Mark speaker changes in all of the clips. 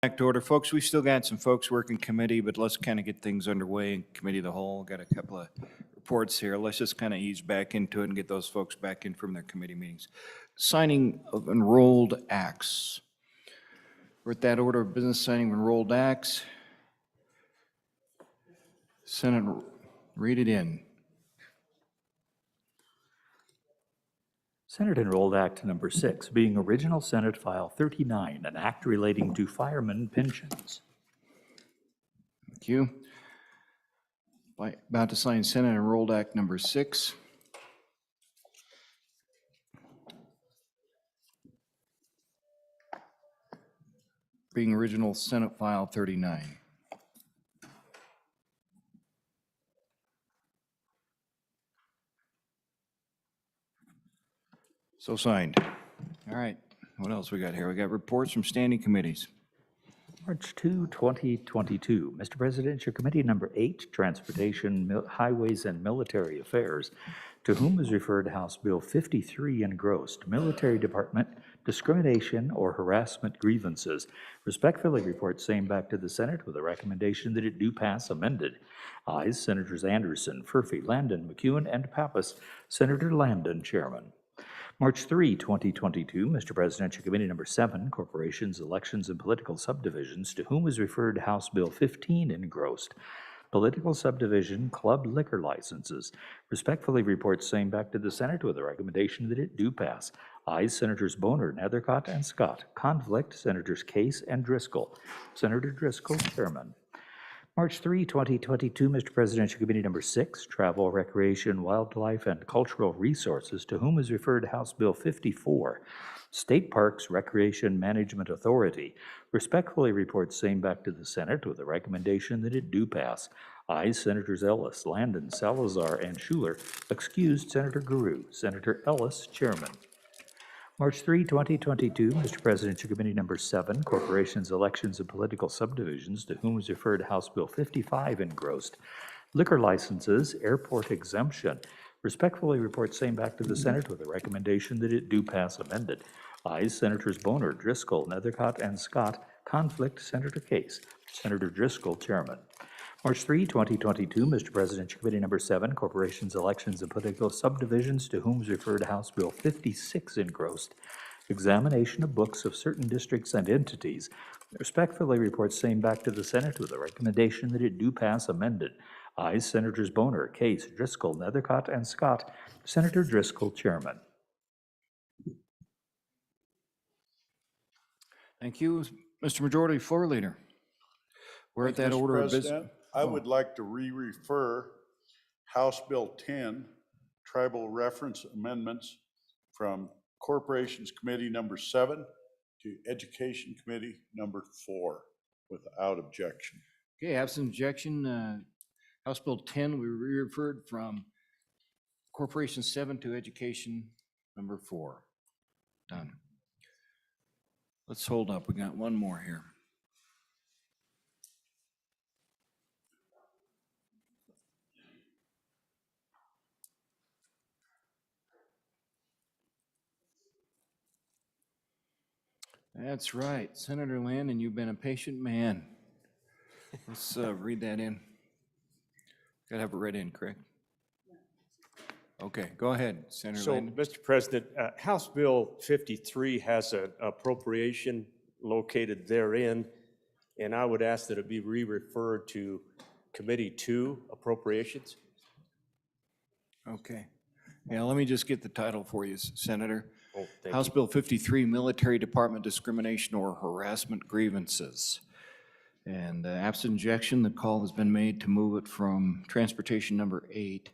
Speaker 1: Back to order. Folks, we still got some folks working committee, but let's kind of get things underway in committee of the whole. Got a couple of reports here. Let's just kind of ease back into it and get those folks back in from their committee meetings. Signing of enrolled acts. We're at that order of business, signing of enrolled acts. Senate, read it in.
Speaker 2: Senate Enrolled Act Number 6, being Original Senate File 39, an act relating to firemen pensions.
Speaker 1: Thank you. About to sign Senate Enrolled Act Number 6. Being Original Senate File 39. So signed. All right, what else we got here? We got reports from standing committees.
Speaker 2: March 2, 2022. Mr. President, your committee number 8, Transportation, Highways, and Military Affairs, to whom is referred House Bill 53 engrossed, Military Department Discrimination or Harassment Grievances, respectfully reports same back to the Senate with a recommendation that it do pass amended. Ayes, Senators Anderson, Furphy, Landon, McEwen, and Pappas. Senator Landon, Chairman. March 3, 2022, Mr. President, your committee number 7, Corporations, Elections, and Political Subdivisions, to whom is referred House Bill 15 engrossed, Political Subdivision Club Liquor Licenses. Respectfully reports same back to the Senate with a recommendation that it do pass. Ayes, Senators Boner, Nethercott, and Scott. Conflict, Senators Case and Driscoll. Senator Driscoll, Chairman. March 3, 2022, Mr. Presidential Committee number 6, Travel, Recreation, Wildlife, and Cultural Resources, to whom is referred House Bill 54, State Parks Recreation Management Authority. Respectfully reports same back to the Senate with a recommendation that it do pass. Ayes, Senators Ellis, Landon, Salazar, and Schuler. Excused, Senator Guru. Senator Ellis, Chairman. March 3, 2022, Mr. President, your committee number 7, Corporations, Elections, and Political Subdivisions, to whom is referred House Bill 55 engrossed, Liquor Licenses, Airport Exemption. Respectfully report same back to the Senate with a recommendation that it do pass amended. Ayes, Senators Boner, Driscoll, Nethercott, and Scott. Conflict, Senator Case. Senator Driscoll, Chairman. March 3, 2022, Mr. President, your committee number 7, Corporations, Elections, and Political Subdivisions, to whom is referred House Bill 56 engrossed, Examination of Books of Certain Districts and Entities. Respectfully reports same back to the Senate with a recommendation that it do pass amended. Ayes, Senators Boner, Case, Driscoll, Nethercott, and Scott. Senator Driscoll, Chairman.
Speaker 1: Thank you. Mr. Majority Floor Leader. We're at that order of business.
Speaker 3: I would like to re-refer House Bill 10, Tribal Reference Amendments, from Corporations Committee number 7 to Education Committee number 4 without objection.
Speaker 1: Okay, absent objection. House Bill 10, we re-referred from Corporation 7 to Education number 4. Done. Let's hold up. We got one more here. That's right. Senator Landon, you've been a patient man. Let's read that in. Got to have it read in, correct? Okay, go ahead, Senator Landon.
Speaker 4: Mr. President, House Bill 53 has an appropriation located therein, and I would ask that it be re-referred to Committee 2, Appropriations.
Speaker 1: Okay. Yeah, let me just get the title for you, Senator.
Speaker 4: Oh,
Speaker 1: House Bill 53, Military Department Discrimination or Harassment Grievances. And absent objection, the call has been made to move it from Transportation number 8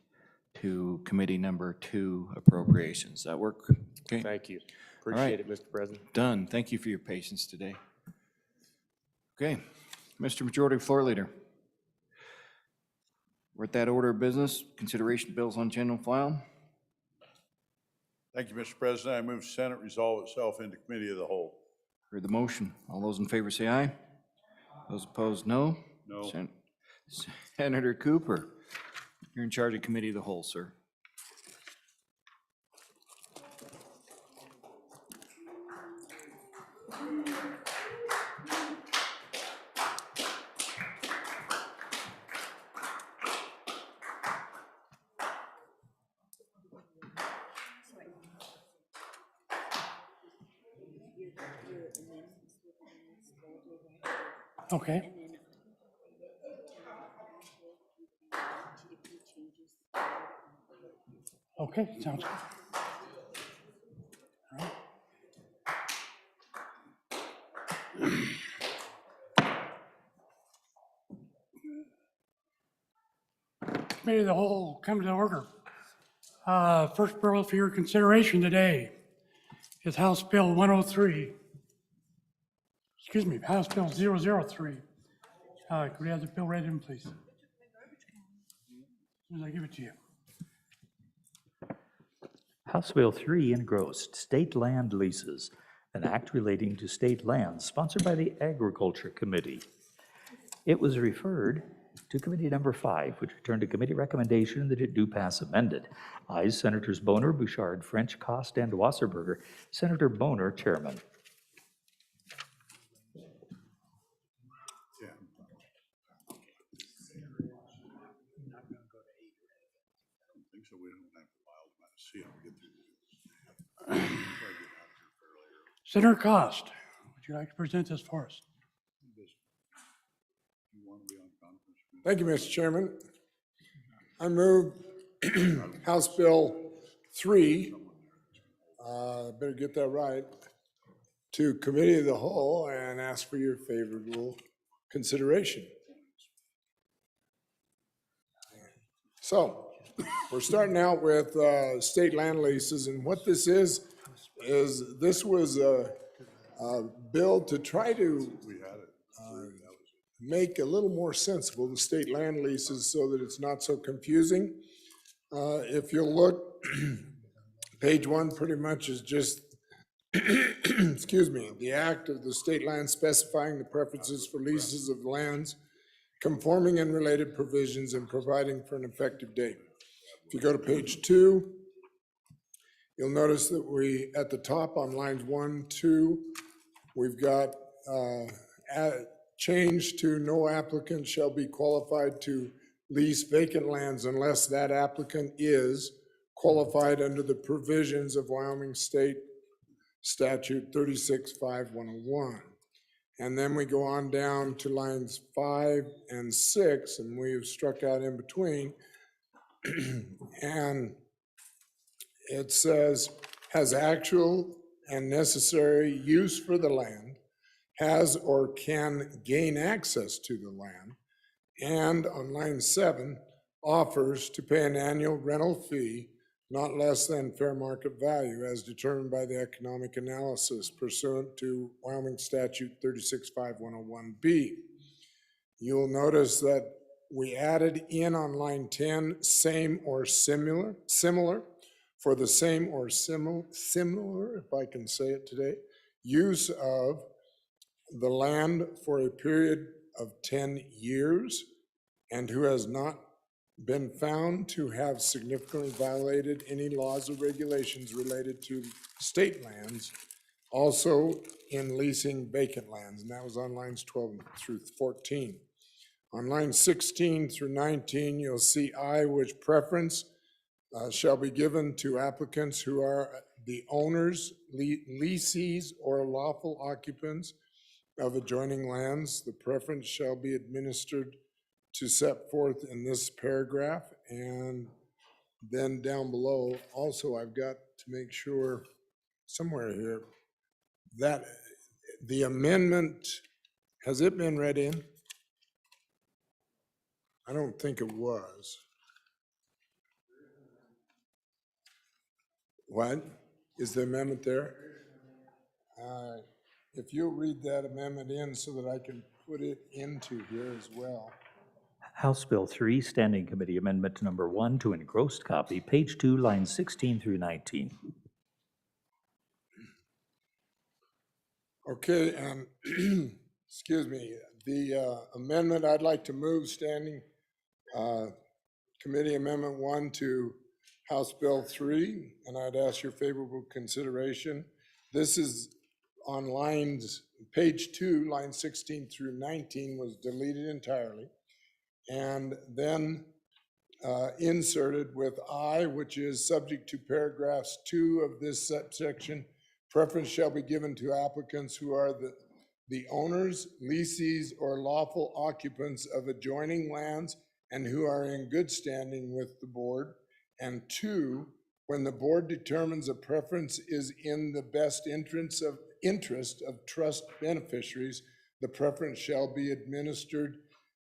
Speaker 1: to Committee number 2, Appropriations. Does that work? Okay.
Speaker 4: Thank you. Appreciate it, Mr. President.
Speaker 1: Done. Thank you for your patience today. Okay, Mr. Majority Floor Leader. We're at that order of business. Consideration of bills on general file.
Speaker 3: Thank you, Mr. President. I move Senate resolve itself into Committee of the Whole.
Speaker 1: Heard the motion. All those in favor say aye. Those opposed, no.
Speaker 3: No.
Speaker 1: Senator Cooper, you're in charge of Committee of the Whole, sir.
Speaker 5: Okay. Okay, sounds good. All right. Committee of the whole come to order. First bill for your consideration today is House Bill 103. Excuse me, House Bill 003. Could we have the bill read in, please? As soon as I give it to you.
Speaker 2: House Bill 3 engrossed state land leases, an act relating to state lands sponsored by the Agriculture Committee. It was referred to Committee Number 5, which returned a committee recommendation that it do pass amended. Ayes Senators Boner, Bouchard, French, Cost, and Wasserberger. Senator Boner, Chairman.
Speaker 3: Yeah. I don't think so. We don't have to file them out of see how we get through this.
Speaker 5: Senator Cost, would you like to present this for us?
Speaker 3: You want to be on conference?
Speaker 6: Thank you, Mr. Chairman. I move House Bill 3, better get that right, to Committee of the Whole and ask for your favorable consideration. So, we're starting out with state land leases, and what this is this was a bill to try to make a little more sensible the state land leases so that it's not so confusing. If you'll look, page 1 pretty much is just, excuse me, the act of the state land specifying the preferences for leases of lands, conforming and related provisions, and providing for an effective date. If you go to page 2, you'll notice that we, at the top on lines 1, 2, we've got change to no applicant shall be qualified to lease vacant lands unless that applicant is qualified under the provisions of Wyoming State Statute 365101. And then we go on down to lines 5 and 6, and we've struck out in between. And it says, has actual and necessary use for the land, has or can gain access to the land, and on line 7, offers to pay an annual rental fee not less than fair market value as determined by the economic analysis pursuant to Wyoming Statute 365101B. You'll notice that we added in on line 10, same or similar, for the same or similar, if I can say it today, use of the land for a period of 10 years and who has not been found to have significantly violated any laws or regulations related to state lands, also in leasing vacant lands, and that was on lines 12 through 14. On lines 16 through 19, you'll see I, which preference shall be given to applicants who are the owners, leasees, or lawful occupants of adjoining lands. The preference shall be administered to set forth in this paragraph. And then down below, also I've got to make sure somewhere here that the amendment, has it been read in? I don't think it was. What? Is the amendment there? If you'll read that amendment in so that I can put it into here as well.
Speaker 2: House Bill 3, Standing Committee Amendment Number 1 to engrossed copy, page 2, lines 16 through 19.
Speaker 6: Okay, and excuse me, the amendment I'd like to move, Standing Committee Amendment 1 to House Bill 3, and I'd ask your favorable consideration. This is on lines, page 2, lines 16 through 19 was deleted entirely, and then inserted with I, which is subject to paragraphs 2 of this subsection. Preference shall be given to applicants who are the owners, lessees, or lawful occupants of adjoining lands and who are in good standing with the board. And 2, when the board determines a preference is in the best interest of trust beneficiaries, the preference shall be administered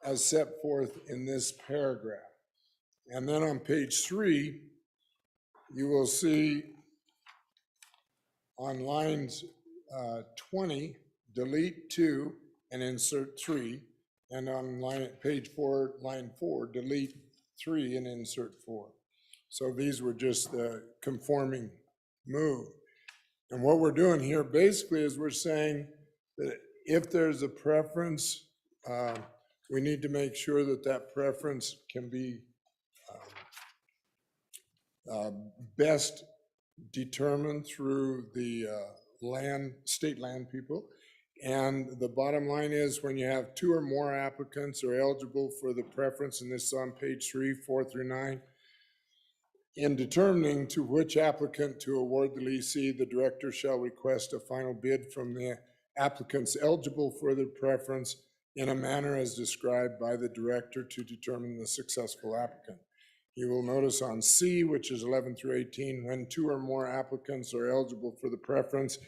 Speaker 6: as set forth in this paragraph. And then on page 3, you will see on lines 20, delete 2 and insert 3. And on page 4, line 4, delete 3 and insert 4. So these were just the conforming move. And what we're doing here basically is we're saying that if there's a preference, we need to make sure that that preference can be best determined through the state land people. And the bottom line is when you have 2 or more applicants are eligible for the preference, and this is on page 3, 4 through 9, in determining to which applicant to award the leasee, the director shall request a final bid from the applicants eligible for the preference in a manner as described by the director to determine the successful applicant. You will notice on C, which is 11 through 18, when 2 or more applicants are eligible for the preference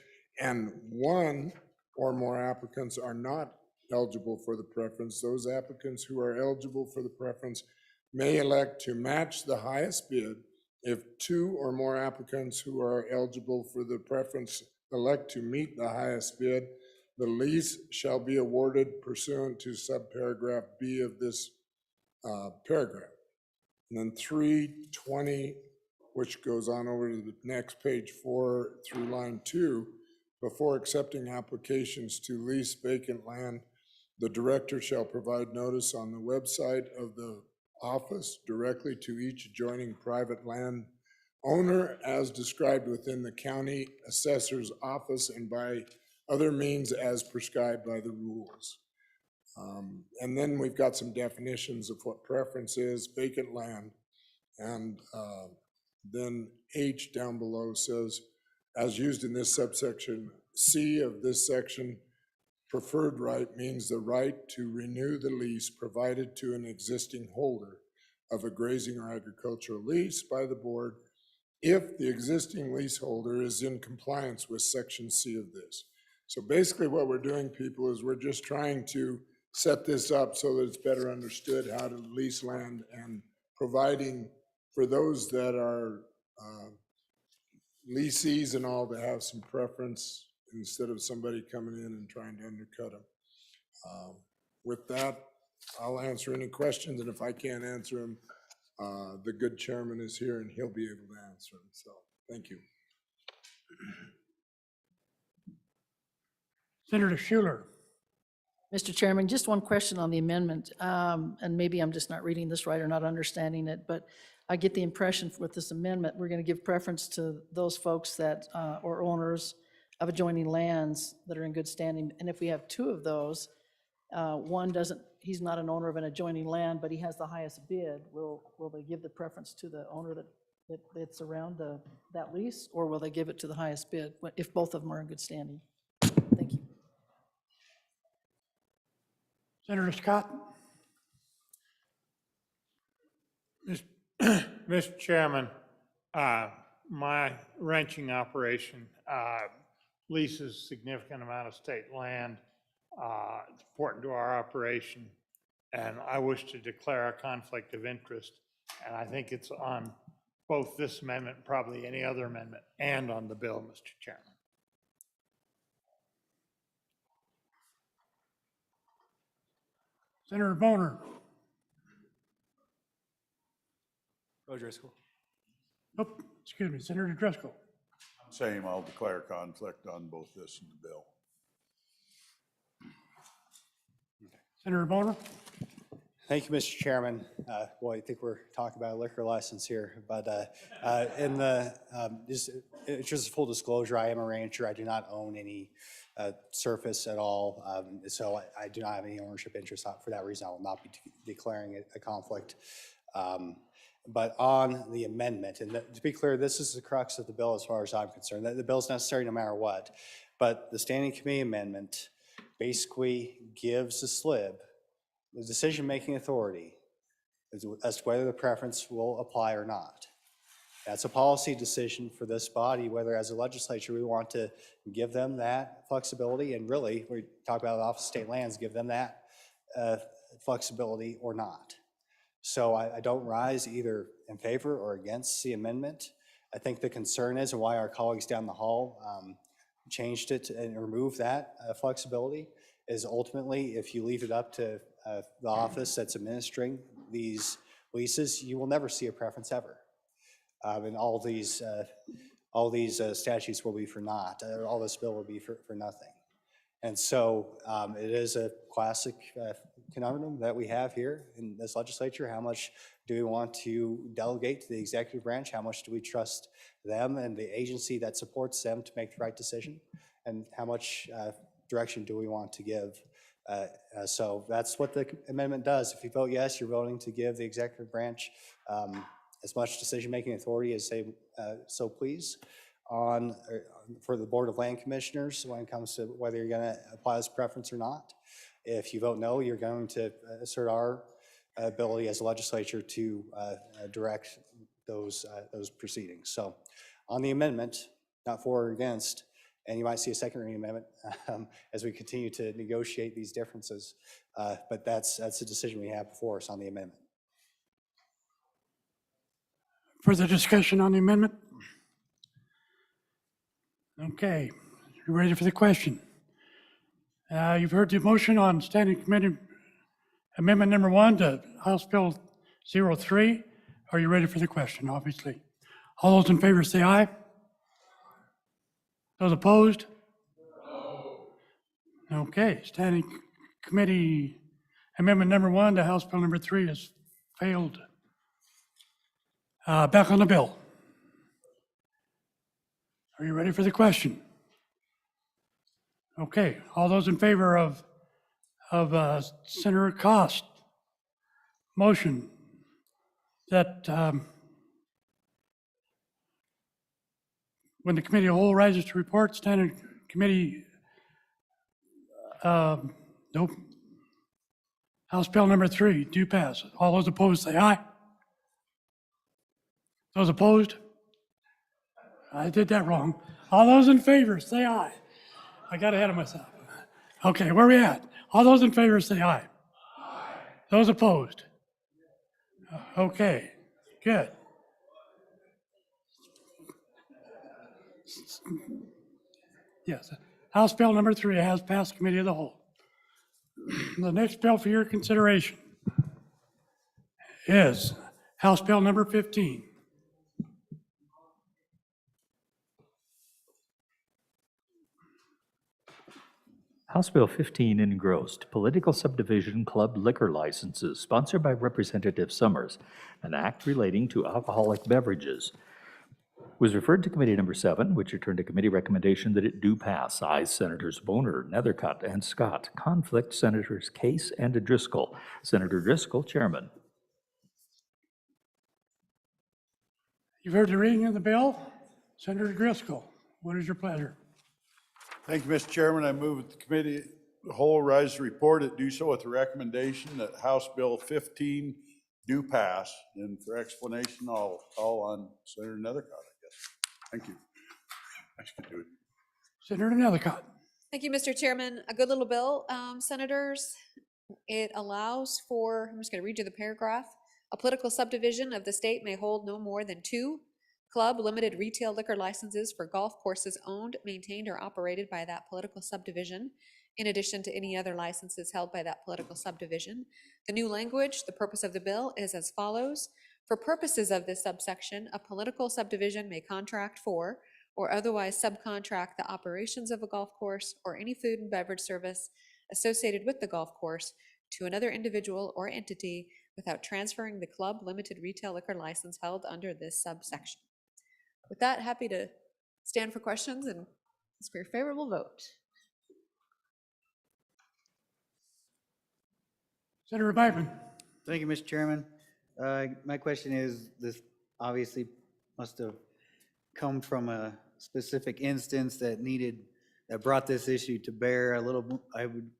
Speaker 6: and 1 or more applicants are not eligible for the preference, those applicants who are eligible for the preference may elect to match the highest bid. If 2 or more applicants who are eligible for the preference elect to meet the highest bid, the lease shall be awarded pursuant to subparagraph B of this paragraph. And then 320, which goes on over to the next page 4 through line 2, before accepting applications to lease vacant land, the director shall provide notice on the website of the office directly to each adjoining private land owner as described within the county assessor's office and by other means as prescribed by the rules. And then we've got some definitions of what preference is, vacant land, and then H down below says, as used in this subsection C of this section, preferred right means the right to renew the lease provided to an existing holder of a grazing or agricultural lease by the board if the existing leaseholder is in compliance with section C of this. So basically what we're doing, people, is we're just trying to set this up so that it's better understood how to lease land and providing for those that are leasees and all to have some preference instead of somebody coming in and trying to undercut them. With that, I'll answer any questions, and if I can't answer them, the good chairman is here and he'll be able to answer them. So thank you.
Speaker 5: Senator Schuler.
Speaker 7: Mr. Chairman, just one question on the amendment, and maybe I'm just not reading this right or not understanding it, but I get the impression with this amendment, we're going to give preference to those folks that, or owners of adjoining lands that are in good standing. And if we have 2 of those, one doesn't, he's not an owner of an adjoining land, but he has the highest bid, will they give the preference to the owner that's around that lease, or will they give it to the highest bid if both of them are in good standing? Thank you.
Speaker 5: Senator Scott.
Speaker 8: Mr. Chairman, my ranching operation leases a significant amount of state land. It's important to our operation, and I wish to declare a conflict of interest. And I think it's on both this amendment, probably any other amendment, and on the bill, Mr. Chairman.
Speaker 5: Senator Boner.
Speaker 9: Driscoll.
Speaker 5: Oh, excuse me, Senator Driscoll.
Speaker 3: Same, I'll declare conflict on both this and the bill.
Speaker 5: Senator Boner.
Speaker 9: Thank you, Mr. Chairman. Boy, I think we're talking about a liquor license here, but in the, just full disclosure, I am a rancher. I do not own any surface at all, so I do not have any ownership interest. For that reason, I will not be declaring it a conflict. But on the amendment, and to be clear, this is the crux of the bill as far as I'm concerned. The bill is necessary no matter what, but the Standing Committee amendment basically gives the SLIB the decision-making authority as to whether the preference will apply or not. That's a policy decision for this body, whether as a legislature we want to give them that flexibility, and really, we talk about the Office of State Lands, give them that flexibility or not. So I don't rise either in favor or against the amendment. I think the concern is, and why our colleagues down the hall changed it and removed that flexibility, is ultimately if you leave it up to the office that's administering these leases, you will never see a preference ever. And all these statutes will be for naught. All this bill will be for nothing. And so it is a classic conundrum that we have here in this legislature. How much do we want to delegate to the executive branch? How much do we trust them and the agency that supports them to make the right decision? And how much direction do we want to give? So that's what the amendment does. If you vote yes, you're voting to give the executive branch as much decision-making authority as they so please for the Board of Land Commissioners when it comes to whether you're going to apply this preference or not. If you vote no, you're going to assert our ability as a legislature to direct those proceedings. So on the amendment, not for or against, and you might see a second reading amendment as we continue to negotiate these differences, but that's the decision we have before us on the amendment.
Speaker 5: Further discussion on the amendment? Okay, you ready for the question? You've heard the motion on Standing Committee Amendment number 1 to House Bill 03. Are you ready for the question, obviously? All those in favor say aye. Those opposed? No. Okay, Standing Committee Amendment number 1 to House Bill number 3 has failed. Back on the bill. Are you ready for the question? Okay, all those in favor of Senator Cost motion that when the committee of the whole rises to report, Standing Committee, nope, House Bill number 3 do pass. All those opposed say aye. Those opposed? I did that wrong. All those in favor say aye. I got ahead of myself. Okay, where are we at? All those in favor say aye. Aye. Those opposed? Okay, good. Yes, House Bill number 3 has passed Committee of the Whole. The next bill for your consideration is House Bill number 15.
Speaker 2: House Bill 15 engrossed political subdivision club liquor licenses, sponsored by Representative Summers, an act relating to alcoholic beverages. Was referred to Committee number 7, which returned a committee recommendation that it do pass. Ayes Senators Boner, Nethercutt, and Scott. Conflict Senators Case and Driscoll. Senator Driscoll, Chairman.
Speaker 5: You've heard the reading of the bill. Senator Driscoll, what is your pleasure?
Speaker 3: Thank you, Mr. Chairman. I move that the committee of the whole rise to report it, do so with the recommendation that House Bill 15 do pass. And for explanation, I'll call on Senator Nethercutt, I guess. Thank you. I should do it.
Speaker 5: Senator Nethercutt.
Speaker 10: Thank you, Mr. Chairman. A good little bill, Senators. It allows for, I'm just going to read you the paragraph. A political subdivision of the state may hold no more than 2 club limited retail liquor licenses for golf courses owned, maintained, or operated by that political subdivision, in addition to any other licenses held by that political subdivision. The new language, the purpose of the bill, is as follows. For purposes of this subsection, a political subdivision may contract for or otherwise subcontract the operations of a golf course or any food and beverage service associated with the golf course to another individual or entity without transferring the club limited retail liquor license held under this subsection. With that, happy to stand for questions and ask for your favorable vote.
Speaker 5: Senator Biden.
Speaker 11: Thank you, Mr. Chairman. My question is, this obviously must have come from a specific instance that that brought this issue to bear. I would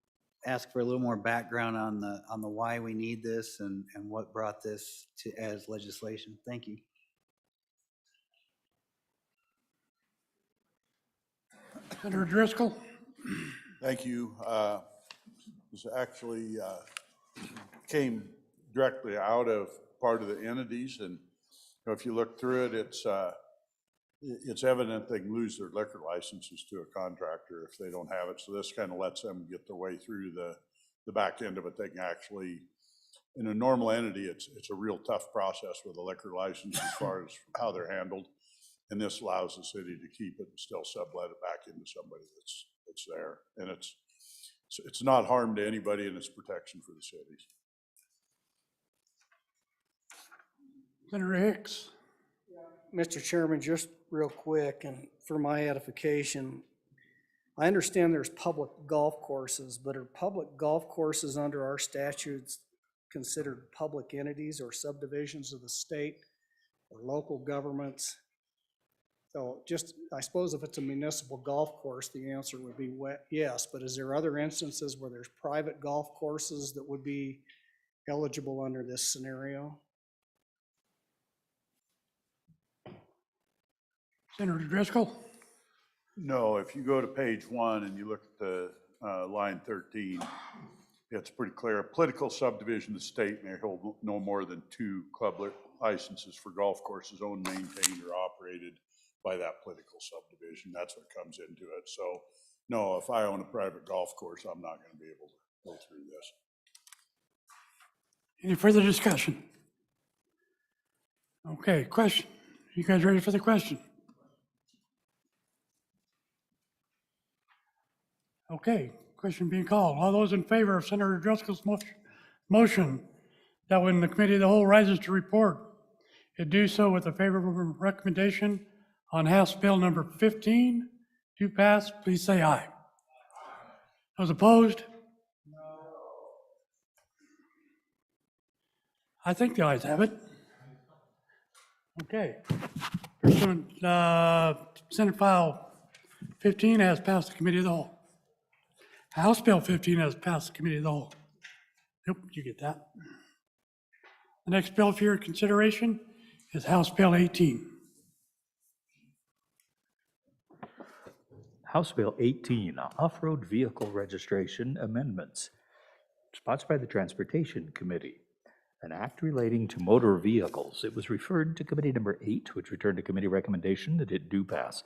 Speaker 11: ask for a little more background on the why we need this and what brought this to as legislation. Thank you.
Speaker 5: Senator Driscoll?
Speaker 3: Thank you. This actually came directly out of part of the entities, and if you look through it, it's evident they can lose their liquor licenses to a contractor if they don't have it. So this kind of lets them get their way through the back end of it. They can actually, in a normal entity, it's a real tough process with a liquor license as far as how they're handled. And this allows the city to keep it and still sublet it back into somebody that's there. And it's not harm to anybody, and it's protection for the cities.
Speaker 5: Senator Hicks?
Speaker 12: Mr. Chairman, just real quick, and for my edification, I understand there's public golf courses, but are public golf courses under our statutes considered public entities or subdivisions of the state or local governments? So just, I suppose if it's a municipal golf course, the answer would be yes, but is there other instances where there's private golf courses that would be eligible under this scenario?
Speaker 5: Senator Driscoll?
Speaker 3: No, if you go to page 1 and you look at the line 13, it's pretty clear. A political subdivision of the state may hold no more than 2 club licenses for golf courses owned, maintained, or operated by that political subdivision. That's what comes into it. So no, if I own a private golf course, I'm not going to be able to go through this.
Speaker 5: Any further discussion? Okay, question. You guys ready for the question? Okay, question being called. All those in favor of Senator Driscoll's motion that when the committee of the whole rises to report, it do so with a favorable recommendation on House Bill number 15 to pass, please say aye. Those opposed? No. I think the ayes have it. Okay. Senate File 15 has passed the committee of the whole. House Bill 15 has passed the committee of the whole. Yep, you get that. The next bill for your consideration is House Bill 18.
Speaker 2: House Bill 18, Off-Road Vehicle Registration Amendments, sponsored by the Transportation Committee. An act relating to motor vehicles. It was referred to Committee Number 8, which returned to committee recommendation that it do pass.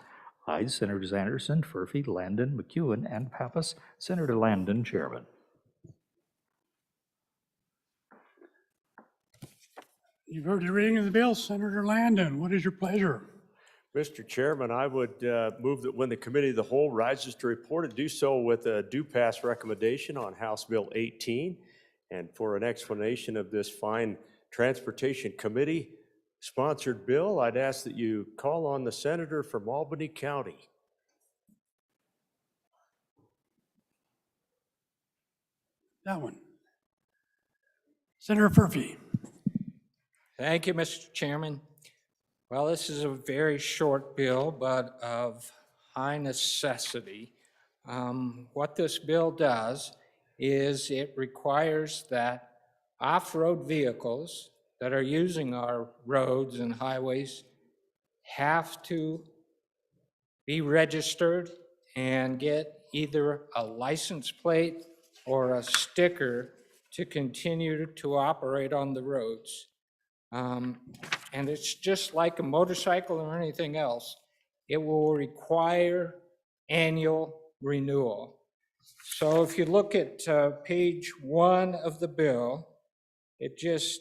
Speaker 2: Ayes, Senators Anderson, Furphy, Landon, McEwen, and Pappas. Senator Landon, Chairman.
Speaker 5: You've heard the reading of the bill. Senator Landon, what is your pleasure?
Speaker 4: Mr. Chairman, I would move that when the committee of the whole rises to report, it do so with a do pass recommendation on House Bill 18. And for an explanation of this fine Transportation Committee sponsored bill, I'd ask that you call on the senator from Albany County.
Speaker 5: That one. Senator Furphy.
Speaker 13: Thank you, Mr. Chairman. Well, this is a very short bill, but of high necessity. What this bill does is it requires that off-road vehicles that are using our roads and highways have to be registered and get either a license plate or a sticker to continue to operate on the roads. And it's just like a motorcycle or anything else. It will require annual renewal. So if you look at page 1 of the bill, it just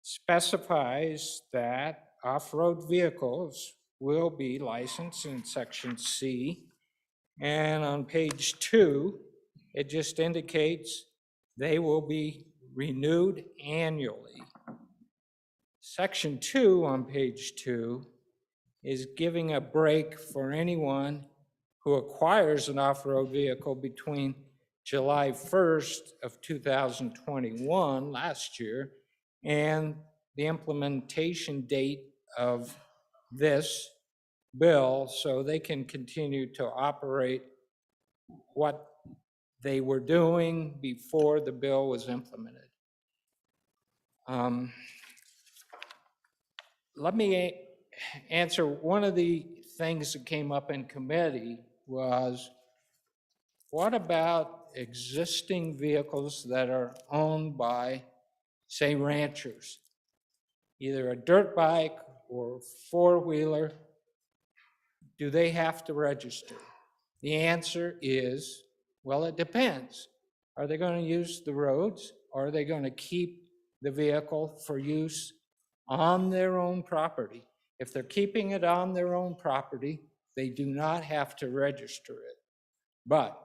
Speaker 13: specifies that off-road vehicles will be licensed in section C. And on page 2, it just indicates they will be renewed annually. Section 2 on page 2 is giving a break for anyone who acquires an off-road vehicle between July 1st of 2021, last year, and the implementation date of this bill, so they can continue to operate what they were doing before the bill was implemented. Let me answer, one of the things that came up in committee was, what about existing vehicles that are owned by, say, ranchers? Either a dirt bike or four-wheeler, do they have to register? The answer is, well, it depends. Are they going to use the roads, or are they going to keep the vehicle for use on their own property? If they're keeping it on their own property, they do not have to register it. But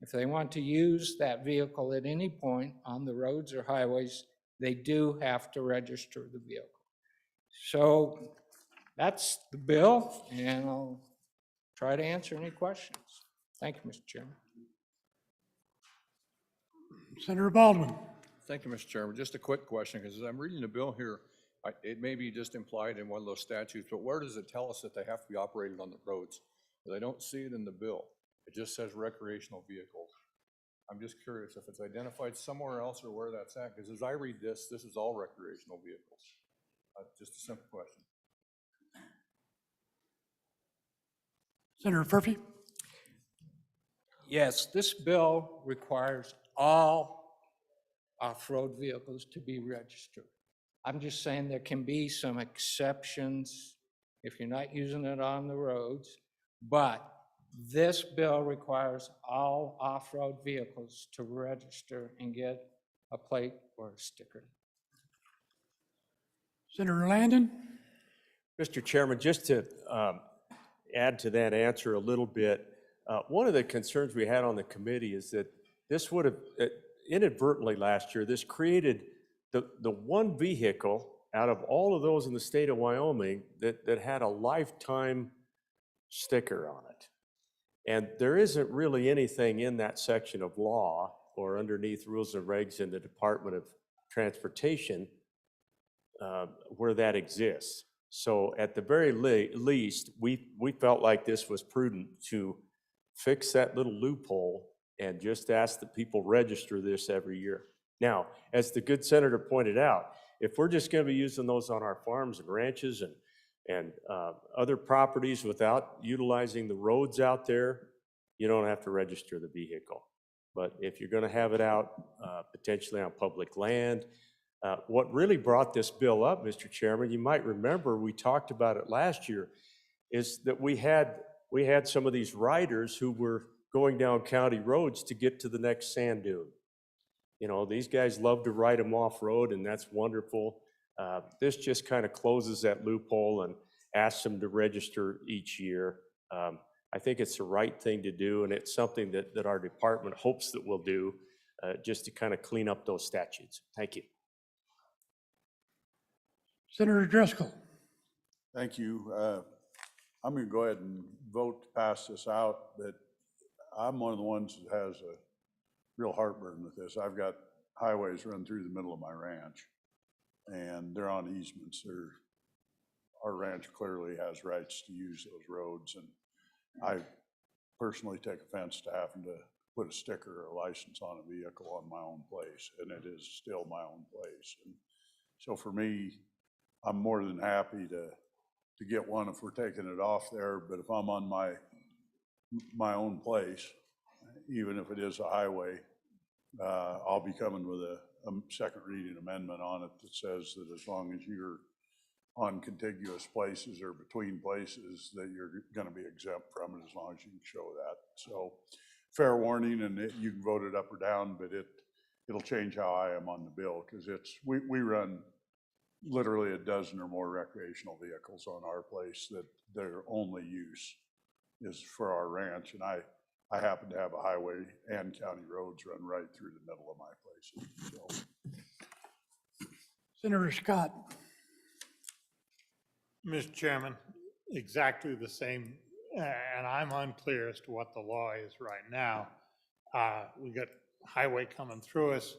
Speaker 13: if they want to use that vehicle at any point on the roads or highways, they do have to register the vehicle. So that's the bill, and I'll try to answer any questions. Thank you, Mr. Chairman.
Speaker 5: Senator Baldwin.
Speaker 14: Thank you, Mr. Chairman. Just a quick question, because as I'm reading the bill here, it may be just implied in one of those statutes, but where does it tell us that they have to be operated on the roads? I don't see it in the bill. It just says recreational vehicles. I'm just curious if it's identified somewhere else or where that's at, because as I read this, this is all recreational vehicles. Just a simple question.
Speaker 5: Senator Furphy.
Speaker 13: Yes, this bill requires all off-road vehicles to be registered. I'm just saying there can be some exceptions if you're not using it on the roads, but this bill requires all off-road vehicles to register and get a plate or a sticker.
Speaker 5: Senator Landon.
Speaker 4: Mr. Chairman, just to add to that answer a little bit, one of the concerns we had on the committee is that this would have, inadvertently last year, this created the one vehicle out of all of those in the state of Wyoming that had a lifetime sticker on it. And there isn't really anything in that section of law or underneath rules and regs in the Department of Transportation where that exists. So at the very least, we felt like this was prudent to fix that little loophole and just ask that people register this every year. Now, as the good senator pointed out, if we're just going to be using those on our farms and ranches and other properties without utilizing the roads out there, you don't have to register the vehicle. But if you're going to have it out potentially on public land, what really brought this bill up, Mr. Chairman, you might remember we talked about it last year, is that we had some of these riders who were going down county roads to get to the next sand dune. You know, these guys love to ride them off-road, and that's wonderful. This just kind of closes that loophole and asks them to register each year. I think it's the right thing to do, and it's something that our department hopes that we'll do just to kind of clean up those statutes. Thank you.
Speaker 5: Senator Driscoll.
Speaker 3: Thank you. I'm going to go ahead and vote to pass this out, but I'm one of the ones that has a real heartburn with this. I've got highways run through the middle of my ranch, and they're on easements. Our ranch clearly has rights to use those roads, and I personally take offense to having to put a sticker or a license on a vehicle on my own place, and it is still my own place. And so for me, I'm more than happy to get one if we're taking it off there, but if I'm on my own place, even if it is a highway, I'll be coming with a second reading amendment on it that says that as long as you're on contiguous places or between places, that you're going to be exempt from it as long as you can show that. So fair warning, and you can vote it up or down, but it'll change how I am on the bill, because we run literally a dozen or more recreational vehicles on our place that their only use is for our ranch, and I happen to have a highway and county roads run right through the middle of my place. So.
Speaker 5: Senator Scott.
Speaker 8: Mr. Chairman, exactly the same, and I'm unclear as to what the law is right now. We got highway coming through us,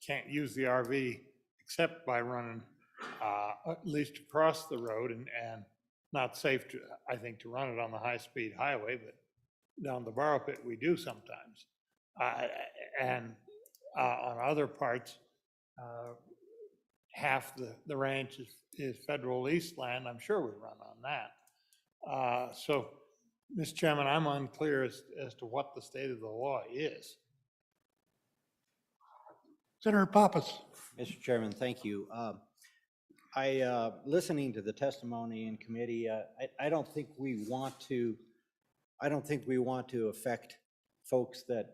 Speaker 8: can't use the RV except by running at least across the road, and not safe to, I think, to run it on the high-speed highway, but down the borrow pit, we do sometimes. And on other parts, half the ranch is federal leased land. I'm sure we run on that. So, Mr. Chairman, I'm unclear as to what the state of the law is.
Speaker 5: Senator Pappas.
Speaker 11: Mr. Chairman, thank you. Listening to the testimony in committee, I don't think we want to affect folks that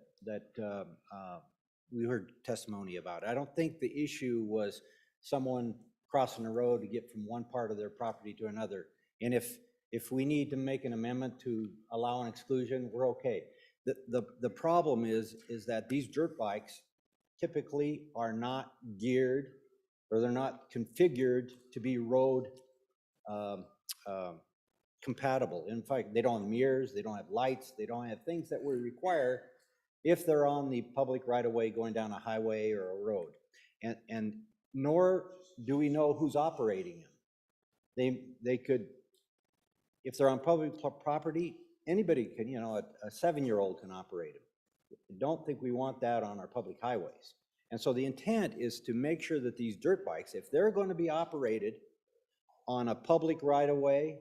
Speaker 11: we heard testimony about. I don't think the issue was someone crossing the road to get from one part of their property to another. And if we need to make an amendment to allow an exclusion, we're okay. The problem is that these dirt bikes typically are not geared, or they're not configured to be road compatible. In fact, they don't have mirrors, they don't have lights, they don't have things that we require if they're on the public right-of-way going down a highway or a road. And nor do we know who's operating them. They could, if they're on public property, anybody can, a 7-year-old can operate them. I don't think we want that on our public highways. And so the intent is to make sure that these dirt bikes, if they're going to be operated on a public right-of-way,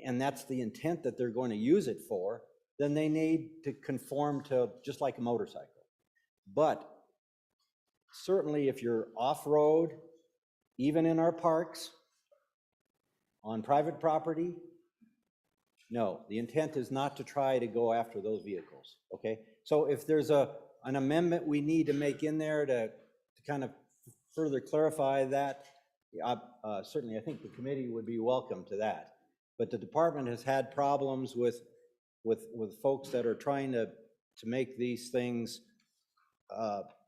Speaker 11: and that's the intent that they're going to use it for, then they need to conform to just like a motorcycle. But certainly if you're off-road, even in our parks, on private property, no, the intent is not to try to go after those vehicles, okay? So if there's an amendment we need to make in there to kind of further clarify that, certainly I think the committee would be welcome to that. But the department has had problems with folks that are trying to make these things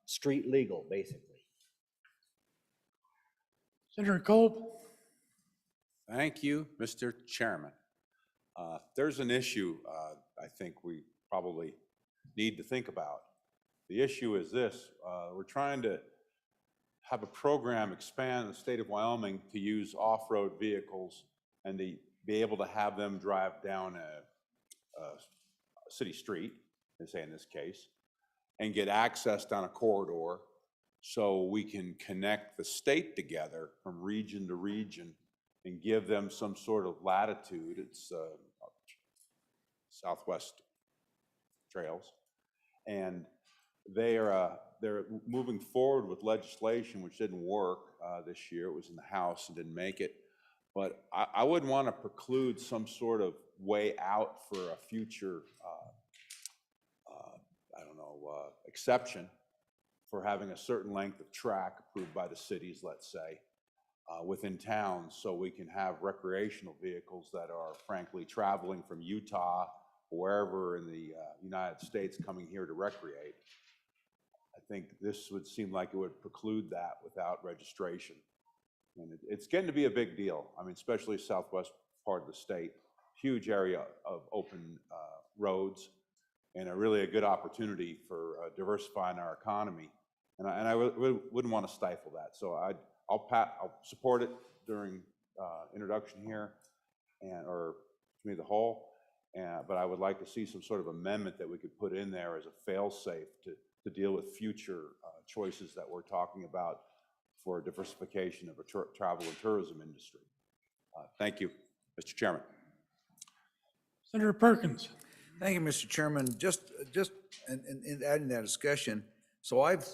Speaker 11: street legal, basically.
Speaker 5: Senator Kolb.
Speaker 15: Thank you, Mr. Chairman. There's an issue I think we probably need to think about. The issue is this: we're trying to have a program expand the state of Wyoming to use off-road vehicles and to be able to have them drive down a city street, they say in this case, and get access down a corridor so we can connect the state together from region to region and give them some sort of latitude. It's Southwest Trails. And they're moving forward with legislation which didn't work this year. It was in the House and didn't make it. But I wouldn't want to preclude some sort of way out for a future, exception for having a certain length of track approved by the cities, let's say, within towns, so we can have recreational vehicles that are frankly traveling from Utah or wherever in the United States coming here to recreate. I think this would seem like it would preclude that without registration. And it's getting to be a big deal. I mean, especially southwest part of the state, huge area of open roads, and really a good opportunity for diversifying our economy. And I wouldn't want to stifle that. So I'll support it during introduction here, or committee of the whole. But I would like to see some sort of amendment that we could put in there as a fail-safe to deal with future choices that we're talking about for diversification of a travel and tourism industry. Thank you, Mr. Chairman.
Speaker 5: Senator Perkins.
Speaker 16: Thank you, Mr. Chairman. Just in adding that discussion, so I've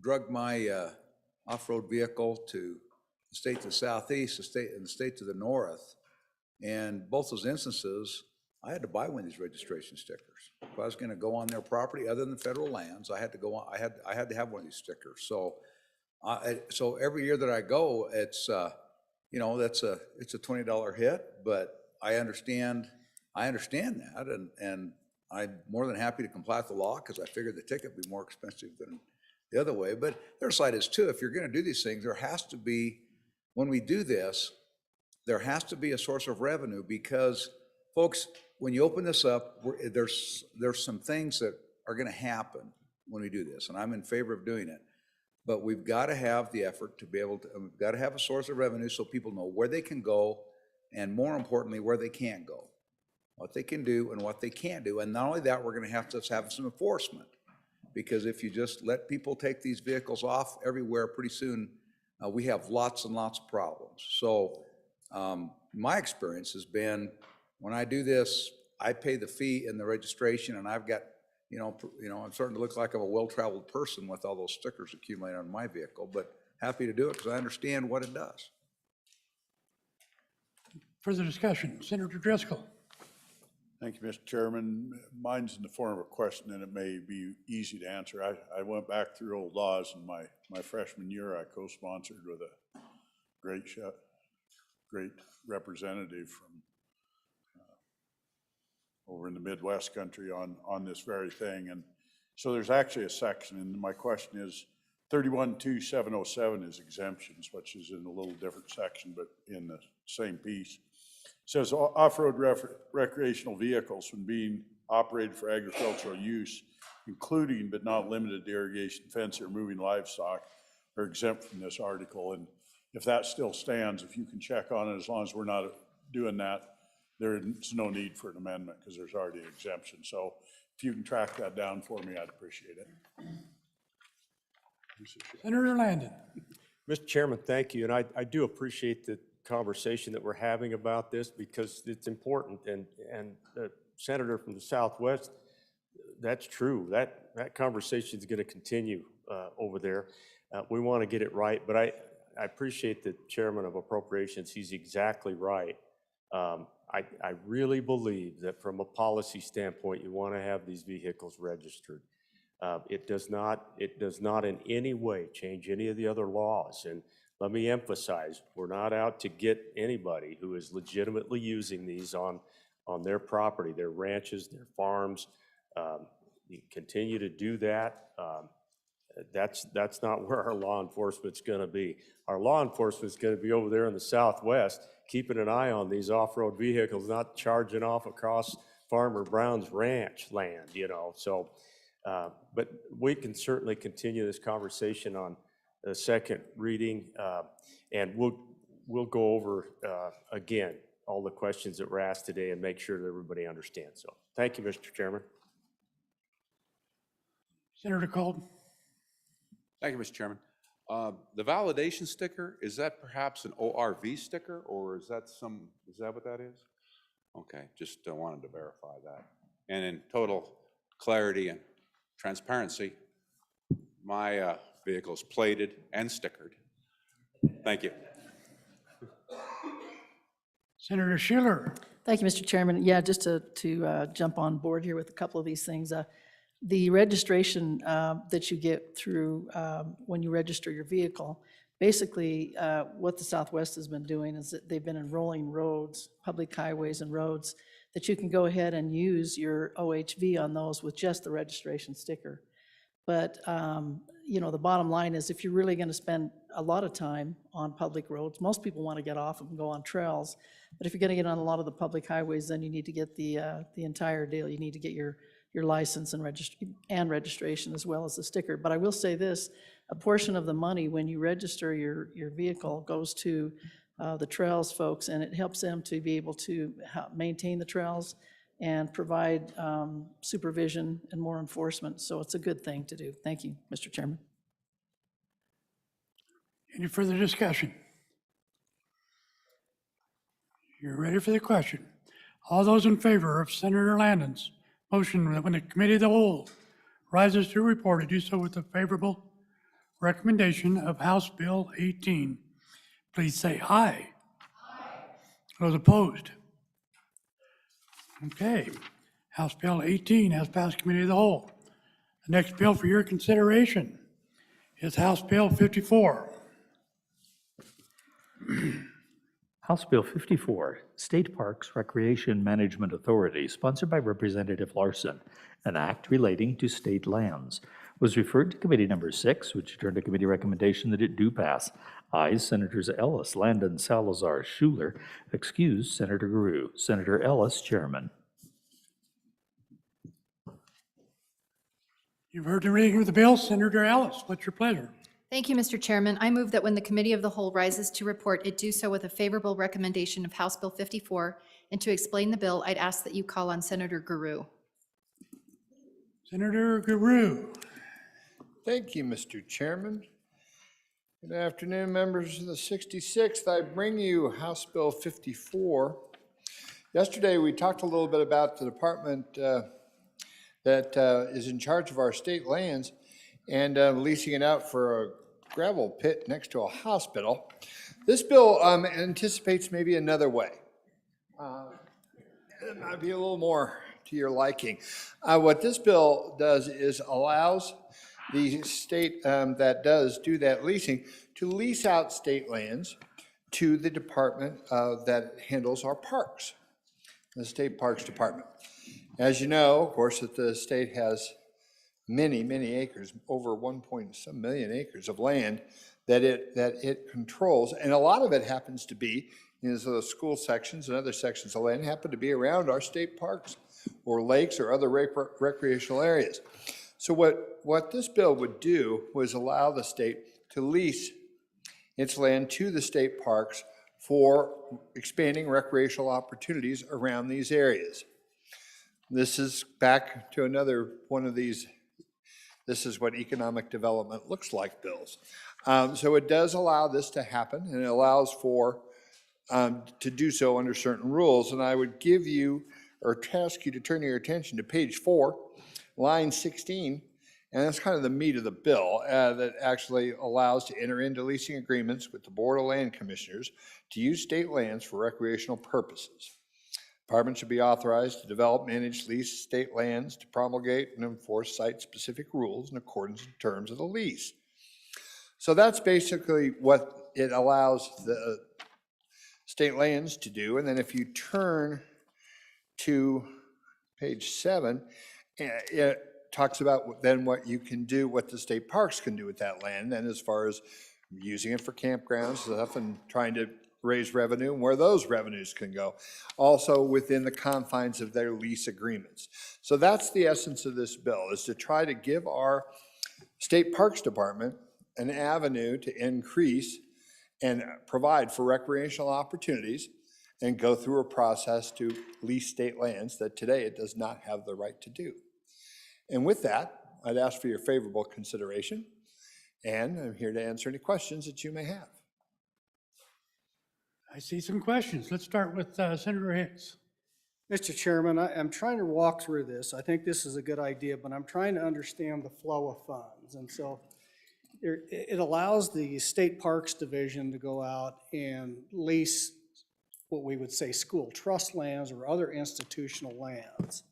Speaker 16: drugged my off-road vehicle to the state to the southeast, the state to the north, and both those instances, I had to buy one of these registration stickers. If I was going to go on their property other than federal lands, I had to go on. I had to have one of these stickers. So, so every year that I go, it's it's a $20 hit, but I understand that, and I'm more than happy to comply with the law because I figured the ticket would be more expensive than the other way. But the other side is too, if you're going to do these things, there has to be, when we do this, there has to be a source of revenue, because folks, when you open this up, there's some things that are going to happen when we do this, and I'm in favor of doing it. But we've got to have the effort to be able to, we've got to have a source of revenue so people know where they can go, and more importantly, where they can't go. what they can do and what they can't do. And not only that, we're gonna have to have some enforcement. Because if you just let people take these vehicles off everywhere, pretty soon, we have lots and lots of problems. So my experience has been, when I do this, I pay the fee and the registration, and I've got, I'm starting to look like I'm a well-traveled person with all those stickers accumulated on my vehicle, but happy to do it because I understand what it does.
Speaker 5: Further discussion, Senator Driscoll.
Speaker 3: Thank you, Mr. Chairman. Mine's in the form of a question, and it may be easy to answer. I went back through old laws, and my freshman year, I co-sponsored with a great representative from over in the Midwest country on this very thing. And so there's actually a section, and my question is, 312707 is exemptions, which is in a little different section, but in the same piece. Says off-road recreational vehicles when being operated for agricultural use, including but not limited to irrigation, fence, or moving livestock, are exempt from this article. And if that still stands, if you can check on it, as long as we're not doing that, there's no need for an amendment because there's already an exemption. So if you can track that down for me, I'd appreciate it.
Speaker 5: Senator Landon.
Speaker 4: Mr. Chairman, thank you, and I do appreciate the conversation that we're having about this because it's important, and the senator from the Southwest, that's true. That conversation is going to continue over there. We want to get it right, but I appreciate the chairman of appropriations. He's exactly right. I really believe that from a policy standpoint, you want to have these vehicles registered. It does not in any way change any of the other laws. And let me emphasize, we're not out to get anybody who is legitimately using these on their property, their ranches, their farms. You continue to do that. That's not where our law enforcement's going to be. Our law enforcement's going to be over there in the Southwest, keeping an eye on these off-road vehicles, not charging off across Farmer Brown's ranch land, So, but we can certainly continue this conversation on the second reading, and we'll go over again all the questions that were asked today and make sure that everybody understands. So, thank you, Mr. Chairman.
Speaker 5: Senator Colton.
Speaker 15: Thank you, Mr. Chairman. The validation sticker, is that perhaps an ORV sticker, or is that what that is? Okay, just wanted to verify that. And in total clarity and transparency, my vehicle is plated and stickered. Thank you.
Speaker 5: Senator Schiller.
Speaker 7: Thank you, Mr. Chairman. Yeah, just to jump on board here with a couple of these things. The registration that you get through when you register your vehicle, basically what the Southwest has been doing is that they've been enrolling roads, public highways and roads, that you can go ahead and use your OHV on those with just the registration sticker. But, the bottom line is if you're really going to spend a lot of time on public roads, most people want to get off and go on trails. But if you're going to get on a lot of the public highways, then you need to get the entire deal. You need to get your license and registration as well as the sticker. But I will say this, a portion of the money when you register your vehicle goes to the trails folks, and it helps them to be able to maintain the trails and provide supervision and more enforcement. So it's a good thing to do. Thank you, Mr. Chairman.
Speaker 5: Any further discussion? You're ready for the question. All those in favor of Senator Landon's motion that when the committee of the whole rises to report, to do so with a favorable recommendation of House Bill 18, please say aye. Aye. Those opposed? Okay. House Bill 18 has passed committee of the whole. The next bill for your consideration is House Bill 54.
Speaker 2: House Bill 54, State Parks Recreation Management Authority, sponsored by Representative Larson, an act relating to state lands, was referred to Committee Number 6, which turned to committee recommendation that it do pass. Ayes, Senators Ellis, Landon, Salazar, Schuler. Excused, Senator Guru. Senator Ellis, Chairman.
Speaker 5: You've heard the reading of the bill. Senator Ellis, what's your pleasure?
Speaker 17: Thank you, Mr. Chairman. I move that when the Committee of the Whole rises to report, it do so with a favorable recommendation of House Bill 54 And to explain the bill, I'd ask that you call on Senator Guru.
Speaker 5: Senator Guru.
Speaker 18: Thank you, Mr. Chairman. Good afternoon, members of the 66th. I bring you House Bill 54. Yesterday, we talked a little bit about the department that is in charge of our state lands and leasing it out for a gravel pit next to a hospital. This bill anticipates maybe another way. It might be a little more to your liking. What this bill does is allows the state that does do that leasing to lease out state lands to the department that handles our parks, the State Parks Department. As you know, of course, that the state has many, many acres, over 1.some million acres of land that it controls, and a lot of it happens to be, so the school sections and other sections of land happen to be around our state parks or lakes or other recreational areas. So what this bill would do was allow the state to lease its land to the state parks for expanding recreational opportunities around these areas. This is back to another one of these, this is what economic development looks like bills. So it does allow this to happen, and it allows for to do so under certain rules. And I would give you, or task you to turn your attention to page 4, line 16, and that's kind of the meat of the bill that actually allows to enter into leasing agreements with the Board of Land Commissioners to use state lands for recreational purposes. Department should be authorized to develop, manage, lease state lands, to promulgate and enforce site-specific rules in accordance with terms of the lease. So that's basically what it allows the state lands to do. And then if you turn to page 7, it talks about then what you can do, what the state parks can do with that land, and as far as using it for campgrounds stuff and trying to raise revenue and where those revenues can go, also within the confines of their lease agreements. So that's the essence of this bill, is to try to give our state parks department an avenue to increase and provide for recreational opportunities and go through a process to lease state lands that today it does not have the right to do. And with that, I'd ask for your favorable consideration, and I'm here to answer any questions that you may have.
Speaker 5: I see some questions. Let's start with Senator Hicks.
Speaker 12: Mr. Chairman, I'm trying to walk through this. I think this is a good idea, but I'm trying to understand the flow of funds. And so it allows the State Parks Division to go out and lease what we would say school trust lands or other institutional lands.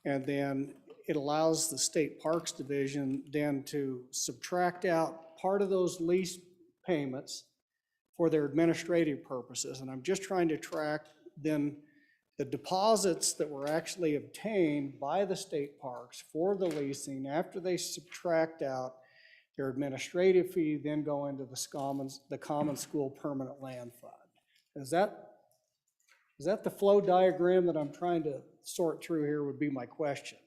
Speaker 12: And then it allows the State Parks Division then to subtract out part of those lease payments for their administrative purposes. And I'm just trying to track then the deposits that were actually obtained by the state parks for the leasing after they subtract out their administrative fee, then go into the Common School Permanent Land Fund. Is that the flow diagram that I'm trying to sort through here would be my question.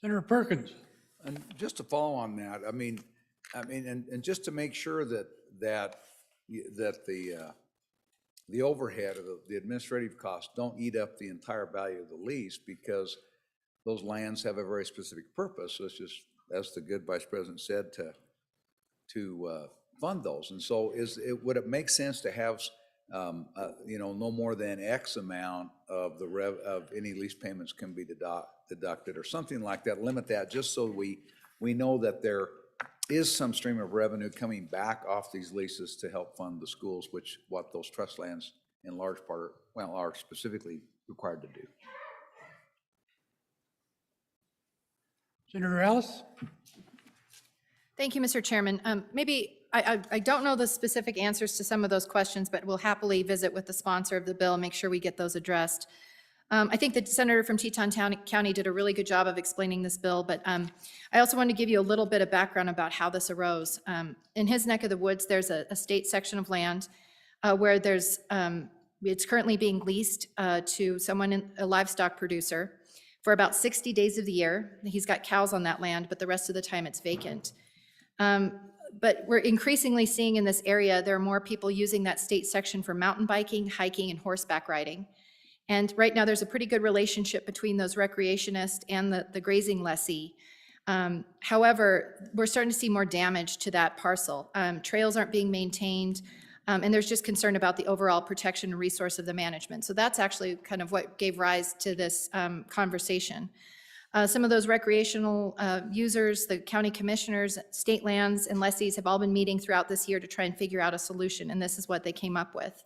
Speaker 5: Senator Perkins.
Speaker 16: And just to follow on that, and just to make sure that the overhead of the administrative costs don't eat up the entire value of the lease, because those lands have a very specific purpose. So it's just, as the good Vice President said, to fund those. And so would it make sense to have no more than X amount of of any lease payments can be deducted or something like that, limit that, just so we know that there is some stream of revenue coming back off these leases to help fund the schools, which what those trust lands in large part, well, are specifically required to do.
Speaker 5: Senator Ellis.
Speaker 17: Thank you, Mr. Chairman. Maybe, I don't know the specific answers to some of those questions, but we'll happily visit with the sponsor of the bill, make sure we get those addressed. I think the senator from Teton County did a really good job of explaining this bill, but I also want to give you a little bit of background about how this arose. In his neck of the woods, there's a state section of land where it's currently being leased to someone, a livestock producer, for about 60 days of the year. He's got cows on that land, but the rest of the time it's vacant. But we're increasingly seeing in this area, there are more people using that state section for mountain biking, hiking, and horseback riding. And right now, there's a pretty good relationship between those recreationists and the grazing lessee. However, we're starting to see more damage to that parcel. Trails aren't being maintained, and there's just concern about the overall protection and resource of the management. So that's actually kind of what gave rise to this conversation. Some of those recreational users, the county commissioners, state lands, and lessees have all been meeting throughout this year to try and figure out a solution, and this is what they came up with.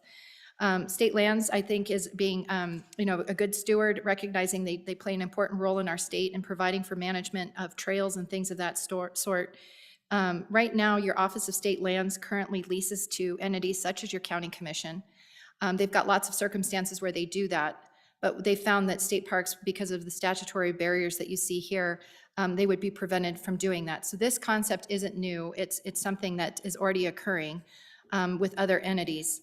Speaker 17: State lands, I think, is being a good steward, recognizing they play an important role in our state and providing for management of trails and things of that sort. Right now, your Office of State Lands currently leases to entities such as your county commission. They've got lots of circumstances where they do that, but they found that state parks, because of the statutory barriers that you see here, they would be prevented from doing that. So this concept isn't new. It's something that is already occurring with other entities.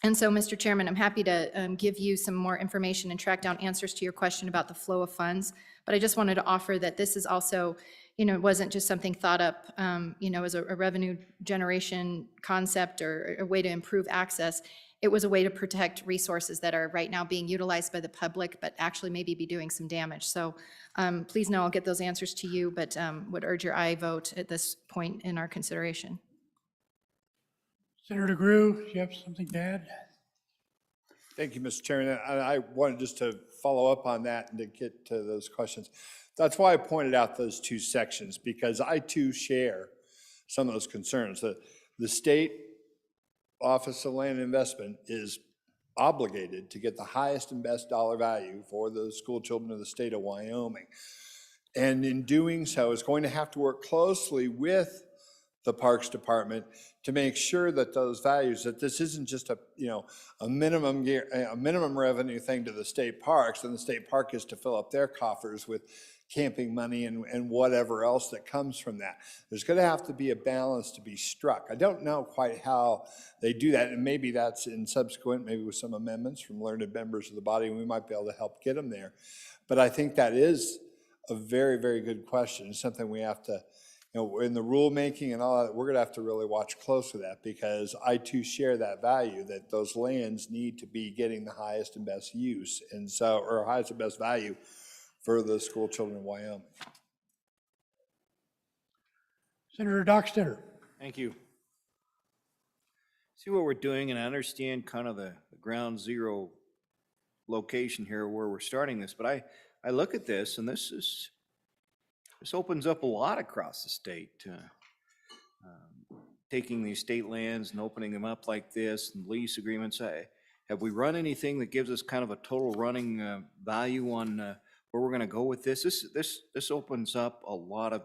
Speaker 17: And so, Mr. Chairman, I'm happy to give you some more information and track down answers to your question about the flow of funds. But I just wanted to offer that this is also, wasn't just something thought up, as a revenue generation concept or a way to improve access. It was a way to protect resources that are right now being utilized by the public, but actually maybe be doing some damage. So please know I'll get those answers to you, but would urge your aye vote at this point in our consideration.
Speaker 5: Senator Grew, do you have something to add?
Speaker 18: Thank you, Mr. Chairman. I wanted just to follow up on that and to get to those questions. That's why I pointed out those two sections, because I too share some of those concerns. The state Office of Land Investment is obligated to get the highest and best dollar value for the school children of the state of Wyoming. And in doing so, is going to have to work closely with the Parks Department to make sure that those values, that this isn't just a minimum revenue thing to the state parks, and the state park is to fill up their coffers with camping money and whatever else that comes from that. There's going to have to be a balance to be struck. I don't know quite how they do that, and maybe that's in subsequent, maybe with some amendments from learned members of the body, and we might be able to help get them there. But I think that is a very, very good question. It's something we have to, in the rulemaking and all that, we're gonna have to really watch close with that, because I too share that value that those lands need to be getting the highest and best use, and so, or highest and best value for the school children in Wyoming.
Speaker 5: Senator Dockstader.
Speaker 1: Thank you. See what we're doing, and I understand kind of the ground zero location here where we're starting this, but I look at this, and this opens up a lot across the state. Taking these state lands and opening them up like this, and lease agreements. Have we run anything that gives us kind of a total running value on where we're going to go with this? This opens up a lot of,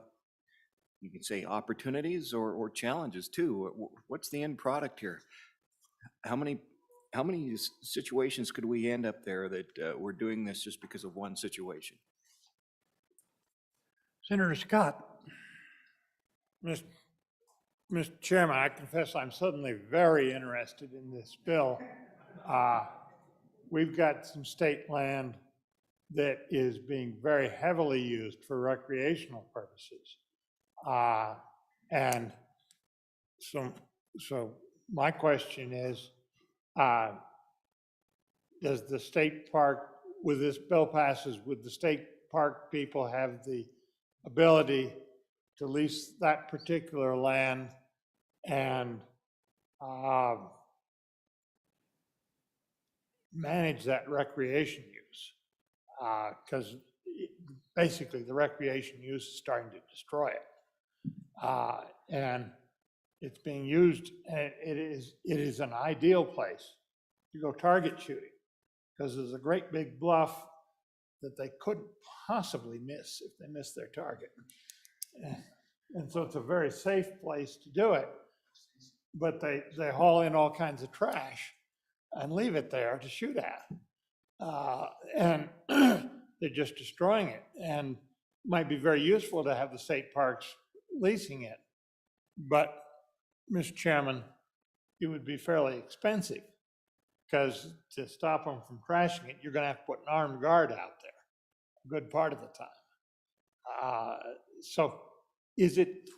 Speaker 1: you can say, opportunities or challenges too. What's the end product here? How many situations could we end up there that we're doing this just because of one situation?
Speaker 5: Senator Scott.
Speaker 8: Mr. Chairman, I confess I'm suddenly very interested in this bill. We've got some state land that is being very heavily used for recreational purposes. And so my question is, does the state park, with this bill passes, would the state park people have the ability to lease that particular land and manage that recreation use? Because basically the recreation use is starting to destroy it. And it's being used, and it is an ideal place to go target shooting, because there's a great big bluff that they couldn't possibly miss if they missed their target. And so it's a very safe place to do it, but they haul in all kinds of trash and leave it there to shoot at. And they're just destroying it, and it might be very useful to have the state parks leasing it. But, Mr. Chairman, it would be fairly expensive, because to stop them from crashing it, you're going to have to put an armed guard out there a good part of the time. So is it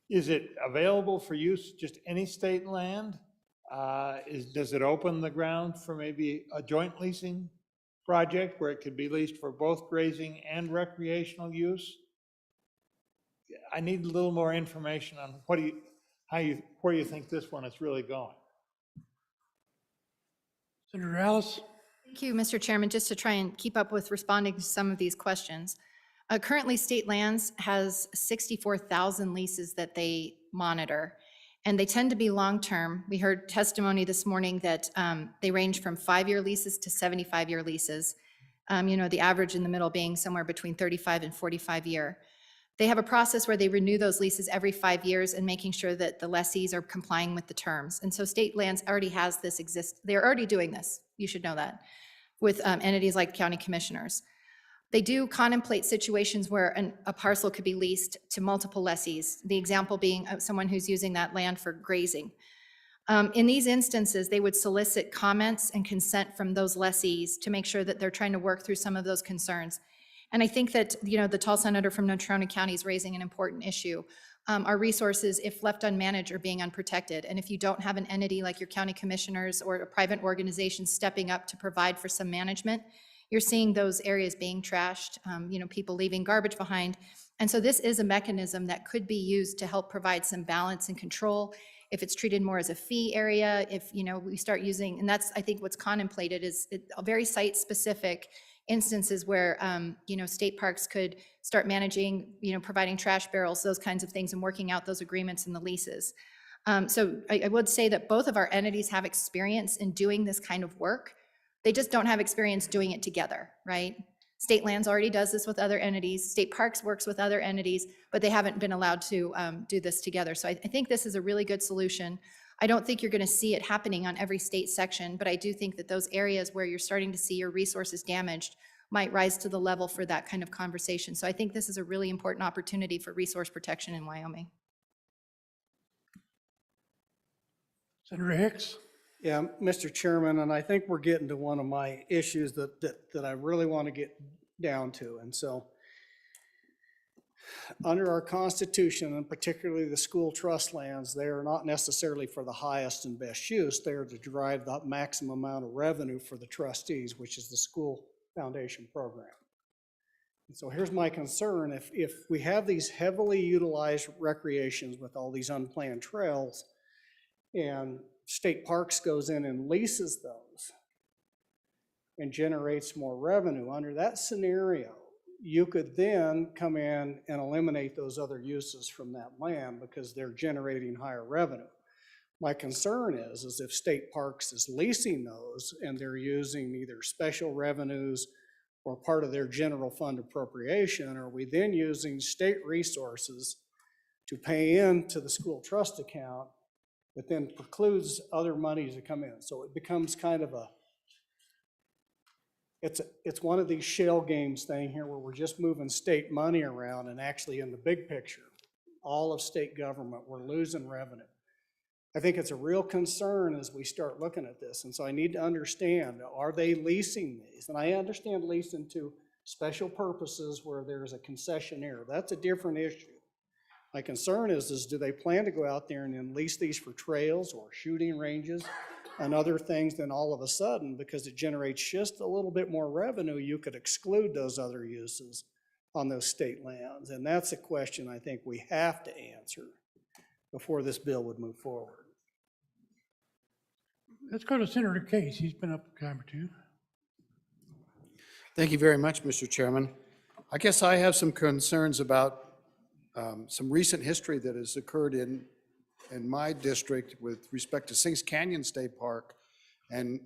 Speaker 8: Is it available for use, just any state land? Does it open the ground for maybe a joint leasing project where it could be leased for both grazing and recreational use? I need a little more information on where you think this one is really going.
Speaker 5: Senator Alice?
Speaker 17: Thank you, Mr. Chairman. Just to try and keep up with responding to some of these questions. Currently, State Lands has 64,000 leases that they monitor, and they tend to be long-term. We heard testimony this morning that they range from 5-year leases to 75-year leases. The average in the middle being somewhere between 35 and 45-year. They have a process where they renew those leases every 5 years and making sure that the lessees are complying with the terms. And so State Lands already has this they're already doing this, you should know that, with entities like county commissioners. They do contemplate situations where a parcel could be leased to multiple lessees, the example being someone who's using that land for grazing. In these instances, they would solicit comments and consent from those lessees to make sure that they're trying to work through some of those concerns. And I think that, the tall senator from Natrona County is raising an important issue. Our resources, if left unmanaged, are being unprotected. And if you don't have an entity like your county commissioners or a private organization stepping up to provide for some management, you're seeing those areas being trashed, people leaving garbage behind. And so this is a mechanism that could be used to help provide some balance and control. If it's treated more as a fee area, if, we start using, and that's, I think what's contemplated is very site-specific instances where, state parks could start managing, providing trash barrels, those kinds of things, and working out those agreements in the leases. So I would say that both of our entities have experience in doing this kind of work. They just don't have experience doing it together, right? State Lands already does this with other entities. State Parks works with other entities, but they haven't been allowed to do this together. So I think this is a really good solution. I don't think you're going to see it happening on every state section, but I do think that those areas where you're starting to see your resources damaged might rise to the level for that kind of conversation. So I think this is a really important opportunity for resource protection in Wyoming.
Speaker 5: Senator Hicks?
Speaker 12: Yeah, Mr. Chairman, and I think we're getting to one of my issues that I really want to get down to. And so under our Constitution, and particularly the school trust lands, they are not necessarily for the highest and best use. They are to derive the maximum amount of revenue for the trustees, which is the school foundation program. And so here's my concern. If we have these heavily utilized recreations with all these unplanned trails, and State Parks goes in and leases those and generates more revenue, under that scenario, you could then come in and eliminate those other uses from that land because they're generating higher revenue. My concern is if State Parks is leasing those and they're using either special revenues or part of their general fund appropriation, are we then using state resources to pay into the school trust account that then precludes other monies to come in? So it becomes kind of it's one of these shell games thing here where we're just moving state money around, and actually in the big picture, all of state government, we're losing revenue. I think it's a real concern as we start looking at this. And so I need to understand, are they leasing these? And I understand leasing to special purposes where there's a concessionaire. That's a different issue. My concern is do they plan to go out there and then lease these for trails or shooting ranges and other things? Then all of a sudden, because it generates just a little bit more revenue, you could exclude those other uses on those state lands. And that's a question I think we have to answer before this bill would move forward.
Speaker 5: Let's go to Senator Case. He's been up a time or two.
Speaker 19: Thank you very much, Mr. Chairman. I guess I have some concerns about some recent history that has occurred in my district with respect to Sings Canyon State Park. And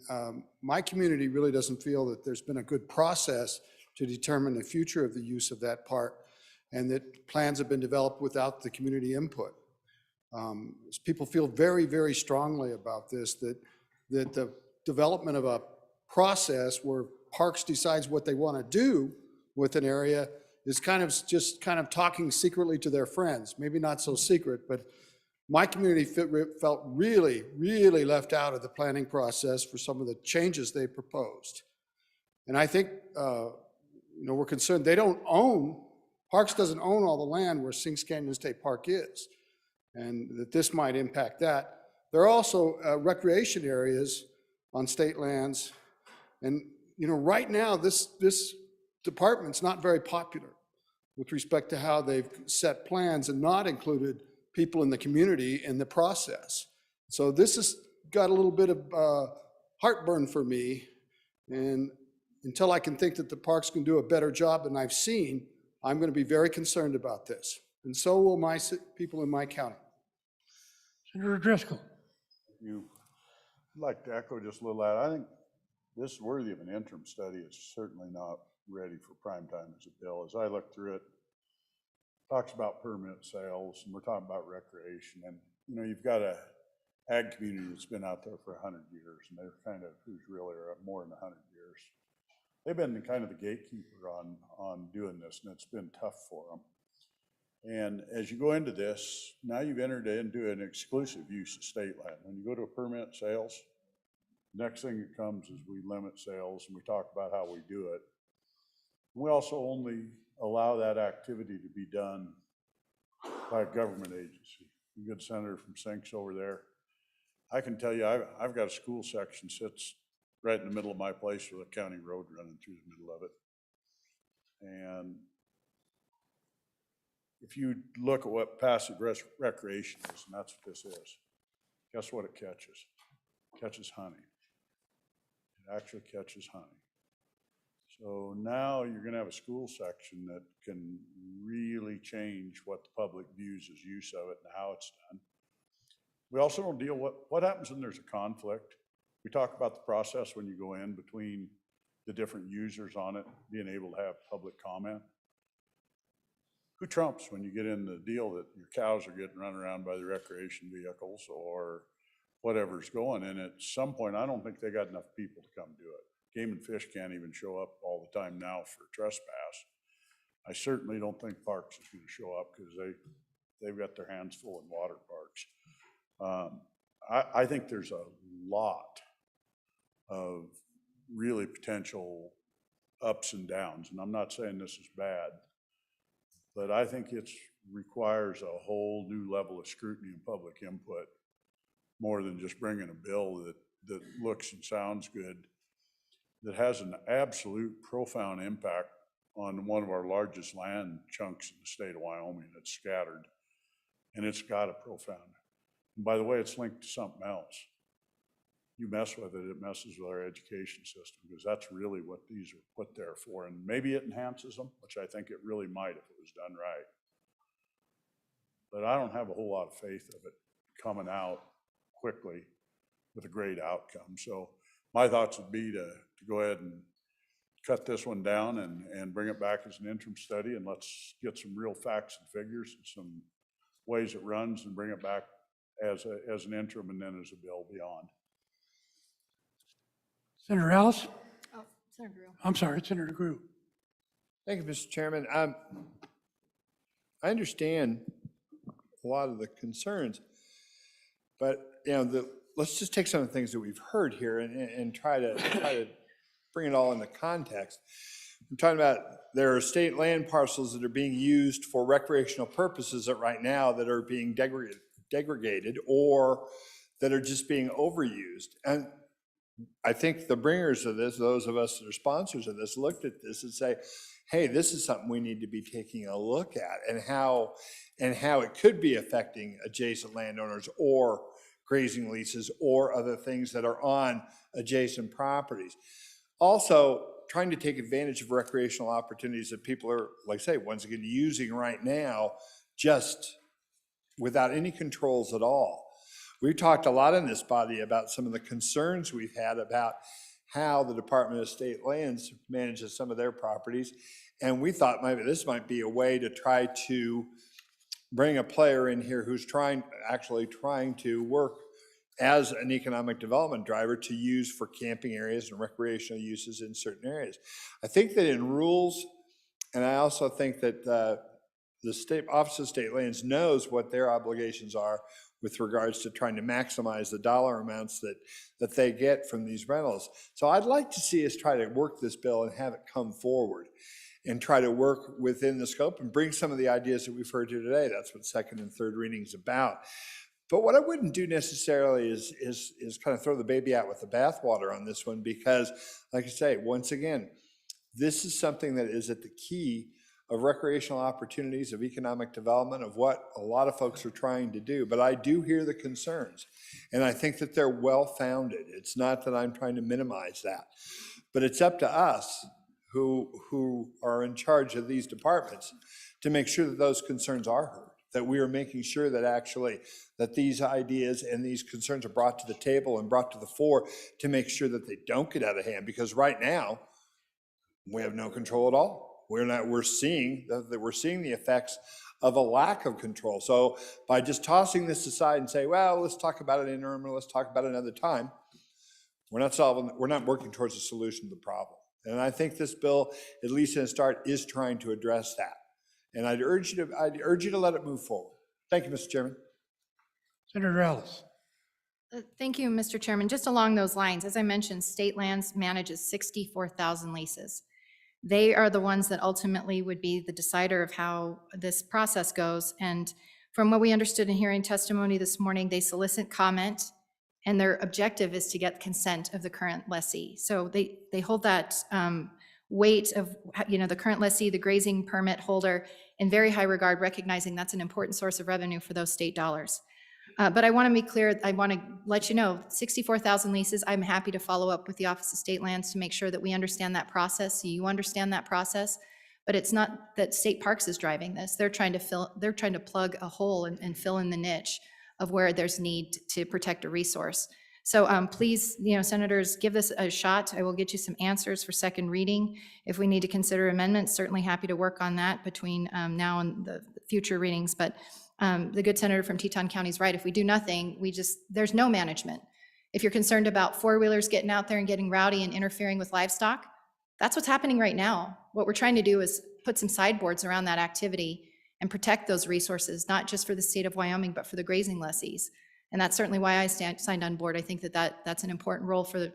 Speaker 19: my community really doesn't feel that there's been a good process to determine the future of the use of that park, and that plans have been developed without the community input. People feel very, very strongly about this, that the development of a process where Parks decides what they want to do with an area is kind of talking secretly to their friends. Maybe not so secret, but my community felt really, really left out of the planning process for some of the changes they proposed. And I think, we're concerned they don't own, Parks doesn't own all the land where Sings Canyon State Park is. and that this might impact that. There are also recreation areas on state lands. And, you know, right now, this department's not very popular with respect to how they've set plans and not included people in the community in the process. So this has got a little bit of heartburn for me. And until I can think that the parks can do a better job than I've seen, I'm going to be very concerned about this. And so will my people in my county.
Speaker 5: Senator Driscoll.
Speaker 3: I'd like to echo just a little that. I think this is worthy of an interim study. It's certainly not ready for prime time as a bill. As I look through it, talks about permit sales, and we're talking about recreation. And, you know, you've got a ag community that's been out there for 100 years, and they're kind of, who's really more than 100 years. They've been kind of the gatekeeper on doing this, and it's been tough for them. And as you go into this, now you've entered into an exclusive use of state land. When you go to a permit sales, next thing that comes is we limit sales, and we talk about how we do it. We also only allow that activity to be done by a government agency. A good senator from Sinks over there. I can tell you, I've got a school section sits right in the middle of my place with a county road running through the middle of it. And if you look at what passive recreation is, and that's what this is, guess what it catches? It catches honey. It actually catches honey. So now you're going to have a school section that can really change what the public views as use of it and how it's done. We also don't deal with what happens when there's a conflict. We talk about the process when you go in between the different users on it, being able to have public comment. Who trumps when you get in the deal that your cows are getting run around by the recreation vehicles or whatever's going? And at some point, I don't think they got enough people to come do it. Game and Fish can't even show up all the time now for trespass. I certainly don't think Parks is going to show up because they've got their hands full in water parks. I think there's a lot of really potential ups and downs, and I'm not saying this is bad, but I think it requires a whole new level of scrutiny and public input more than just bringing a bill that looks and sounds good, that has an absolute profound impact on one of our largest land chunks in the state of Wyoming that's scattered. And it's got a profound. And by the way, it's linked to something else. You mess with it, it messes with our education system, because that's really what these are put there for. And maybe it enhances them, which I think it really might if it was done right. But I don't have a whole lot of faith of it coming out quickly with a great outcome. So my thoughts would be to go ahead and cut this one down and bring it back as an interim study, and let's get some real facts and figures and some ways it runs and bring it back as an interim and then as a bill beyond.
Speaker 5: Senator Ellis?
Speaker 17: Oh, Senator Grew.
Speaker 5: I'm sorry, Senator Grew.
Speaker 18: Thank you, Mr. Chairman. I understand a lot of the concerns, but you know, let's just take some of the things that we've heard here and try to bring it all into context. I'm talking about there are state land parcels that are being used for recreational purposes right now that are being degraded or that are just being overused. And I think the bringers of this, those of us that are sponsors of this, looked at this and say, hey, this is something we need to be taking a look at, and how it could be affecting adjacent landowners or grazing leases or other things that are on adjacent properties. Also, trying to take advantage of recreational opportunities that people are, like I say, once again, using right now, just without any controls at all. We've talked a lot in this body about some of the concerns we've had about how the Department of State Lands manages some of their properties. And we thought maybe this might be a way to try to bring a player in here who's actually trying to work as an economic development driver to use for camping areas and recreational uses in certain areas. I think that in rules, and I also think that the State Office of State Lands knows what their obligations are with regards to trying to maximize the dollar amounts that they get from these rentals. So I'd like to see us try to work this bill and have it come forward. and try to work within the scope and bring some of the ideas that we've heard here today. That's what second and third reading is about. But what I wouldn't do necessarily is kind of throw the baby out with the bathwater on this one, because like I say, once again, this is something that is at the key of recreational opportunities, of economic development, of what a lot of folks are trying to do. But I do hear the concerns, and I think that they're well-founded. It's not that I'm trying to minimize that, but it's up to us who are in charge of these departments to make sure that those concerns are heard, that we are making sure that actually that these ideas and these concerns are brought to the table and brought to the fore to make sure that they don't get out of hand, because right now we have no control at all. We're seeing the effects of a lack of control. So by just tossing this aside and say, well, let's talk about it interim, or let's talk about it another time, we're not working towards a solution to the problem. And I think this bill, at least in a start, is trying to address that. And I'd urge you to let it move forward. Thank you, Mr. Chairman.
Speaker 5: Senator Ellis.
Speaker 17: Thank you, Mr. Chairman. Just along those lines, as I mentioned, State Lands manages 64,000 leases. They are the ones that ultimately would be the decider of how this process goes. And from what we understood in hearing testimony this morning, they solicit comment, and their objective is to get consent of the current lessee. So they hold that weight of, the current lessee, the grazing permit holder, in very high regard, recognizing that's an important source of revenue for those state dollars. But I want to be clear, I want to let you know, 64,000 leases, I'm happy to follow up with the Office of State Lands to make sure that we understand that process, so you understand that process. But it's not that State Parks is driving this. They're trying to plug a hole and fill in the niche of where there's need to protect a resource. So please, senators, give this a shot. I will get you some answers for second reading. If we need to consider amendments, certainly happy to work on that between now and the future readings. But the good senator from Teton County is right. If we do nothing, there's no management. If you're concerned about four-wheelers getting out there and getting rowdy and interfering with livestock, that's what's happening right now. What we're trying to do is put some sideboards around that activity and protect those resources, not just for the state of Wyoming, but for the grazing lessees. And that's certainly why I signed on board. I think that's an important role for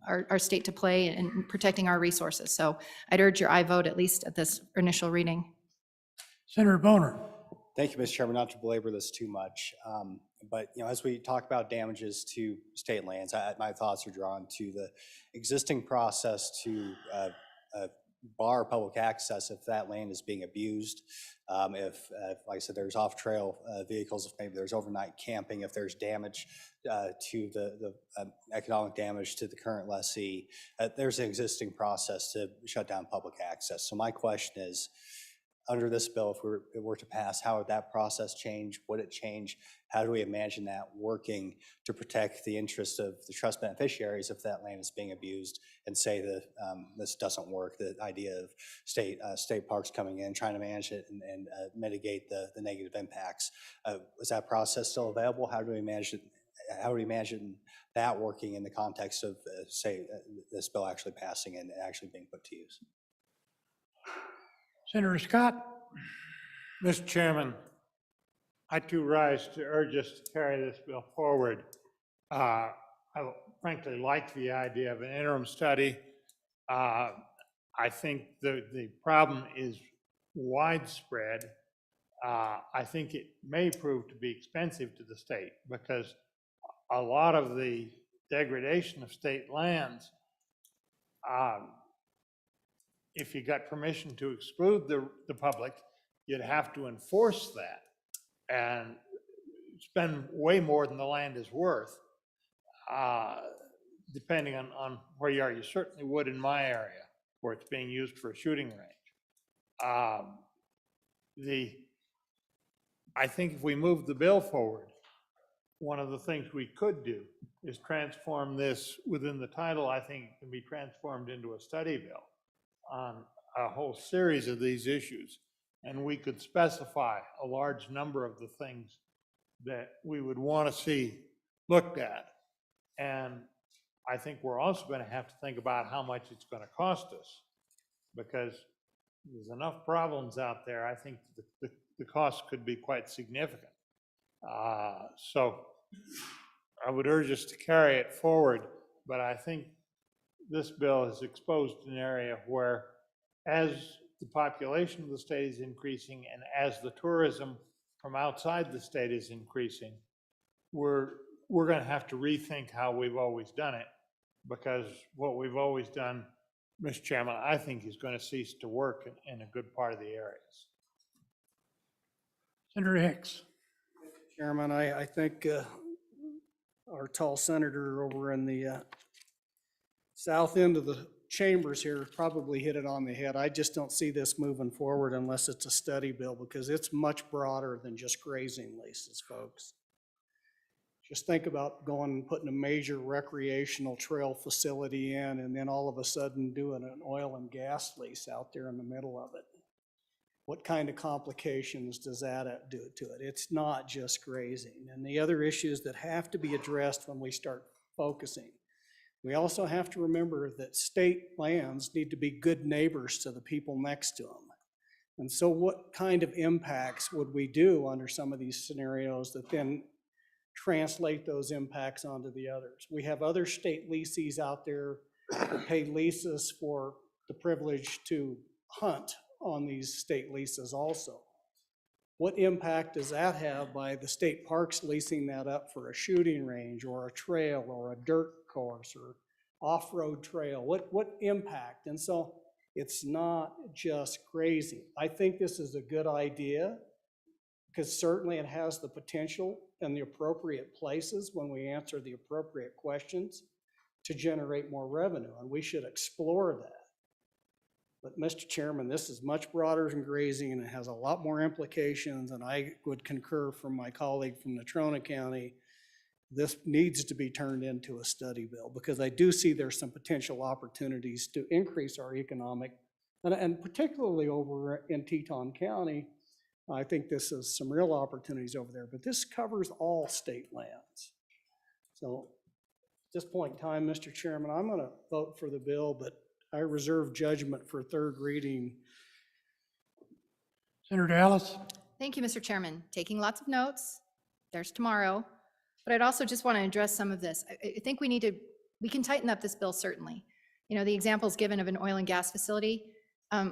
Speaker 17: our state to play in protecting our resources. So I'd urge your aye vote, at least at this initial reading.
Speaker 5: Senator Boner.
Speaker 9: Thank you, Mr. Chairman. Not to belabor this too much, but as we talk about damages to state lands, my thoughts are drawn to the existing process to bar public access if that land is being abused. If, like I said, there's off-trail vehicles, if maybe there's overnight camping, if there's damage to the economic damage to the current lessee, there's an existing process to shut down public access. So my question is, under this bill, if it were to pass, how would that process change? Would it change? How do we imagine that working to protect the interests of the trust beneficiaries if that land is being abused, and say that this doesn't work, the idea of state parks coming in, trying to manage it and mitigate the negative impacts? Is that process still available? How do we imagine that working in the context of, this bill actually passing and actually being put to use?
Speaker 5: Senator Scott.
Speaker 8: Mr. Chairman, I too rise to urge us to carry this bill forward. I frankly like the idea of an interim study. I think the problem is widespread. I think it may prove to be expensive to the state, because a lot of the degradation of state lands, if you got permission to exclude the public, you'd have to enforce that and spend way more than the land is worth, depending on where you are. You certainly would in my area, where it's being used for a shooting range. I think if we move the bill forward, one of the things we could do is transform this within the title. I think it can be transformed into a study bill on a whole series of these issues, and we could specify a large number of the things that we would want to see looked at. And I think we're also going to have to think about how much it's going to cost us, because there's enough problems out there. I think the cost could be quite significant. So I would urge us to carry it forward, but I think this bill has exposed an area where, as the population of the state is increasing, and as the tourism from outside the state is increasing, we're going to have to rethink how we've always done it, because what we've always done, Mr. Chairman, I think is going to cease to work in a good part of the areas.
Speaker 5: Senator Hicks.
Speaker 12: Chairman, I think our tall senator over in the south end of the chambers here probably hit it on the head. I just don't see this moving forward unless it's a study bill, because it's much broader than just grazing leases, folks. Just think about going and putting a major recreational trail facility in, and then all of a sudden doing an oil and gas lease out there in the middle of it. What kind of complications does that do to it? It's not just grazing. And the other issues that have to be addressed when we start focusing. We also have to remember that state lands need to be good neighbors to the people next to them. And so what kind of impacts would we do under some of these scenarios that then translate those impacts onto the others? We have other state leases out there that pay leases for the privilege to hunt on these state leases also. What impact does that have by the state parks leasing that up for a shooting range or a trail or a dirt course or off-road trail? What impact? And so it's not just grazing. I think this is a good idea because certainly it has the potential in the appropriate places when we answer the appropriate questions to generate more revenue, and we should explore that. But Mr. Chairman, this is much broader than grazing, and it has a lot more implications, and I would concur from my colleague from Natrona County. This needs to be turned into a study bill, because I do see there's some potential opportunities to increase our economic, and particularly over in Teton County, I think this is some real opportunities over there, but this covers all state lands. So at this point in time, Mr. Chairman, I'm gonna vote for the bill, but I reserve judgment for third reading.
Speaker 5: Senator Ellis.
Speaker 17: Thank you, Mr. Chairman. Taking lots of notes. There's tomorrow. But I'd also just want to address some of this. I think we can tighten up this bill, certainly. You know, the examples given of an oil and gas facility.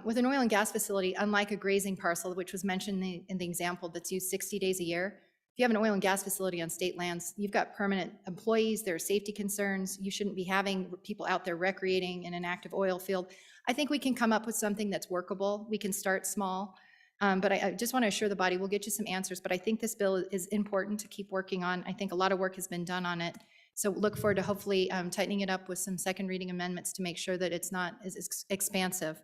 Speaker 17: With an oil and gas facility, unlike a grazing parcel, which was mentioned in the example that's used 60 days a year, if you have an oil and gas facility on state lands, you've got permanent employees, there are safety concerns, you shouldn't be having people out there recreating in an active oil field. I think we can come up with something that's workable. We can start small, but I just want to assure the body we'll get you some answers, but I think this bill is important to keep working on. I think a lot of work has been done on it. So look forward to hopefully tightening it up with some second reading amendments to make sure that it's not as expansive.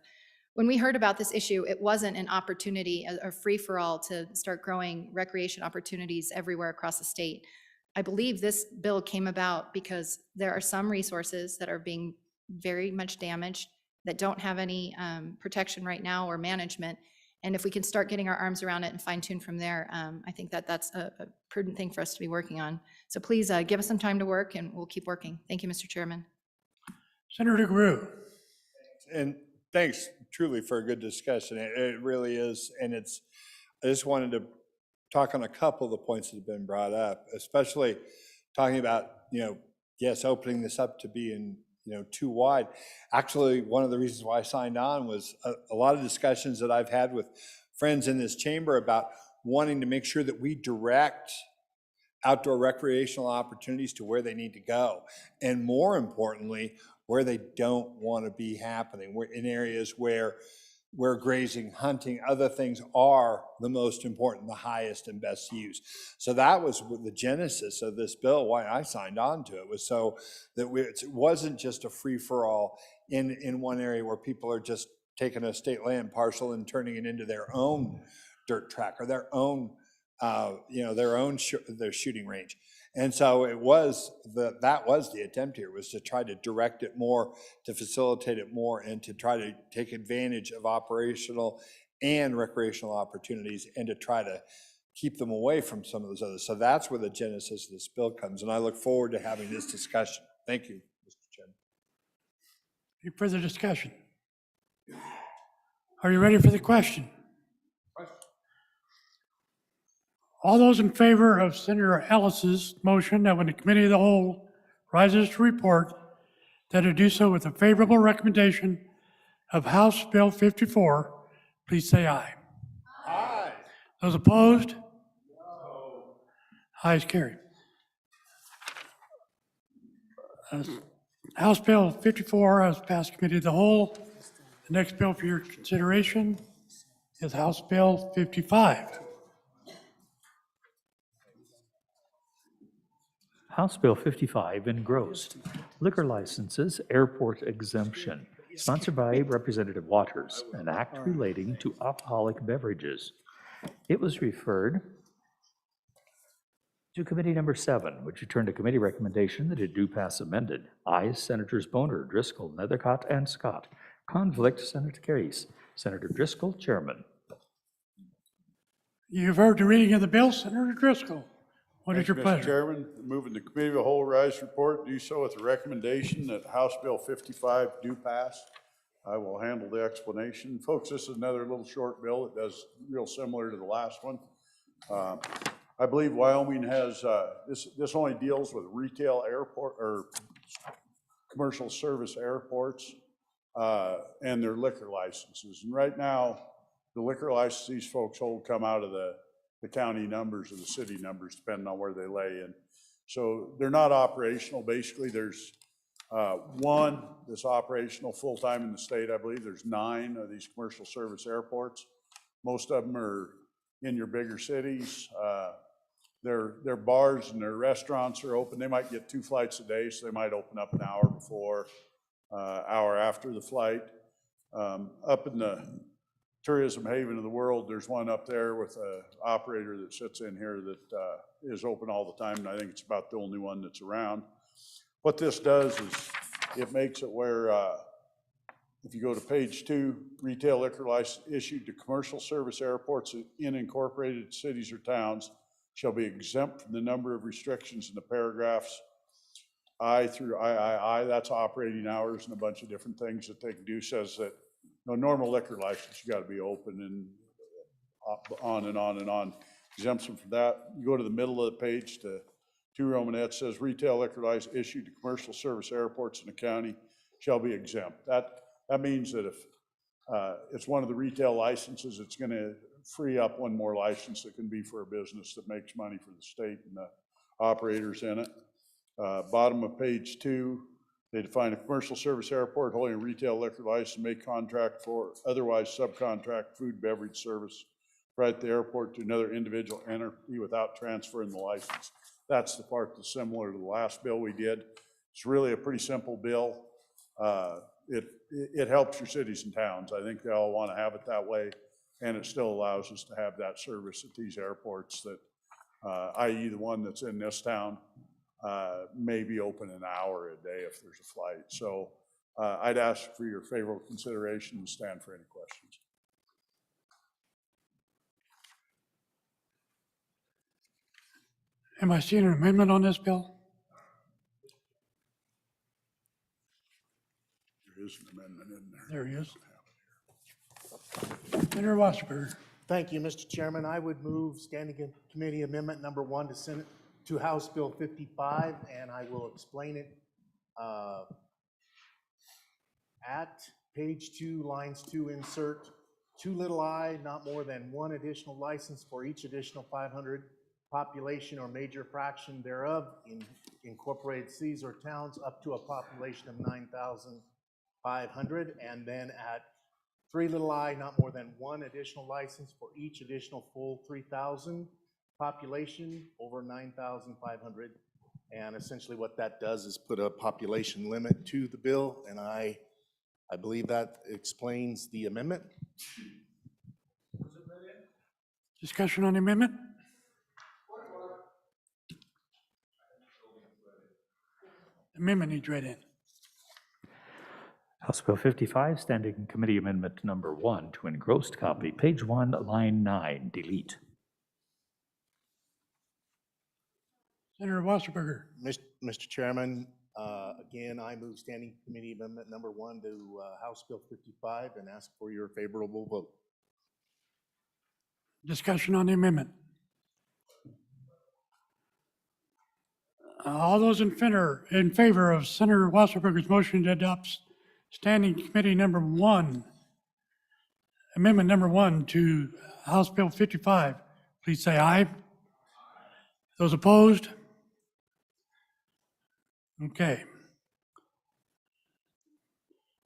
Speaker 17: When we heard about this issue, it wasn't an opportunity, a free-for-all to start growing recreation opportunities everywhere across the state. I believe this bill came about because there are some resources that are being very much damaged that don't have any protection right now or management. And if we can start getting our arms around it and fine-tune from there, I think that that's a prudent thing for us to be working on. So please give us some time to work and we'll keep working. Thank you, Mr. Chairman.
Speaker 5: Senator Grew.
Speaker 18: And thanks truly for a good discussion. It really is. And I just wanted to talk on a couple of the points that have been brought up, especially talking about, yes, opening this up to being, too wide. Actually, one of the reasons why I signed on was a lot of discussions that I've had with friends in this chamber about wanting to make sure that we direct outdoor recreational opportunities to where they need to go. And more importantly, where they don't want to be happening. We're in areas where grazing, hunting, other things are the most important, the highest and best use. So that was the genesis of this bill, why I signed on to it, was so that it wasn't just a free-for-all in one area where people are just taking a state land parcel and turning it into their own dirt track or their own, their shooting range. And so that was the attempt here, was to try to direct it more, to facilitate it more, and to try to take advantage of operational and recreational opportunities and to try to keep them away from some of those others. So that's where the genesis of this bill comes, and I look forward to having this discussion. Thank you, Mr. Chairman.
Speaker 5: Any further discussion? Are you ready for the question? All those in favor of Senator Ellis's motion that when the committee of the whole rises to report, that it do so with a favorable recommendation of House Bill 54 please say aye. Aye. Those opposed? No. Ayes carried. House Bill 54 has passed committee of the whole. The next bill for your consideration is House Bill 55.
Speaker 2: House Bill 55 engrossed, liquor licenses, airport exemption, sponsored by Representative Waters, an act relating to alcoholic beverages. It was referred to Committee Number 7, which returned a committee recommendation that it do pass amended. Ayes, Senators Boner, Driscoll, Nethercott, and Scott. Conflict, Senator carries. Senator Driscoll, Chairman.
Speaker 5: You've heard the reading of the bill, Senator Driscoll. What is
Speaker 3: Thank you,
Speaker 5: your
Speaker 3: Mr.
Speaker 5: pleasure?
Speaker 3: Chairman, moving the Committee of the Whole Rise Report, do so with the recommendation that House Bill 55 do pass. I will handle the explanation. Folks, this is another little short bill. It does real similar to the last one. I believe Wyoming has, this only deals with retail airport or commercial service airports and their liquor licenses. And right now, the liquor license these folks hold come out of the county numbers or the city numbers, depending on where they lay in. So they're not operational. Basically, there's one that's operational full-time in the state, I believe. There's 9 of these commercial service airports. Most of them are in your bigger cities. Their bars and their restaurants are open. They might get 2 flights a day, so they might open up an hour before, hour after the flight. Up in the tourism haven of the world, there's one up there with an operator that sits in here that is open all the time, and I think it's about the only one that's around. What this does is it makes it where if you go to page 2, retail liquor license issued to commercial service airports in incorporated cities or towns shall be exempt from the number of restrictions in the paragraphs I through III. That's operating hours and a bunch of different things that they can do. Says that no normal liquor license, you got to be open and on and on and on. Exempts them from that. You go to the middle of the page to 2 Romanet, says retail liquor license issued to commercial service airports in the county shall be exempt. That means that if it's one of the retail licenses, it's going to free up one more license that can be for a business that makes money for the state and the operators in it. Bottom of page 2, they define a commercial service airport holding a retail liquor license may contract for otherwise subcontract food beverage service right at the airport to another individual entity without transferring the license. That's the part that's similar to the last bill we did. It's really a pretty simple bill. It helps your cities and towns. I think they all want to have it that way, and it still allows us to have that service at these airports that, i.e. the one that's in this town, may be open an hour a day if there's a flight. So I'd ask for your favorable consideration and stand for any questions.
Speaker 5: Am I seeing an amendment on this bill?
Speaker 3: There is an amendment in there.
Speaker 5: There he is. Senator Wasserberg.
Speaker 20: Thank you, Mr. Chairman. I would move Standing Committee Amendment Number 1 to House Bill 55, and I will explain it at page 2, lines 2, insert 2i, not more than 1 additional license for each additional 500 population or major fraction thereof in incorporated cities or towns up to a population of 9,500, and then at 3i, not more than 1 additional license for each additional full 3,000 population over 9,500. And essentially what that does is put a population limit to the bill, and I believe that explains the amendment.
Speaker 5: Discussion on the amendment? Amendment needs read in.
Speaker 2: House Bill 55, Standing Committee Amendment Number 1 to engrossed copy, page 1, line 9, delete.
Speaker 5: Senator Wasserberger.
Speaker 20: Mr. Chairman, again, I move Standing Committee Amendment Number 1 to House Bill 55 and ask for your favorable vote.
Speaker 5: Discussion on the amendment. All those in favor of Senator Wasserberger's motion to adopt Standing Committee Number 1 Amendment number 1 to House Bill 55, please say aye. Those opposed? Okay.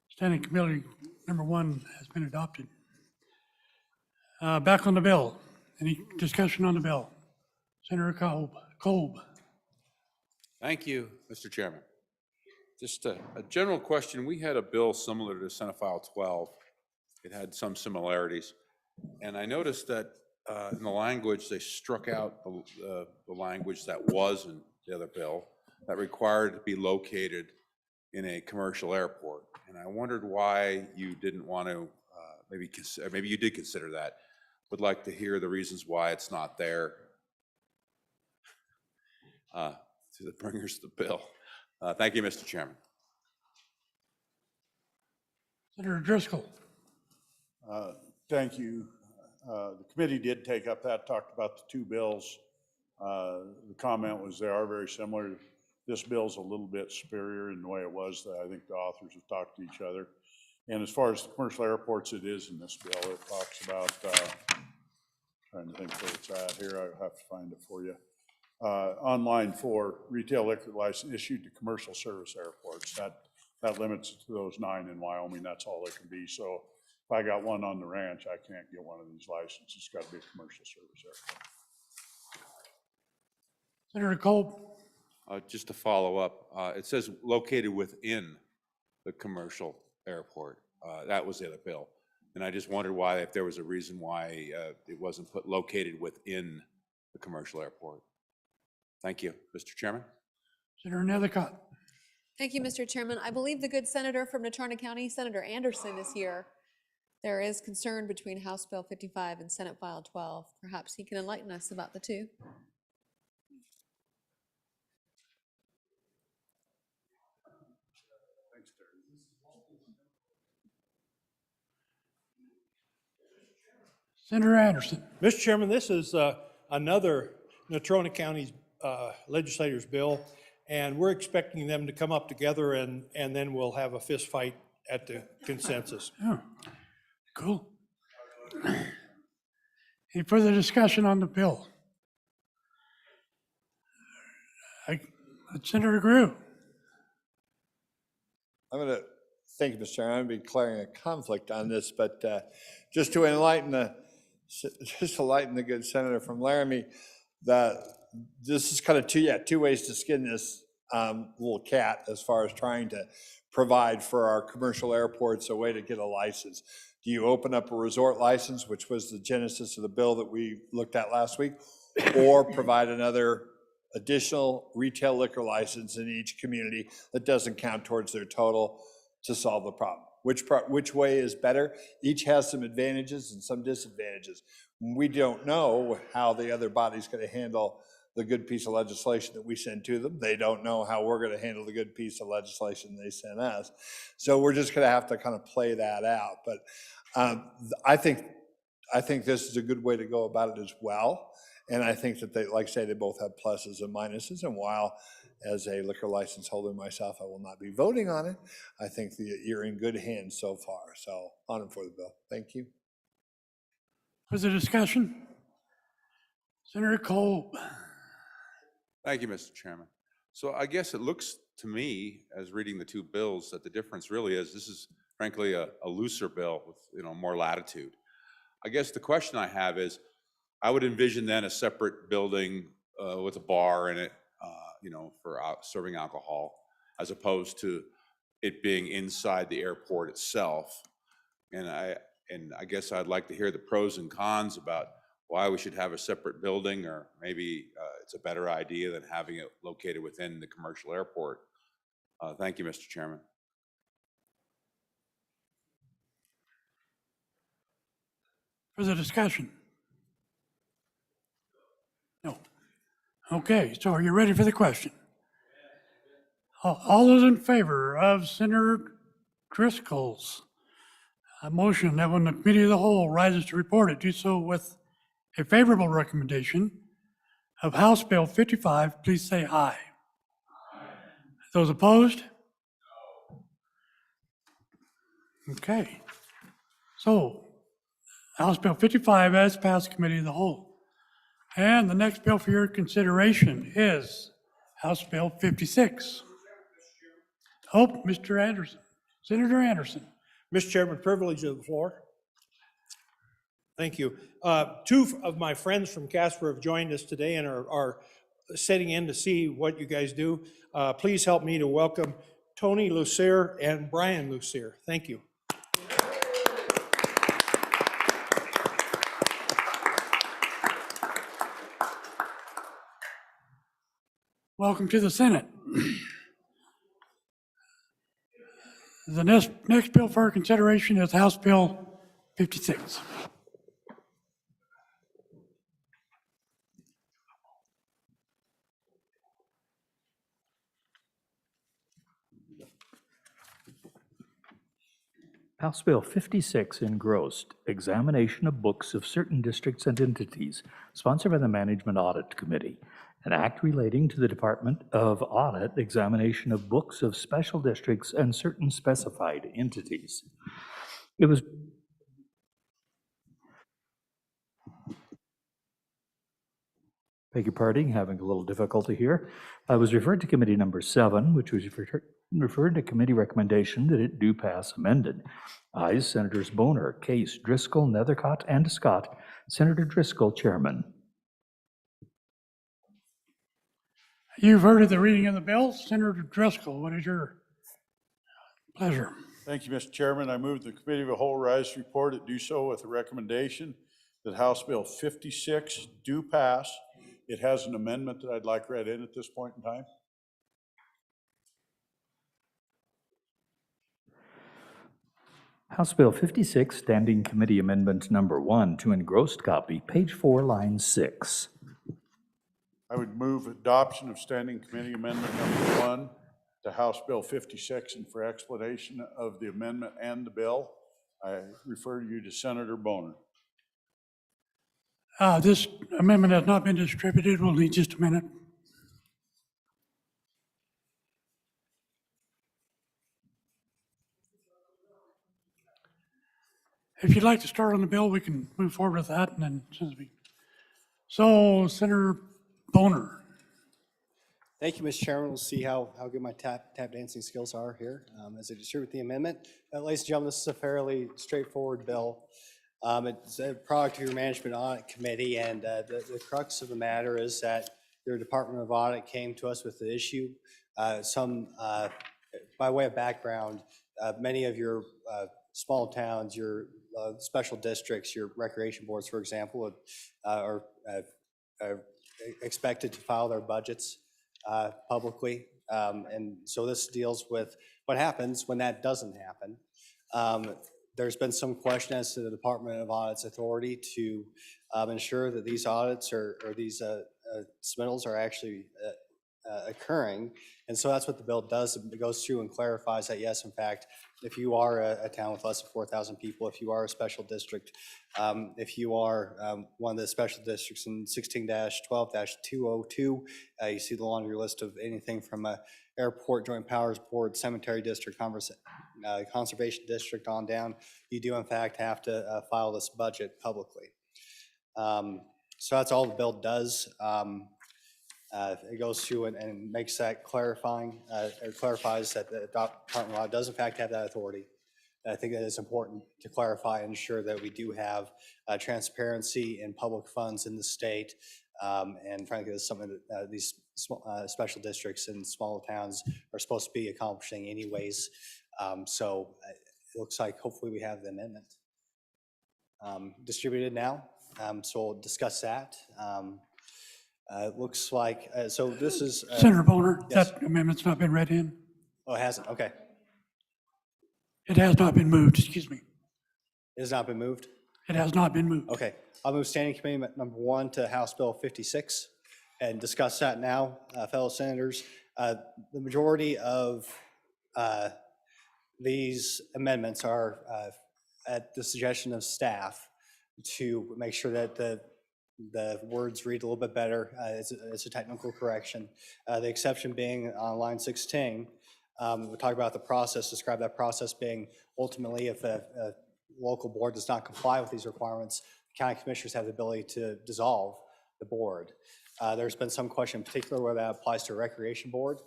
Speaker 5: Standing Committee number 1 has been adopted. Back on the bill. Any discussion on the bill? Senator Kolb.
Speaker 15: Thank you, Mr. Chairman. Just a general question. We had a bill similar to Senate File 12. It had some similarities. And I noticed that in the language, they struck out the language that was in the other bill that required to be located in a commercial airport. And I wondered why you didn't want to, maybe you did consider that. Would like to hear the reasons why it's not there to the bringers of the bill. Thank you, Mr. Chairman.
Speaker 5: Senator Driscoll.
Speaker 3: Thank you. The committee did take up that, talked about the two bills. The comment was they are very similar. This bill's a little bit superior in the way it was. I think the authors have talked to each other. And as far as the commercial airports, it is in this bill. It talks about, trying to think where it's at here. I have to find it for you. On line 4, retail liquor license issued to commercial service airports. That limits it to those 9 in Wyoming. That's all they can be. So if I got one on the ranch, I can't get one of these licenses. It's got to be a commercial service airport.
Speaker 5: Senator Kolb.
Speaker 15: Just to follow up, it says located within the commercial airport. That was the other bill. And I just wondered why, if there was a reason why it wasn't put located within the commercial airport. Thank you, Mr. Chairman.
Speaker 5: Senator Nethercott.
Speaker 10: Thank you, Mr. Chairman. I believe the good senator from Natrona County, Senator Anderson, is here. There is concern between House Bill 55 and Senate File 12. Perhaps he can enlighten us about the two.
Speaker 5: Senator Anderson.
Speaker 21: Mr. Chairman, this is another Natrona County legislators bill, and we're expecting them to come up together, and then we'll have a fist fight at the consensus.
Speaker 5: Oh, cool. Any further discussion on the bill? Senator Grew.
Speaker 18: Thank you, Mr. Chairman. I'm going to be declaring a conflict on this, but just to enlighten the good senator from Laramie, that this is kind of two ways to skin this little cat as far as trying to provide for our commercial airports a way to get a license. Do you open up a resort license, which was the genesis of the bill that we looked at last week, or provide another additional retail liquor license in each community that doesn't count towards their total to solve the problem? Which way is better? Each has some advantages and some disadvantages. We don't know how the other body's going to handle the good piece of legislation that we send to them. They don't know how we're going to handle the good piece of legislation they send us. So we're just going to have to kind of play that out. But I think this is a good way to go about it as well. And I think that they, like I say, they both have pluses and minuses. And while as a liquor license holder myself, I will not be voting on it, I think that you're in good hands so far. So on and for the bill. Thank you.
Speaker 5: Further discussion? Senator Kolb.
Speaker 15: Thank you, Mr. Chairman. So I guess it looks to me, as reading the two bills, that the difference really is this is frankly a looser bill with more latitude. I guess the question I have is, I would envision then a separate building with a bar in it, for serving alcohol, as opposed to it being inside the airport itself. And I guess I'd like to hear the pros and cons about why we should have a separate building, or maybe it's a better idea than having it located within the commercial airport. Thank you, Mr. Chairman.
Speaker 5: Further discussion? No. Okay, so are you ready for the question? All those in favor of Senator Driscoll's motion that when the committee of the whole rises to report it, do so with a favorable recommendation of House Bill 55, please say aye. Aye. Those opposed? No. Okay. So House Bill 55 as passed committee of the whole. And the next bill for your consideration is House Bill 56. Oh, Mr. Anderson, Senator Anderson.
Speaker 21: Mr. Chairman, privilege of the floor. Thank you. Two of my friends from Casper have joined us today and are sitting in to see what you guys do. Please help me to welcome Tony Lucier and Brian Lucier. Thank you.
Speaker 5: Welcome to the Senate. The next bill for our consideration is House Bill 56.
Speaker 2: House Bill 56 engrossed, examination of books of certain districts and entities, sponsored by the Management Audit Committee. An act relating to the Department of Audit examination of books of special districts and certain specified entities. It was beg your pardon, having a little difficulty here. I was referred to committee number 7, which was referred to committee recommendation that it do pass amended. Ayes, Senators Boner, Case, Driscoll, Nethercott, and Scott. Senator Driscoll, Chairman.
Speaker 5: You've heard of the reading of the bill. Senator Driscoll, what is your pleasure?
Speaker 3: Thank you, Mr. Chairman. I move the Committee of the Whole rise to report it do so with a recommendation that House Bill 56 do pass. It has an amendment that I'd like read in at this point in time.
Speaker 2: House Bill 56, Standing Committee Amendment Number 1 to engrossed copy, page 4, line 6.
Speaker 3: I would move adoption of Standing Committee Amendment Number 1 to House Bill 56, and for explanation of the amendment and the bill, I refer you to Senator Boner.
Speaker 5: This amendment has not been distributed. We'll need just a minute. If you'd like to start on the bill, we can move forward with that, and then so Senator Boner.
Speaker 9: Thank you, Mr. Chairman. We'll see how good my tap dancing skills are here as I distribute the amendment. Ladies and gentlemen, this is a fairly straightforward bill. It's a product of your Management Audit Committee, and the crux of the matter is that your Department of Audit came to us with the issue. By way of background, many of your small towns, your special districts, your recreation boards, for example, are expected to file their budgets publicly. And so this deals with what happens when that doesn't happen. There's been some question as to the Department of Audit's authority to ensure that these audits or these submittals are actually occurring. And so that's what the bill does. It goes through and clarifies that, yes, in fact, if you are a town with less than 4,000 people, if you are a special district, if you are one of the special districts in 16-12-202, you see the longer list of anything from a airport, joint powers board, cemetery district, conservation district on down, you do in fact have to file this budget publicly. So that's all the bill does. It goes through and makes that clarifying, it clarifies that the Department of Audit does in fact have that authority. I think that it's important to clarify and ensure that we do have transparency in public funds in the state. And frankly, that's something that these special districts and small towns are supposed to be accomplishing anyways. So it looks like hopefully we have the amendment distributed now. So we'll discuss that. It looks like, so this is.
Speaker 5: Senator Boner,
Speaker 9: yes.
Speaker 5: That amendment's not been read in.
Speaker 9: Oh, it hasn't, okay.
Speaker 5: It has not been moved, excuse me.
Speaker 9: It has not been moved?
Speaker 5: It has not been moved.
Speaker 9: Okay, I'll move Standing Committee Number 1 to House Bill 56 and discuss that now, fellow senators. The majority of these amendments are at the suggestion of staff to make sure that the words read a little bit better. It's a technical correction. The exception being on line 16, we talk about the process, describe that process being ultimately if local board does not comply with these requirements, county commissioners have the ability to dissolve the board. There's been some question in particular whether that applies to a recreation board.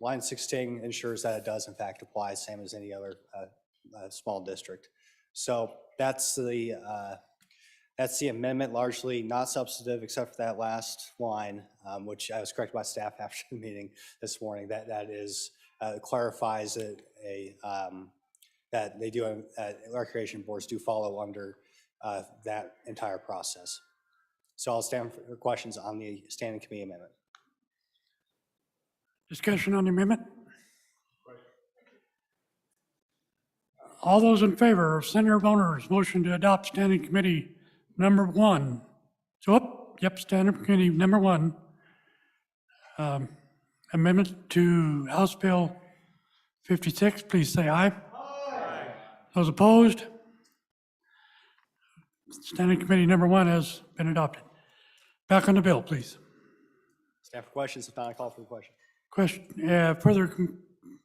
Speaker 9: Line 16 ensures that it does in fact apply, same as any other small district. So that's the amendment, largely not substantive except for that last line, which I was corrected by staff after the meeting this morning. That is clarifies that they do recreation boards do follow under that entire process. So I'll stand for questions on the standing committee amendment.
Speaker 5: Discussion on the amendment? All those in favor of Senator Boner's motion to adopt standing committee number 1. Standing committee number 1. Amendment to House Bill 56, please say aye. Aye. Those opposed? Standing committee number 1 has been adopted. Back on the bill, please.
Speaker 9: Stand for questions. If not, I call for the question.
Speaker 5: Further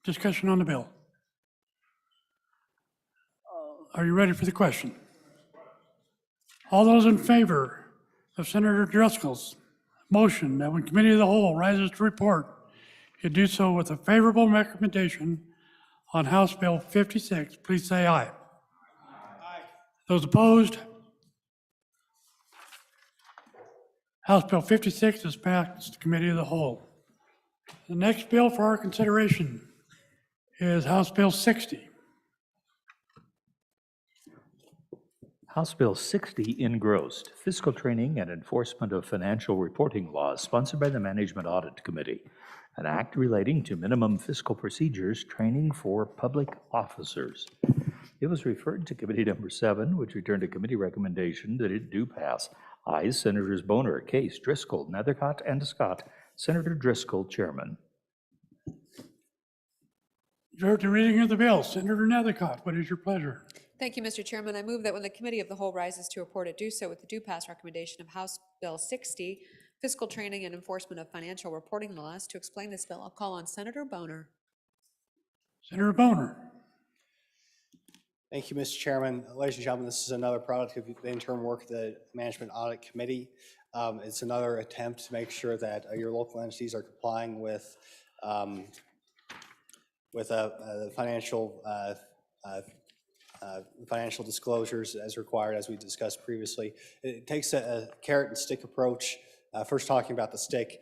Speaker 5: discussion on the bill? Are you ready for the question? All those in favor of Senator Driscoll's motion that when committee of the whole rises to report, it do so with a favorable recommendation on House Bill 56, please say aye. Aye. Those opposed? House Bill 56 is passed to committee of the whole. The next bill for our consideration is House Bill 60.
Speaker 2: House Bill 60 engrossed, fiscal training and enforcement of financial reporting laws, sponsored by the Management Audit Committee, an act relating to minimum fiscal procedures training for public officers. It was referred to Committee Number 7, which returned a committee recommendation that it do pass. Ayes, Senators Boner, Case, Driscoll, Nethercott, and Scott. Senator Driscoll, Chairman.
Speaker 5: You heard the reading of the bill. Senator Nethercott, what is your pleasure?
Speaker 10: Thank you, Mr. Chairman. I move that when the committee of the whole rises to report, it do so with the due pass recommendation of House Bill 60, fiscal training and enforcement of financial reporting laws. To explain this bill, I'll call on Senator Boner.
Speaker 5: Senator Boner.
Speaker 9: Thank you, Mr. Chairman. Ladies and gentlemen, this is another product of the interim work of the Management Audit Committee. It's another attempt to make sure that your local entities are complying with financial disclosures as required, as we discussed previously. It takes a carrot and stick approach. First talking about the stick,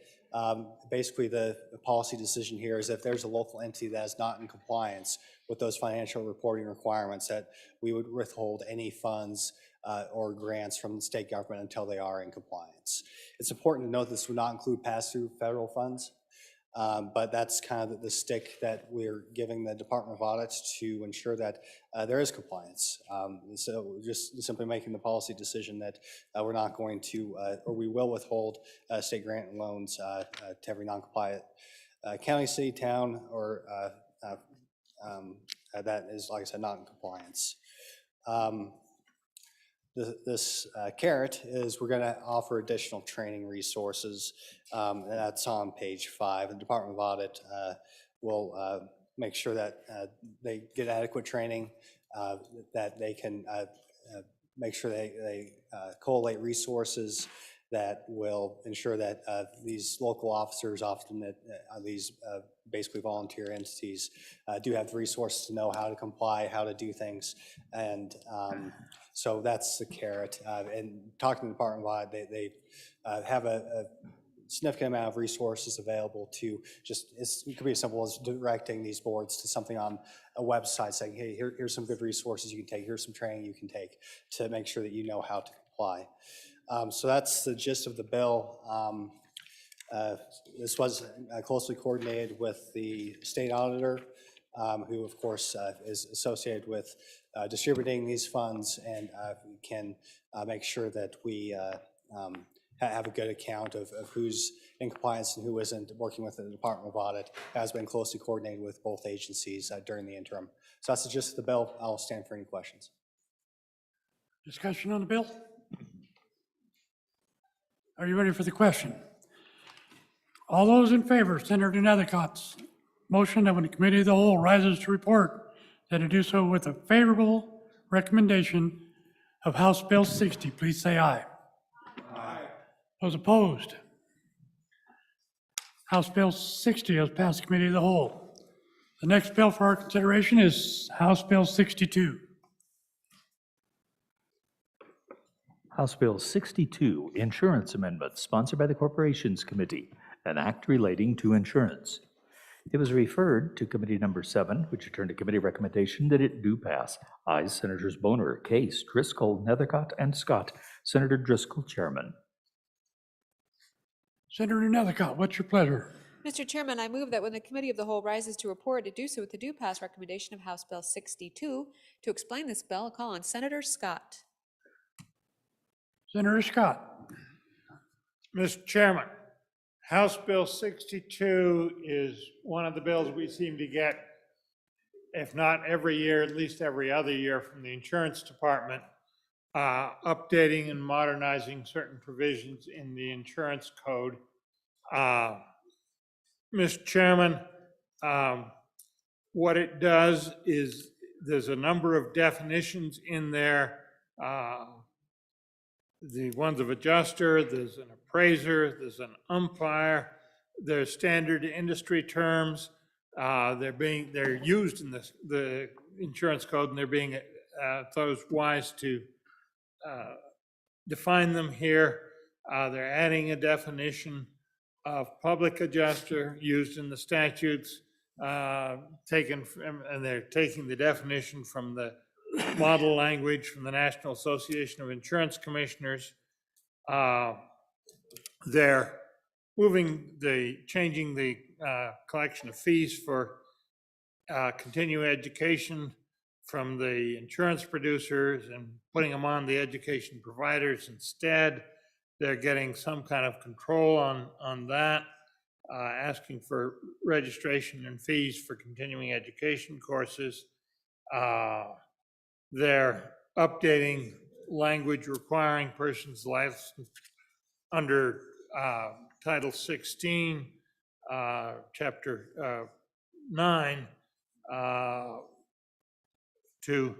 Speaker 9: basically the policy decision here is if there's a local entity that is not in compliance with those financial reporting requirements, that we would withhold any funds or grants from the state government until they are in compliance. It's important to note this would not include pass-through federal funds, but that's kind of the stick that we're giving the Department of Audits to ensure that there is compliance. So just simply making the policy decision that we're not going to, or we will withhold state grant and loans to every non-compliant county, city, town, or that is, like I said, not in compliance. This carrot is we're going to offer additional training resources. That's on page 5. The Department of Audit will make sure that they get adequate training, that they can make sure they collate resources that will ensure that these local officers, often at these basically volunteer entities, do have the resources to know how to comply, how to do things, and so that's the carrot. And talking to the Department of Audit, they have a significant amount of resources available to just, it could be as simple as directing these boards to something on a website saying, hey, here's some good resources you can take, here's some training you can take to make sure that you know how to comply. So that's the gist of the bill. This was closely coordinated with the state auditor, who of course is associated with distributing these funds and can make sure that we have a good account of who's in compliance and who isn't. Working with the Department of Audit has been closely coordinated with both agencies during the interim. So that's the gist of the bill. I'll stand for any questions.
Speaker 5: Discussion on the bill? Are you ready for the question? All those in favor, Senator Nethercott's motion that when the committee of the whole rises to report, that it do so with a favorable recommendation of House Bill 60, please say aye. Aye. Those opposed? House Bill 60 has passed Committee of the Whole. The next bill for our consideration is House Bill 62.
Speaker 2: House Bill 62, Insurance Amendment, sponsored by the Corporations Committee, an act relating to insurance. It was referred to Committee Number 7, which returned a committee recommendation that it do pass. Ayes, Senators Boner, Case, Driscoll, Nethercott, and Scott. Senator Driscoll, Chairman.
Speaker 5: Senator Nethercott, what's your pleasure?
Speaker 10: Mr. Chairman, I move that when the Committee of the Whole rises to report, it do so with the due pass recommendation of House Bill 62. To explain this bill, I'll call on Senator Scott.
Speaker 5: Senator Scott.
Speaker 8: Mr. Chairman, House Bill 62 is one of the bills we seem to get, if not every year, at least every other year from the Insurance Department, updating and modernizing certain provisions in the insurance code. Mr. Chairman, what it does is there's a number of definitions in there. The ones of adjuster, there's an appraiser, there's an umpire, there's standard industry terms. They're used in the insurance code, and they're being thought wise to define them here. They're adding a definition of public adjuster used in the statutes, and they're taking the definition from the model language from the National Association of Insurance Commissioners. They're changing the collection of fees for continuing education from the insurance producers and putting them on the education providers instead. They're getting some kind of control on that, asking for registration and fees for continuing education courses. They're updating language requiring persons licensed under Title 16, Chapter 9, to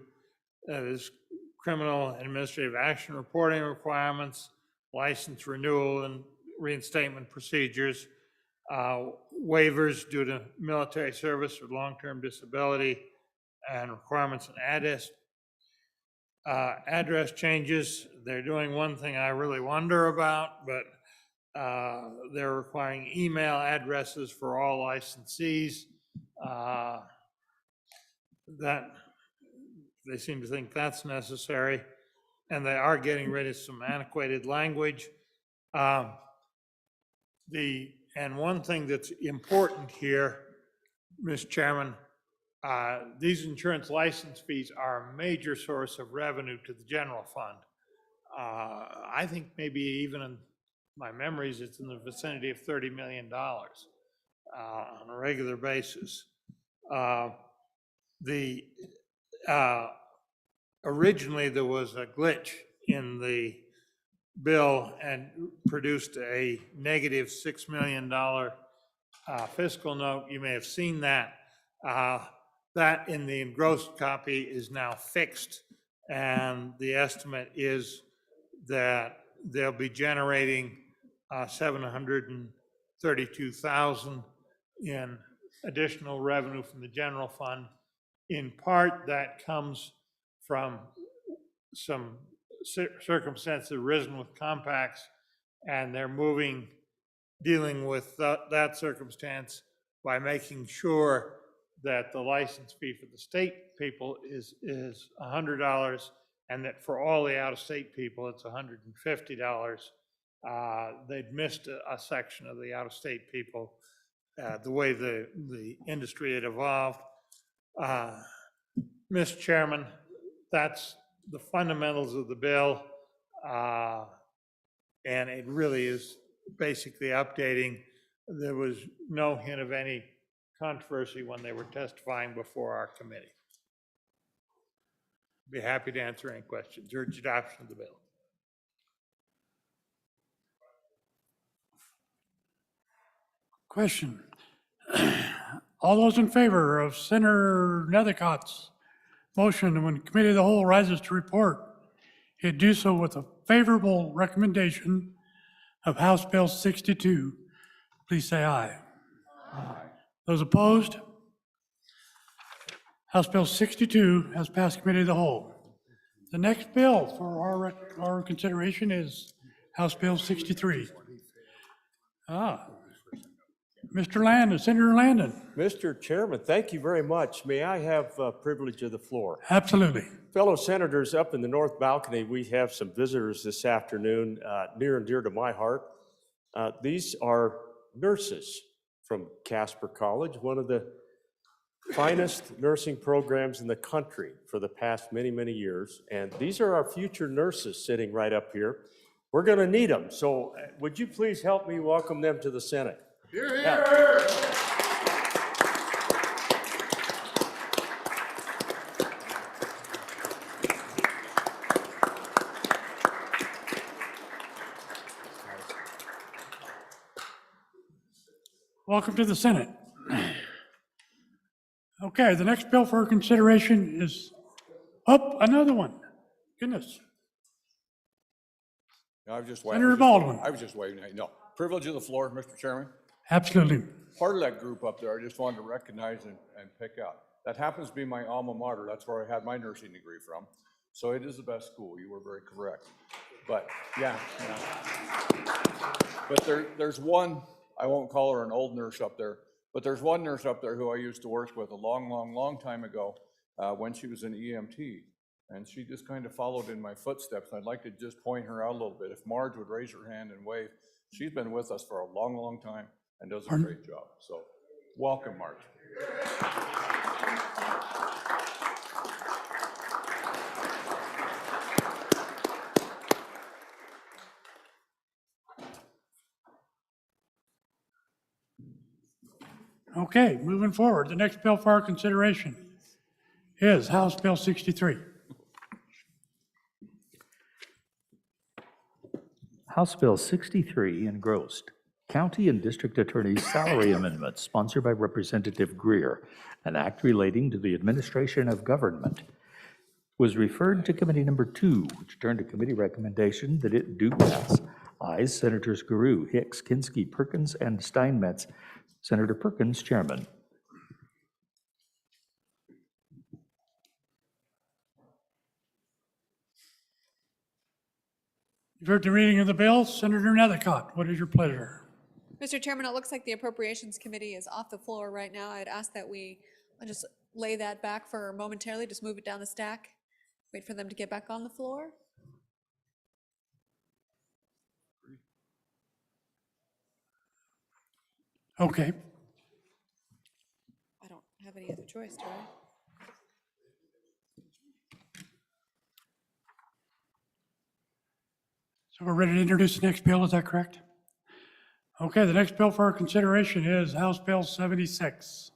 Speaker 8: criminal and administrative action reporting requirements, license renewal and reinstatement procedures, waivers due to military service or long-term disability, and requirements and address changes. They're doing one thing I really wonder about, but they're requiring email addresses for all licensees. That they seem to think that's necessary, and they are getting rid of some antiquated language. And one thing that's important here, Mr. Chairman, these insurance license fees are a major source of revenue to the general fund. I think maybe even in my memories, it's in the vicinity of $30 million on a regular basis. Originally, there was a glitch in the bill and produced a negative $6 million fiscal note. You may have seen that. That in the engrossed copy is now fixed, and the estimate is that they'll be generating $732,000 in additional revenue from the general fund. In part, that comes from some circumstances arisen with compacts, and they're dealing with that circumstance by making sure that the license fee for the state people is $100, and that for all the out-of-state people, it's $150. They'd missed a section of the out-of-state people, the way the industry had evolved. Mr. Chairman, that's the fundamentals of the bill, and it really is basically updating. There was no hint of any controversy when they were testifying before our committee. Be happy to answer any questions. Urge adoption of the bill.
Speaker 5: Question. All those in favor of Senator Nethercott's motion, when the committee of the whole rises to report, it do so with a favorable recommendation of House Bill 62. Please say aye. Aye. Those opposed? House Bill 62 has passed committee of the whole. The next bill for our consideration is House Bill 63. Mr. Landon, Senator Landon.
Speaker 4: Mr. Chairman, thank you very much. May I have privilege of the floor?
Speaker 5: Absolutely.
Speaker 4: Fellow senators, up in the north balcony, we have some visitors this afternoon, near and dear to my heart. These are nurses from Casper College, one of the finest nursing programs in the country for the past many, many years. And these are our future nurses sitting right up here. We're going to need them. So would you please help me welcome them to the Senate?
Speaker 18: Here, here.
Speaker 5: Welcome to the Senate. Okay, the next bill for consideration is, another one. Goodness.
Speaker 14: I was just
Speaker 5: Senator Baldwin.
Speaker 14: I was just waving at you. No, privilege of the floor, Mr. Chairman.
Speaker 5: Absolutely.
Speaker 14: Part of that group up there, I just wanted to recognize and pick out. That happens to be my alma mater. That's where I had my nursing degree from. So it is the best school. You were very correct. But yeah. But there's one, I won't call her an old nurse up there, but there's one nurse up there who I used to work with a long, long, long time ago when she was an EMT. And she just kind of followed in my footsteps. I'd like to just point her out a little bit. If Marge would raise her hand and wave. She's been with us for a long, long time and does a great job. So welcome, Marge.
Speaker 5: Okay, moving forward, the next bill for our consideration is House Bill 63.
Speaker 2: House Bill 63 engrossed. County and District Attorney's Salary Amendment, sponsored by Representative Greer, an act relating to the administration of government, was referred to Committee Number 2, which turned to committee recommendation that it do pass. Ayes, Senators Guru, Hicks, Kinski, Perkins, and Steinmetz. Senator Perkins, Chairman.
Speaker 5: You've heard the reading of the bill. Senator Nethercott, what is your pleasure?
Speaker 10: Mr. Chairman, it looks like the Appropriations Committee is off the floor right now. I'd ask that we just lay that back for momentarily, just move it down the stack, wait for them to get back on the floor.
Speaker 5: Okay.
Speaker 10: I don't have any other choice, do I?
Speaker 5: So we're ready to introduce the next bill, is that correct? Okay, the next bill for our consideration is House Bill 76.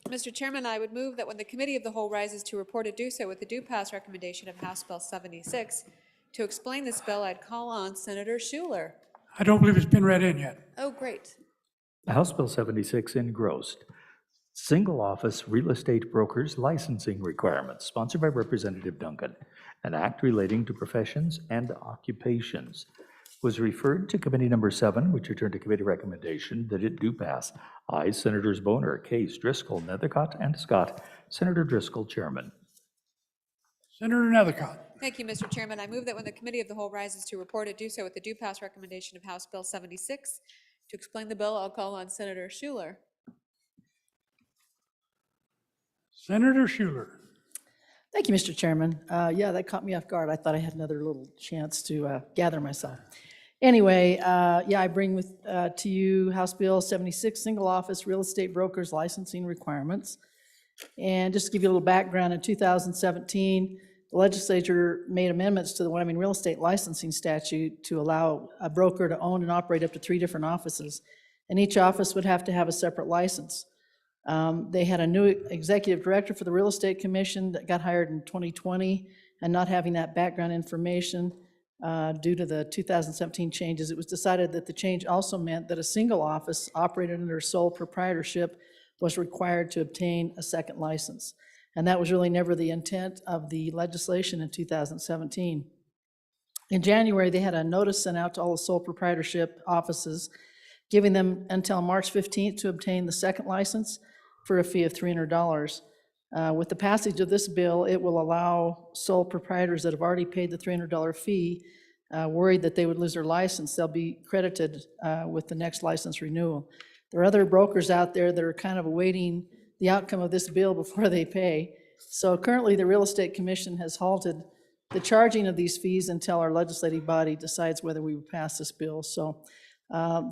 Speaker 10: Mr. Chairman, I would move that when the Committee of the Whole rises to report it, do so with the due pass recommendation of House Bill 76. To explain this bill, I'd call on Senator Schuler.
Speaker 5: I don't believe it's been read in yet.
Speaker 10: Oh, great.
Speaker 2: House Bill 76 engrossed. Single office real estate brokers licensing requirements, sponsored by Representative Duncan, an act relating to professions and occupations, was referred to Committee Number 7, which returned to committee recommendation that it do pass. Ayes, Senators Boner, Case, Driscoll, Nethercott, and Scott. Senator Driscoll, Chairman.
Speaker 5: Senator Nethercott.
Speaker 10: Thank you, Mr. Chairman. I move that when the Committee of the Whole rises to report it, do so with the due pass recommendation of House Bill 76. To explain the bill, I'll call on Senator Schuler.
Speaker 5: Senator Schuler.
Speaker 7: Thank you, Mr. Chairman. Yeah, that caught me off guard. I thought I had another little chance to gather myself. Anyway, yeah, I bring to you House Bill 76, Single Office Real Estate Brokers Licensing Requirements. And just to give you a little background, in 2017, the legislature made amendments to the Wyoming Real Estate Licensing Statute to allow a broker to own and operate up to 3 different offices. And each office would have to have a separate license. They had a new executive director for the Real Estate Commission that got hired in 2020, and not having that background information, due to the 2017 changes. It was decided that the change also meant that a single office operated under sole proprietorship was required to obtain a second license. And that was really never the intent of the legislation in 2017. In January, they had a notice sent out to all the sole proprietorship offices, giving them until March 15th to obtain the second license for a fee of $300. With the passage of this bill, it will allow sole proprietors that have already paid the $300 fee, worried that they would lose their license, they'll be credited with the next license renewal. There are other brokers out there that are kind of awaiting the outcome of this bill before they pay. So currently, the Real Estate Commission has halted the charging of these fees until our legislative body decides whether we would pass this bill. So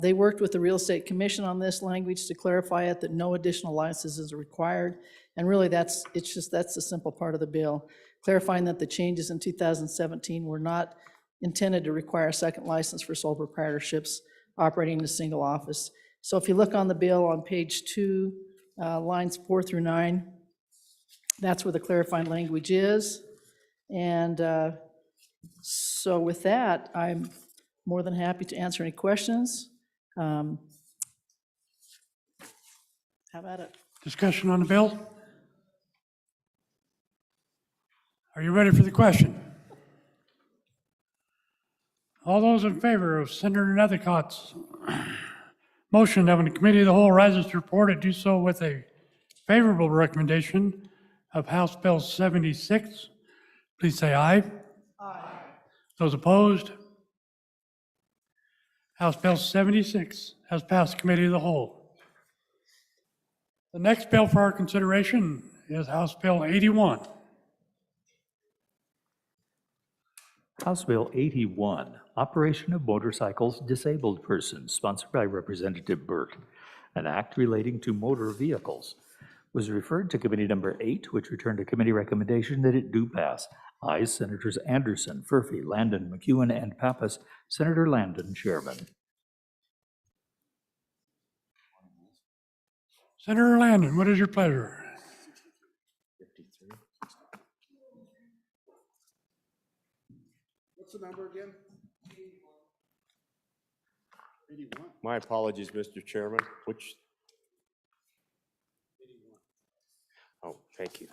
Speaker 7: they worked with the Real Estate Commission on this language to clarify it, that no additional licenses are required. And really, that's the simple part of the bill, clarifying that the changes in 2017 were not intended to require a second license for sole proprietorships operating in a single office. So if you look on the bill on page 2, lines 4 through 9, that's where the clarifying language is. And so with that, I'm more than happy to answer any questions. How about it?
Speaker 5: Discussion on the bill? Are you ready for the question? All those in favor of Senator Nethercott's motion that when the Committee of the Whole rises to report, it do so with a favorable recommendation of House Bill 76, please say aye. Aye. Those opposed? House Bill 76 has passed Committee of the Whole. The next bill for our consideration is House Bill 81.
Speaker 2: House Bill 81, Operation of Motorcycles Disabled Persons, sponsored by Representative Burt, an act relating to motor vehicles, was referred to Committee Number 8, which returned a committee recommendation that it do pass. Ayes, Senators Anderson, Furphy, Landon, McEwen, and Pappas. Senator Landon, Chairman.
Speaker 5: Senator Landon, what is your pleasure?
Speaker 19: What's the number again? 81.
Speaker 4: My apologies, Mr. Chairman. Which? 81. Oh, thank you.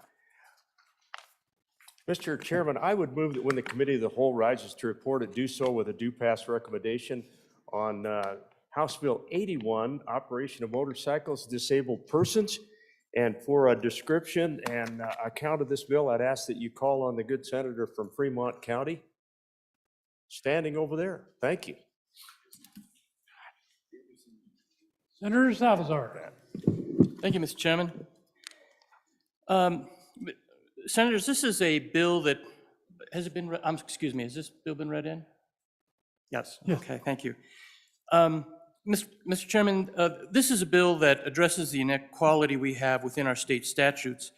Speaker 4: Mr. Chairman, I would move that when the Committee of the Whole rises to report, it do so with a do pass recommendation on House Bill 81, Operation of Motorcycles Disabled Persons. And for a description and account of this bill, I'd ask that you call on the good senator from Fremont County, standing over there. Thank you.
Speaker 5: Senator Salazar.
Speaker 6: Thank you, Mr. Chairman. Senators, this is a bill that, has it been, excuse me, has this bill been read in? Yes, okay, thank you. Mr. Chairman, this is a bill that addresses the inequality we have within our state statutes.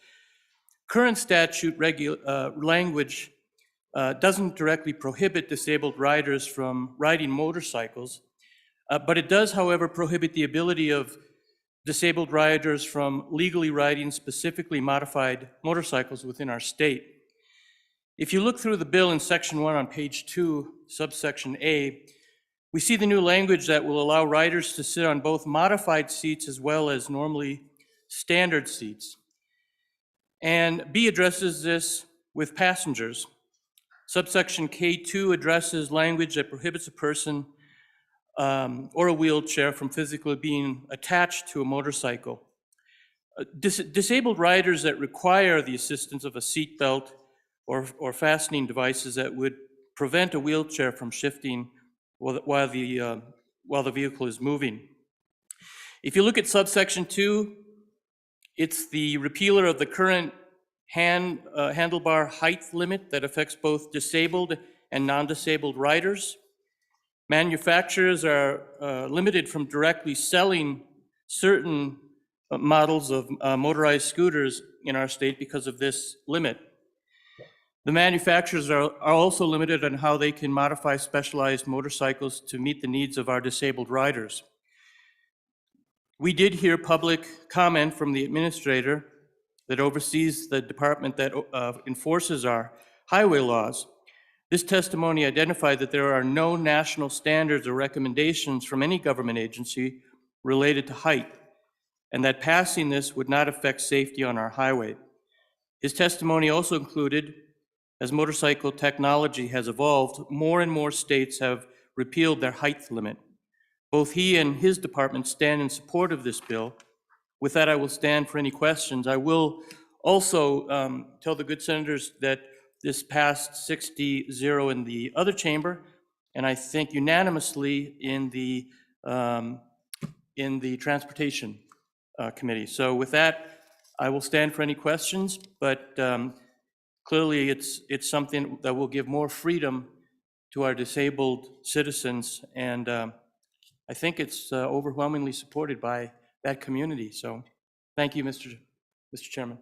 Speaker 6: Current statute language doesn't directly prohibit disabled riders from riding motorcycles, but it does, however, prohibit the ability of disabled riders from legally riding specifically modified motorcycles within our state. If you look through the bill in Section 1 on page 2, subsection A, we see the new language that will allow riders to sit on both modified seats as well as normally standard seats. And B addresses this with passengers. Subsection K2 addresses language that prohibits a person or a wheelchair from physically being attached to a motorcycle. Disabled riders that require the assistance of a seat belt or fastening devices that would prevent a wheelchair from shifting while the vehicle is moving. If you look at subsection 2, it's the repealer of the current handlebar height limit that affects both disabled and non-disabled riders. Manufacturers are limited from directly selling certain models of motorized scooters in our state because of this limit. The manufacturers are also limited on how they can modify specialized motorcycles to meet the needs of our disabled riders. We did hear public comment from the administrator that oversees the department that enforces our highway laws, This testimony identified that there are no national standards or recommendations from any government agency related to height, and that passing this would not affect safety on our highway. His testimony also included, as motorcycle technology has evolved, more and more states have repealed their height limit. Both he and his department stand in support of this bill. With that, I will stand for any questions. I will also tell the good senators that this passed 6-0 in the other chamber, and I think unanimously in the Transportation Committee. So with that, I will stand for any questions, but clearly it's something that will give more freedom to our disabled citizens, and I think it's overwhelmingly supported by that community. So thank you, Mr. Chairman.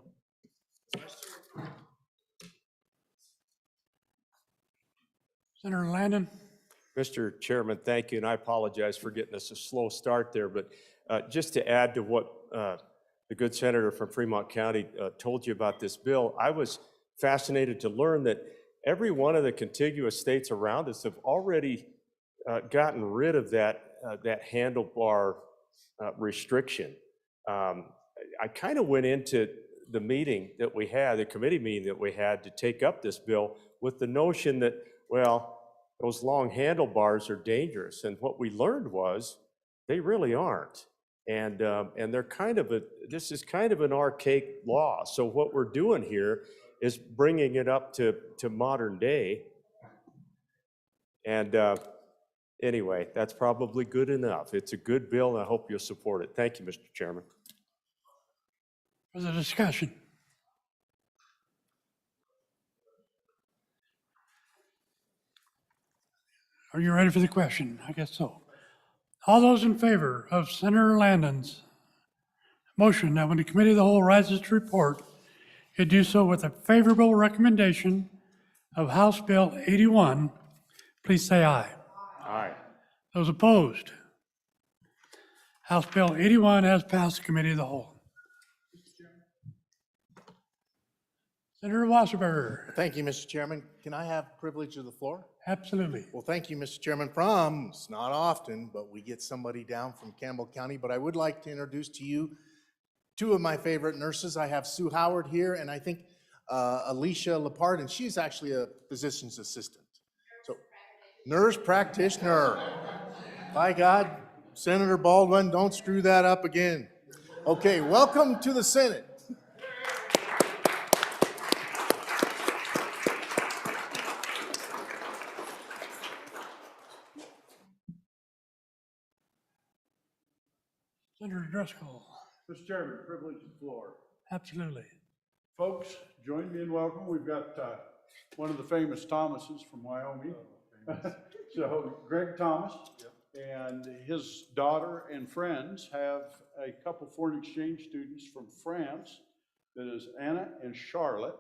Speaker 5: Senator Landon?
Speaker 4: Mr. Chairman, thank you, and I apologize for getting us a slow start there, but just to add to what the good senator from Fremont County told you about this bill, I was fascinated to learn that every one of the contiguous states around us have already gotten rid of that handlebar restriction. I kind of went into the meeting that we had, the committee meeting that we had to take up this bill with the notion that, well, those long handlebars are dangerous. And what we learned was they really aren't. And they're kind of this is kind of an archaic law. So what we're doing here is bringing it up to modern day. And anyway, that's probably good enough. It's a good bill, and I hope you'll support it. Thank you, Mr. Chairman.
Speaker 5: For the discussion. Are you ready for the question? I guess so. All those in favor of Senator Landon's motion that when the committee of the whole rises to report, it do so with a favorable recommendation of House Bill 81, please say aye.
Speaker 4: Aye.
Speaker 5: Those opposed? House Bill 81 has passed the committee of the whole. Senator Wasserberger.
Speaker 20: Thank you, Mr. Chairman. Can I have privilege of the floor?
Speaker 5: Absolutely.
Speaker 20: Well, thank you, Mr. Chairman. It's not often, but we get somebody down from Campbell County. But I would like to introduce to you two of my favorite nurses. I have Sue Howard here, and I think Alicia Lepard, and she's actually a physician's assistant. So, nurse practitioner. By God, Senator Baldwin, don't screw that up again. Okay, welcome to the Senate.
Speaker 5: Senator Driscoll.
Speaker 3: Mr. Chairman, privilege of the floor.
Speaker 5: Absolutely.
Speaker 3: Folks, join me in welcome. We've got one of the famous Thomases from Wyoming. So Greg Thomas and his daughter and friends have a couple foreign exchange students from France. That is Anna and Charlotte.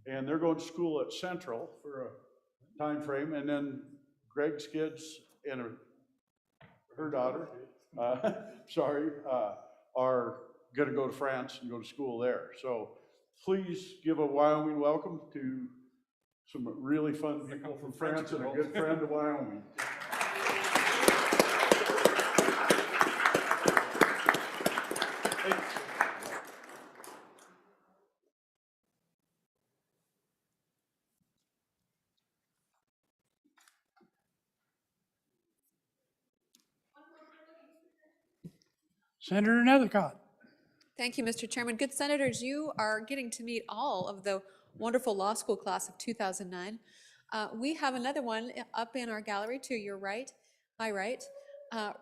Speaker 3: And they're going to school at Central for a time frame. And then Greg's kids and her daughter, are going to go to France and go to school there. So please give a Wyoming welcome to some really fun people from France and a good friend of Wyoming.
Speaker 5: Senator Nethercott.
Speaker 10: Thank you, Mr. Chairman. Good senators, you are getting to meet all of the wonderful law school class of 2009. We have another one up in our gallery to your right, my right.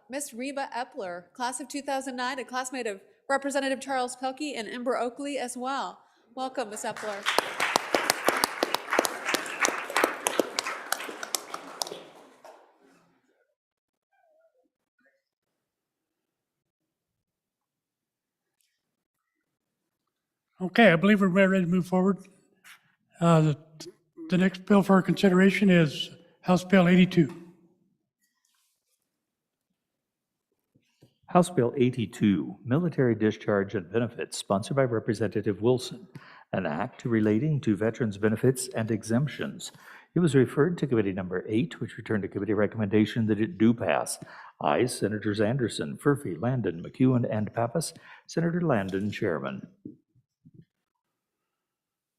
Speaker 10: Miss Reba Epler, class of 2009, a classmate of Representative Charles Pelkey and Ember Oakley as well. Welcome, Miss Epler.
Speaker 5: Okay, I believe we're ready to move forward. The next bill for our consideration is House Bill 82.
Speaker 2: House Bill 82, Military Discharge and Benefits, sponsored by Representative Wilson, an act relating to veterans' benefits and exemptions. It was referred to committee number 8, which returned a committee recommendation that it do pass. Ayes, Senators Anderson, Furphy, Landon, McEwen, and Pappas. Senator Landon, Chairman.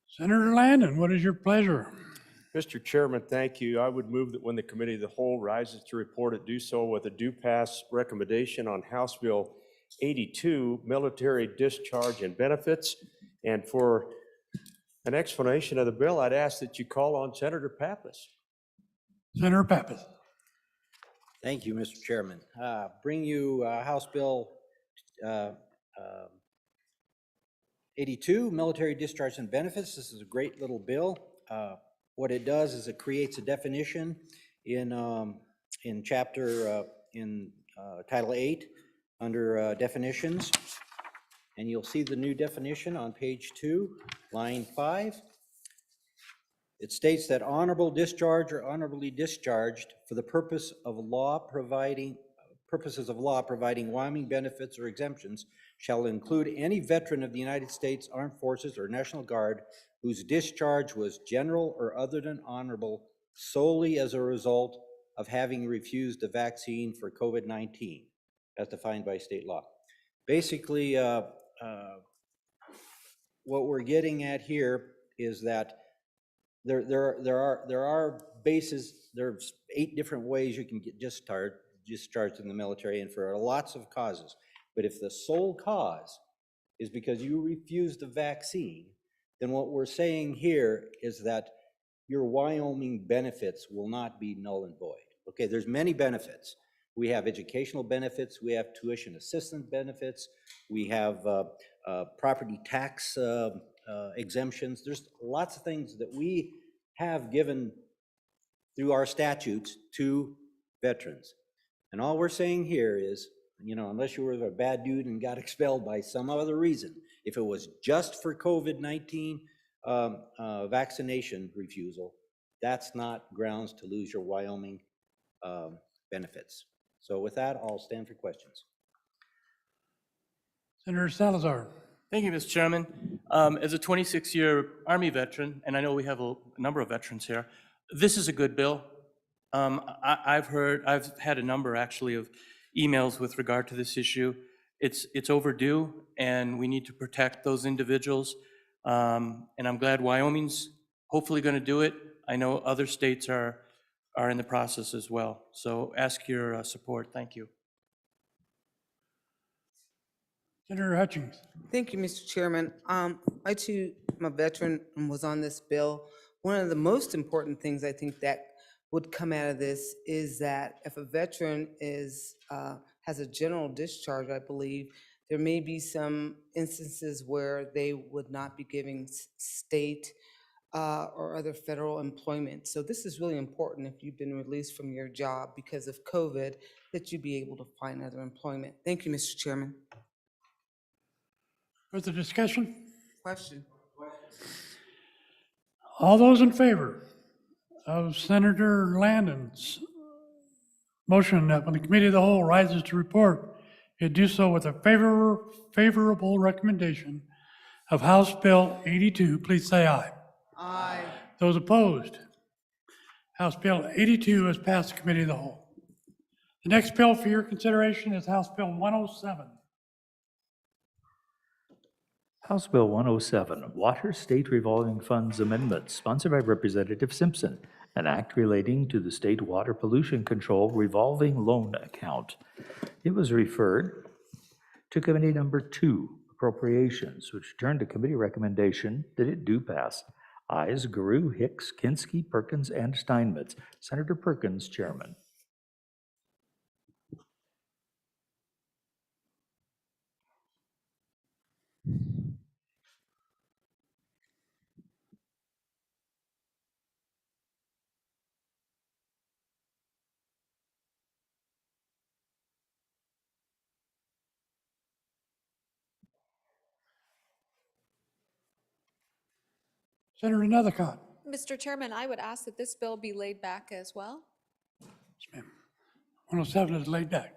Speaker 5: Senator Landon, what is your pleasure?
Speaker 4: Mr. Chairman, thank you. I would move that when the committee of the whole rises to report it, do so with a due pass recommendation on House Bill 82, military discharge and benefits. And for an explanation of the bill, I'd ask that you call on Senator Pappas.
Speaker 5: Senator Pappas.
Speaker 11: Thank you, Mr. Chairman. Bring you House Bill 82, military discharge and benefits. This is a great little bill. What it does is it creates a definition in chapter, in Title 8 under definitions. And you'll see the new definition on page 2, line 5. It states that honorable discharge or honorably discharged for the purposes of law providing Wyoming benefits or exemptions shall include any veteran of the United States Armed Forces or National Guard whose discharge was general or other than honorable solely as a result of having refused a vaccine for COVID-19, as defined by state law. Basically, what we're getting at here is that there are bases, there's 8 different ways you can get discharged in the military, and for lots of causes. But if the sole cause is because you refused a vaccine, then what we're saying here is that your Wyoming benefits will not be null and void. Okay, there's many benefits. We have educational benefits, we have tuition assistance benefits, we have property tax exemptions. There's lots of things that we have given through our statutes to veterans. And all we're saying here is, you know, unless you were a bad dude and got expelled by some other reason, if it was just for COVID-19 vaccination refusal, that's not grounds to lose your Wyoming benefits. So with that, I'll stand for questions.
Speaker 5: Senator Salazar.
Speaker 6: Thank you, Mr. Chairman. As a 26-year Army veteran, and I know we have a number of veterans here, this is a good bill. I've had a number actually of emails with regard to this issue. It's overdue, and we need to protect those individuals. And I'm glad Wyoming's hopefully going to do it. I know other states are in the process as well. So ask your support. Thank you.
Speaker 5: Senator Hutchings.
Speaker 13: Thank you, Mr. Chairman. I too am a veteran and was on this bill. One of the most important things I think that would come out of this is that if a veteran has a general discharge, I believe, there may be some instances where they would not be giving state or other federal employment. So this is really important if you've been released from your job because of COVID, that you be able to find other employment. Thank you, Mr. Chairman.
Speaker 5: Further discussion?
Speaker 13: Question.
Speaker 5: All those in favor of Senator Landon's motion that when the committee of the whole rises to report, it do so with a favorable recommendation of House Bill 82, please say aye.
Speaker 13: Aye.
Speaker 5: Those opposed? House Bill 82 has passed the committee of the whole. The next bill for your consideration is House Bill 107.
Speaker 2: House Bill 107, Water State Revolving Funds Amendment, sponsored by Representative Simpson, an act relating to the State Water Pollution Control Revolving Loan Account. It was referred to Committee Number 2, Appropriations, which turned to committee recommendation that it do pass. Ayes, Guru, Hicks, Kinski, Perkins, and Steinmetz. Senator Perkins, Chairman.
Speaker 5: Senator Nethercott.
Speaker 10: Mr. Chairman, I would ask that this bill be laid back as well.
Speaker 5: Yes, ma'am. 107 is laid back.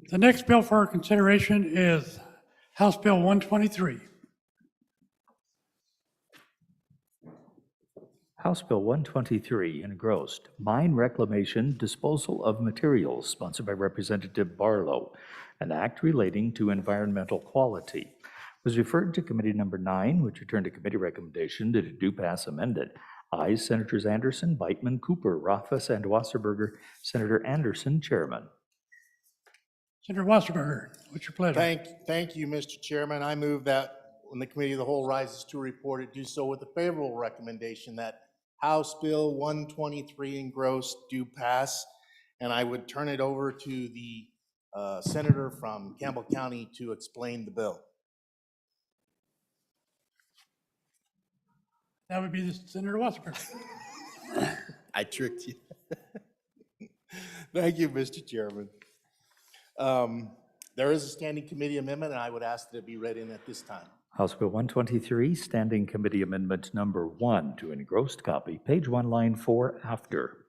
Speaker 5: The next bill for our consideration is House Bill 123.
Speaker 2: House Bill 123, engrossed, mine reclamation disposal of materials, sponsored by Representative Barlow, an act relating to environmental quality, was referred to Committee Number 9, which returned to committee recommendation that it do pass amended. Ayes, Senators Anderson, Beitman, Cooper, Rothfuss, and Wasserberger. Senator Anderson, Chairman.
Speaker 5: Senator Wasserberger, what's your pleasure?
Speaker 20: Thank you, Mr. Chairman. I move that when the Committee of the Whole rises to report, it do so with a favorable recommendation that House Bill 123 engrossed do pass. And I would turn it over to the senator from Campbell County to explain the bill.
Speaker 5: That would be the Senator Wasserberger.
Speaker 20: I tricked you. Thank you, Mr. Chairman. There is a standing committee amendment, and I would ask that it be read in at this time.
Speaker 2: House Bill 123, Standing Committee Amendment Number 1 to engrossed copy, page 1, line 4 after.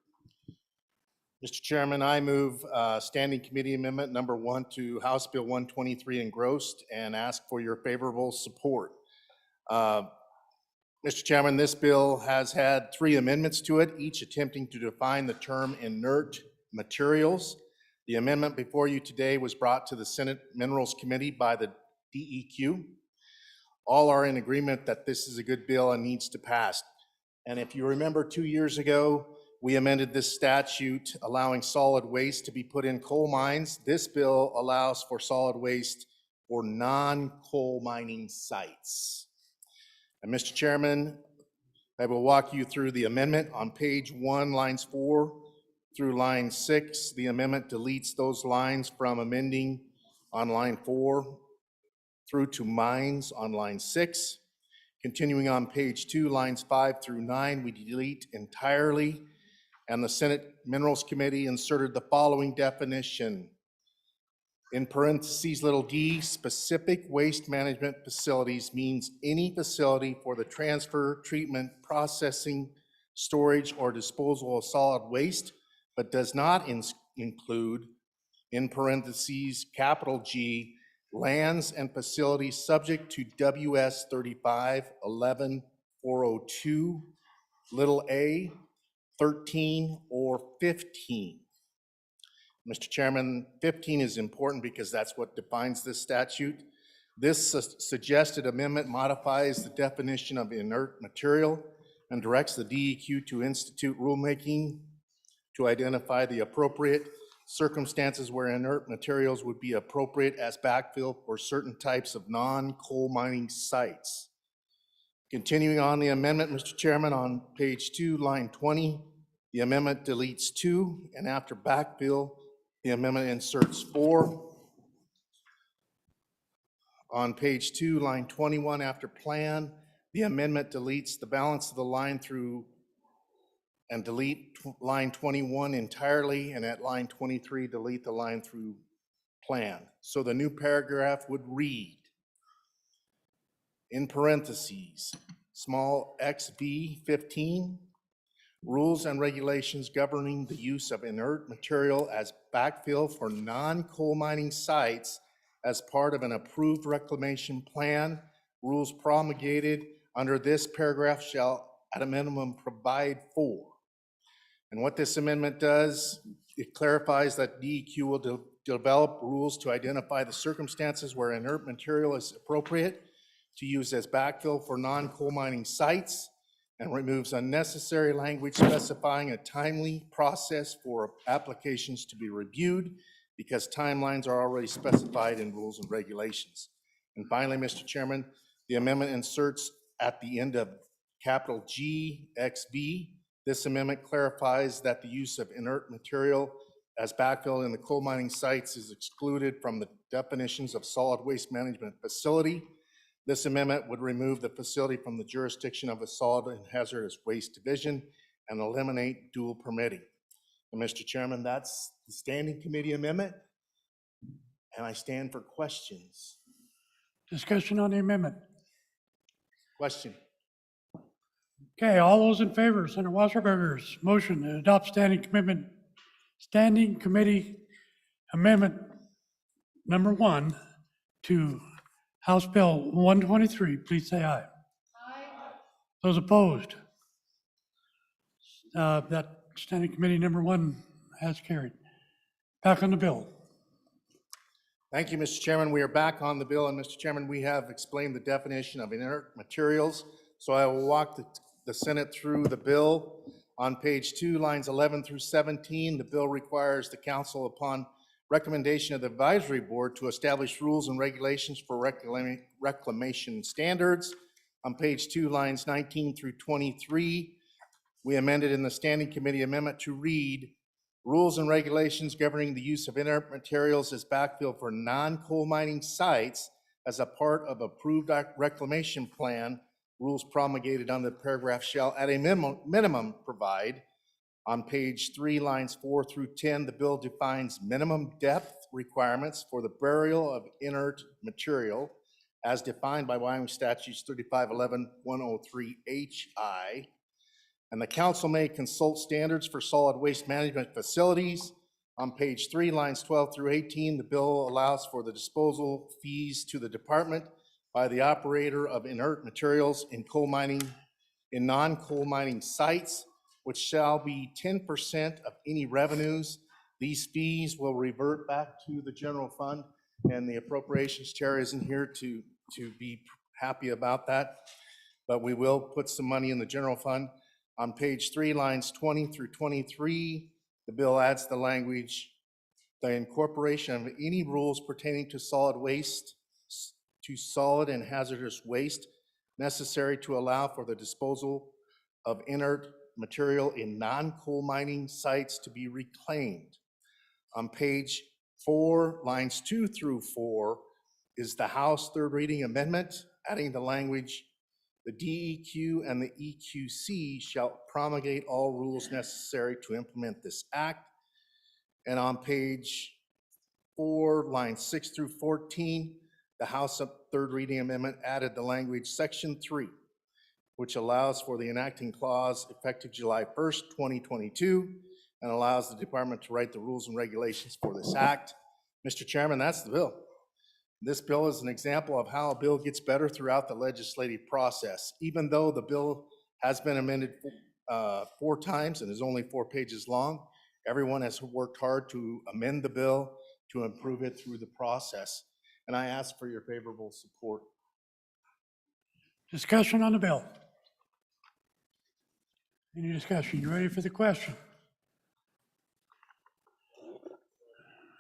Speaker 20: Mr. Chairman, I move Standing Committee Amendment Number 1 to House Bill 123 engrossed and ask for your favorable support. Mr. Chairman, this bill has had 3 amendments to it, each attempting to define the term inert materials. The amendment before you today was brought to the Senate Minerals Committee by the DEQ. All are in agreement that this is a good bill and needs to pass. And if you remember 2 years ago, we amended this statute allowing solid waste to be put in coal mines. This bill allows for solid waste for non-coal mining sites. And Mr. Chairman, I will walk you through the amendment on page 1, lines 4 through line 6. The amendment deletes those lines from amending on line 4 through to mines on line 6. Continuing on page 2, lines 5 through 9, we delete entirely, and the Senate Minerals Committee inserted the following definition. In parentheses, little d, specific waste management facilities means any facility for the transfer, treatment, processing, storage, or disposal of solid waste, but does not include, in parentheses, capital G, lands and facilities subject to WS 35-11-402, little a, 13, or 15. Mr. Chairman, 15 is important because that's what defines this statute. This suggested amendment modifies the definition of inert material and directs the DEQ to institute rulemaking to identify the appropriate circumstances where inert materials would be appropriate as backfill for certain types of non-coal mining sites. Continuing on the amendment, Mr. Chairman, on page 2, line 20, the amendment deletes 2, and after backfill, the amendment inserts 4. On page 2, line 21, after plan, the amendment deletes the balance of the line through and delete line 21 entirely, and at line 23, delete the line through plan. So the new paragraph would read, in parentheses, small xv 15, rules and regulations governing the use of inert material as backfill for non-coal mining sites as part of an approved reclamation plan. Rules promulgated under this paragraph shall at a minimum provide for. And what this amendment does, it clarifies that DEQ will develop rules to identify the circumstances where inert material is appropriate to use as backfill for non-coal mining sites, and removes unnecessary language specifying a timely process for applications to be reviewed because timelines are already specified in rules and regulations. And finally, Mr. Chairman, the amendment inserts at the end of capital G, XB. This amendment clarifies that the use of inert material as backfill in the coal mining sites is excluded from the definitions of solid waste management facility. This amendment would remove the facility from the jurisdiction of a solid and hazardous waste division and eliminate dual permitting. And Mr. Chairman, that's the standing committee amendment, and I stand for questions.
Speaker 5: Discussion on the amendment.
Speaker 20: Question.
Speaker 5: Okay, all those in favor, Senator Wasserberger's motion to adopt standing committee amendment number 1 to House Bill 123, please say aye. Aye. Those opposed? That standing committee number 1 has carried. Back on the bill.
Speaker 20: Thank you, Mr. Chairman. We are back on the bill, and Mr. Chairman, we have explained the definition of inert materials. So I will walk the Senate through the bill. On page 2, lines 11 through 17, the bill requires the council, upon recommendation of the advisory board, to establish rules and regulations for reclamation standards. On page 2, lines 19 through 23, we amended in the standing committee amendment to read, rules and regulations governing the use of inert materials as backfill for non-coal mining sites as a part of approved reclamation plan. Rules promulgated under the paragraph shall at a minimum provide. On page 3, lines 4 through 10, the bill defines minimum depth requirements for the burial of inert material as defined by Wyoming Statutes 3511-103HI. And the council may consult standards for solid waste management facilities. On page 3, lines 12 through 18, the bill allows for the disposal fees to the department by the operator of inert materials in non-coal mining sites, which shall be 10% of any revenues. These fees will revert back to the general fund, and the appropriations chair isn't here to be happy about that, but we will put some money in the general fund. On page 3, lines 20 through 23, the bill adds the language, the incorporation of any rules pertaining to solid and hazardous waste necessary to allow for the disposal of inert material in non-coal mining sites to be reclaimed. On page 4, lines 2 through 4, is the House third reading amendment, adding the language, the DEQ and the EQC shall promulgate all rules necessary to implement this act. And on page 4, lines 6 through 14, the House third reading amendment added the language section 3, which allows for the enacting clause effective July 1st, 2022, and allows the department to write the rules and regulations for this act. Mr. Chairman, that's the bill. This bill is an example of how a bill gets better throughout the legislative process. Even though the bill has been amended 4 times and is only 4 pages long, everyone has worked hard to amend the bill to improve it through the process. And I ask for your favorable support.
Speaker 5: Discussion on the bill. Any discussion? You ready for the question?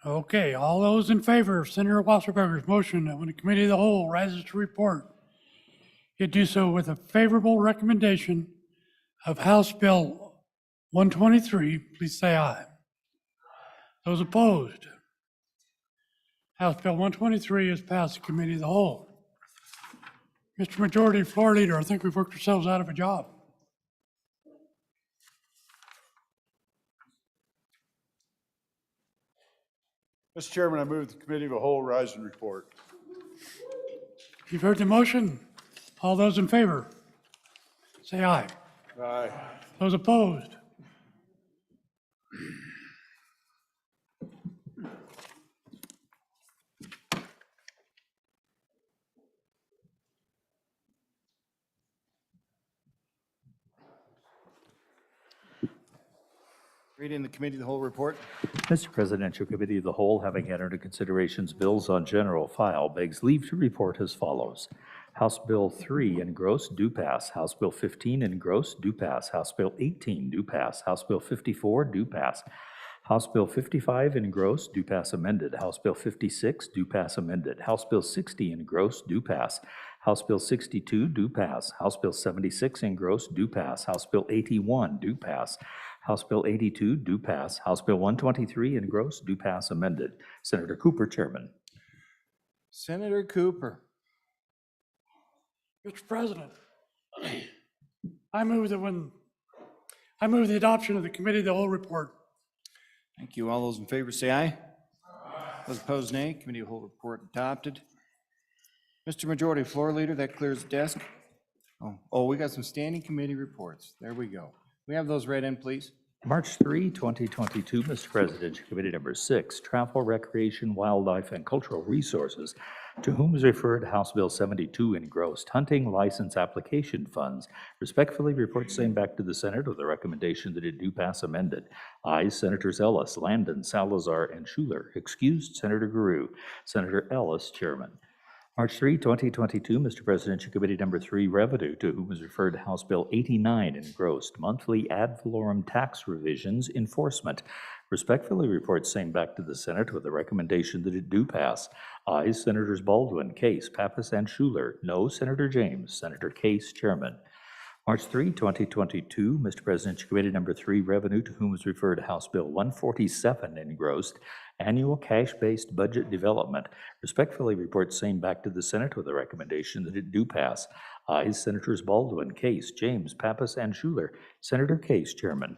Speaker 5: Okay, all those in favor of Senator Wasserberger's motion that when the committee of the whole rises to report, it do so with a favorable recommendation of House Bill 123, please say aye. Those opposed? House Bill 123 is passed the committee of the whole. Mr. Majority Floor Leader, I think we've worked ourselves out of a job.
Speaker 3: Mr. Chairman, I move the committee of the whole rise and report.
Speaker 5: You've heard the motion. All those in favor, say aye.
Speaker 3: Aye.
Speaker 5: Those opposed?
Speaker 1: Reading the committee of the whole report.
Speaker 2: Mr. Presidential Committee of the Whole, having entered into considerations bills on general file, begs leave to report as follows. House Bill 3 engrossed do pass. House Bill 15 engrossed do pass. House Bill 18 do pass. House Bill 54 do pass. House Bill 55 engrossed do pass amended. House Bill 56 do pass amended. House Bill 60 engrossed do pass. House Bill 62 do pass. House Bill 76 engrossed do pass. House Bill 81 do pass. House Bill 82 do pass. House Bill 123 engrossed do pass amended. Senator Cooper, Chairman.
Speaker 1: Senator Cooper.
Speaker 5: Mr. President, I move the adoption of the committee of the whole report.
Speaker 1: Thank you. All those in favor say aye. Those opposed, nay. Committee of the whole report adopted. Mr. Majority Floor Leader, that clears the desk. Oh, we got some standing committee reports. There we go. We have those read in, please.
Speaker 2: March 3, 2022, Mr. President, Committee number 6, Travel, Recreation, Wildlife, and Cultural Resources, to whom is referred House Bill 72, engrossed hunting license application funds. Respectfully report same back to the Senate with a recommendation that it do pass amended. Ayes, Senators Ellis, Landon, Salazar, and Schuler. Excused, Senator Guru. Senator Ellis, Chairman. March 3, 2022, Mr. President, Committee number 3, Revenue, to whom is referred House Bill 89, engrossed monthly ad valorem tax revisions enforcement. Respectfully report same back to the Senate with a recommendation that it do pass. Ayes, Senators Baldwin, Case, Pappas, and Schuler. No, Senator James. Senator Case, Chairman. March 3, 2022, Mr. President, Committee number 3, Revenue, to whom is referred House Bill 147, engrossed annual cash-based budget development. Respectfully report same back to the Senate with a recommendation that it do pass. Ayes, Senators Baldwin, Case, James, Pappas, and Schuler. Senator Case, Chairman.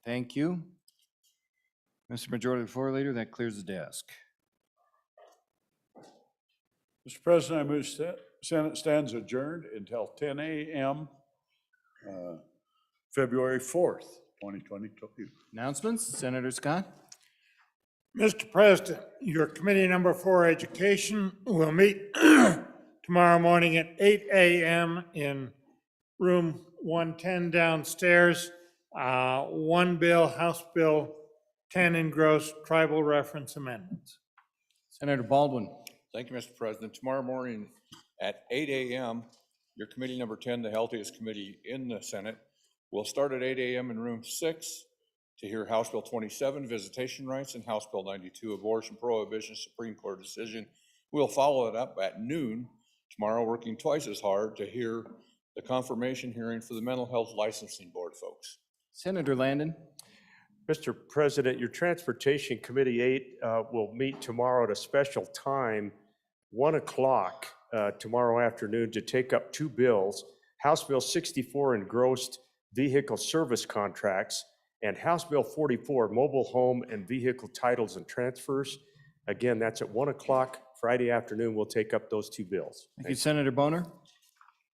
Speaker 1: Thank you. Mr. Majority Floor Leader, that clears the desk.
Speaker 3: Mr. President, I move Senate stands adjourned until 10 a.m. February 4th, 2022.
Speaker 1: Announcements, Senator Scott?
Speaker 8: Mr. President, your Committee number 4, Education, will meet tomorrow morning at 8 a.m. in room 110 downstairs. One bill, House Bill 10, engrossed tribal reference amendments.
Speaker 1: Senator Baldwin.
Speaker 14: Thank you, Mr. President. Tomorrow morning at 8 a.m., your committee number 10, the healthiest committee in the Senate, will start at 8 a.m. in room 6 to hear House Bill 27, Visitation Rights, and House Bill 92, Abortion Prohibition, Supreme Court decision. We'll follow it up at noon tomorrow, working twice as hard to hear the confirmation hearing for the Mental Health Licensing Board folks.
Speaker 1: Senator Landon.
Speaker 4: Mr. President, your Transportation Committee 8 will meet tomorrow at a special time, 1 o'clock tomorrow afternoon, to take up 2 bills, House Bill 64, engrossed vehicle service contracts, and House Bill 44, mobile home and vehicle titles and transfers. Again, that's at 1 o'clock Friday afternoon. We'll take up those 2 bills.
Speaker 1: Thank you, Senator Boner.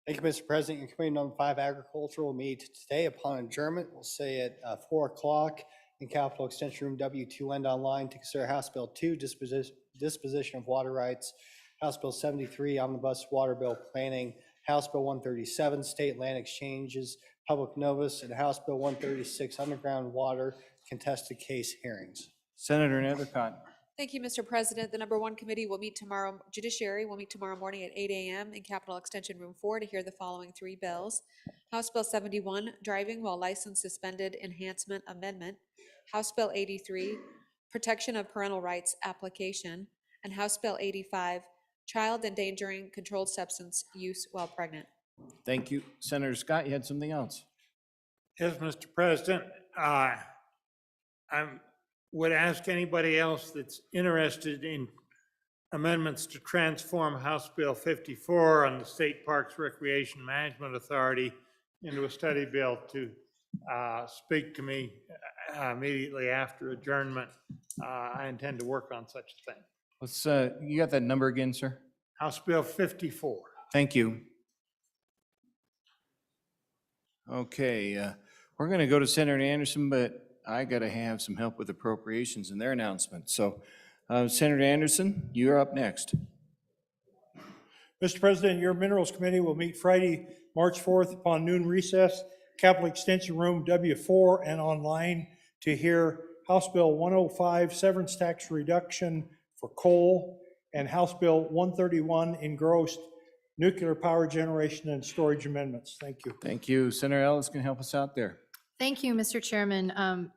Speaker 9: Thank you, Mr. President. Your Committee number 5, Agriculture, will meet today upon adjournment. We'll say at 4 o'clock in Capitol Extension Room W2 and online to consider House Bill 2, disposition of water rights, House Bill 73, Omnibus Water Bill Planning, House Bill 137, State Land Exchanges, Public Notice, and House Bill 136, Underground Water Contested Case Hearings.
Speaker 1: Senator Nethercott.
Speaker 10: Thank you, Mr. President. The number 1 committee will meet tomorrow, Judiciary will meet tomorrow morning at 8 a.m. in Capitol Extension Room 4 to hear the following 3 bills. House Bill 71, Driving While License Suspended Enhancement Amendment. House Bill 83, Protection of Parental Rights Application. And House Bill 85, Child Endangering Controlled Substance Use While Pregnant.
Speaker 1: Thank you. Senator Scott, you had something else?
Speaker 8: Yes, Mr. President. I would ask anybody else that's interested in amendments to transform House Bill 54 on the State Parks Recreation Management Authority into a study bill to speak to me immediately after adjournment. I intend to work on such a thing.
Speaker 1: Let's, you got that number again, sir?
Speaker 8: House Bill 54.
Speaker 1: Thank you. Okay, we're going to go to Senator Anderson, but I got to have some help with appropriations and their announcement. So, Senator Anderson, you're up next.
Speaker 21: Mr. President, your Minerals Committee will meet Friday, March 4th upon noon recess, Capitol Extension Room W4 and online to hear House Bill 105, Severance Tax Reduction for Coal, and House Bill 131, engrossed Nuclear Power Generation and Storage Amendments. Thank you.
Speaker 1: Thank you. Senator Ellis can help us out there.
Speaker 17: Thank you, Mr. Chairman.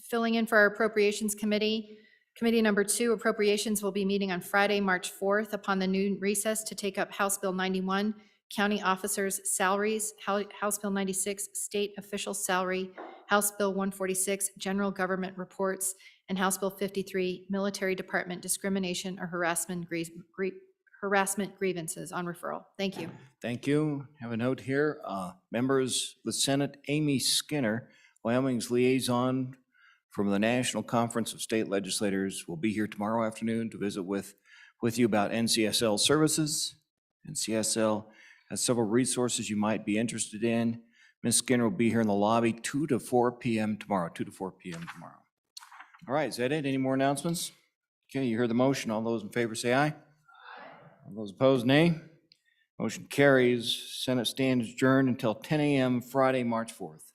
Speaker 17: Filling in for our Appropriations Committee. Committee number 2, Appropriations, will be meeting on Friday, March 4th upon the noon recess to take up House Bill 91, County Officers' Salaries, House Bill 96, State Official Salary, House Bill 146, General Government Reports, and House Bill 53, Military Department Discrimination or Harassment Grievances on referral. Thank you.
Speaker 1: Thank you. Have a note here. Members of the Senate, Amy Skinner, Wyoming's liaison from the National Conference of State Legislators, will be here tomorrow afternoon to visit with you about NCSL services. NCSL has several resources you might be interested in. Ms. Skinner will be here in the lobby 2 to 4 p.m. tomorrow, 2 to 4 p.m. tomorrow. All right, is that it? Any more announcements? Okay, you heard the motion. All those in favor say aye. All those opposed, nay. Motion carries. Senate stands adjourned until 10 a.m. Friday, March 4th.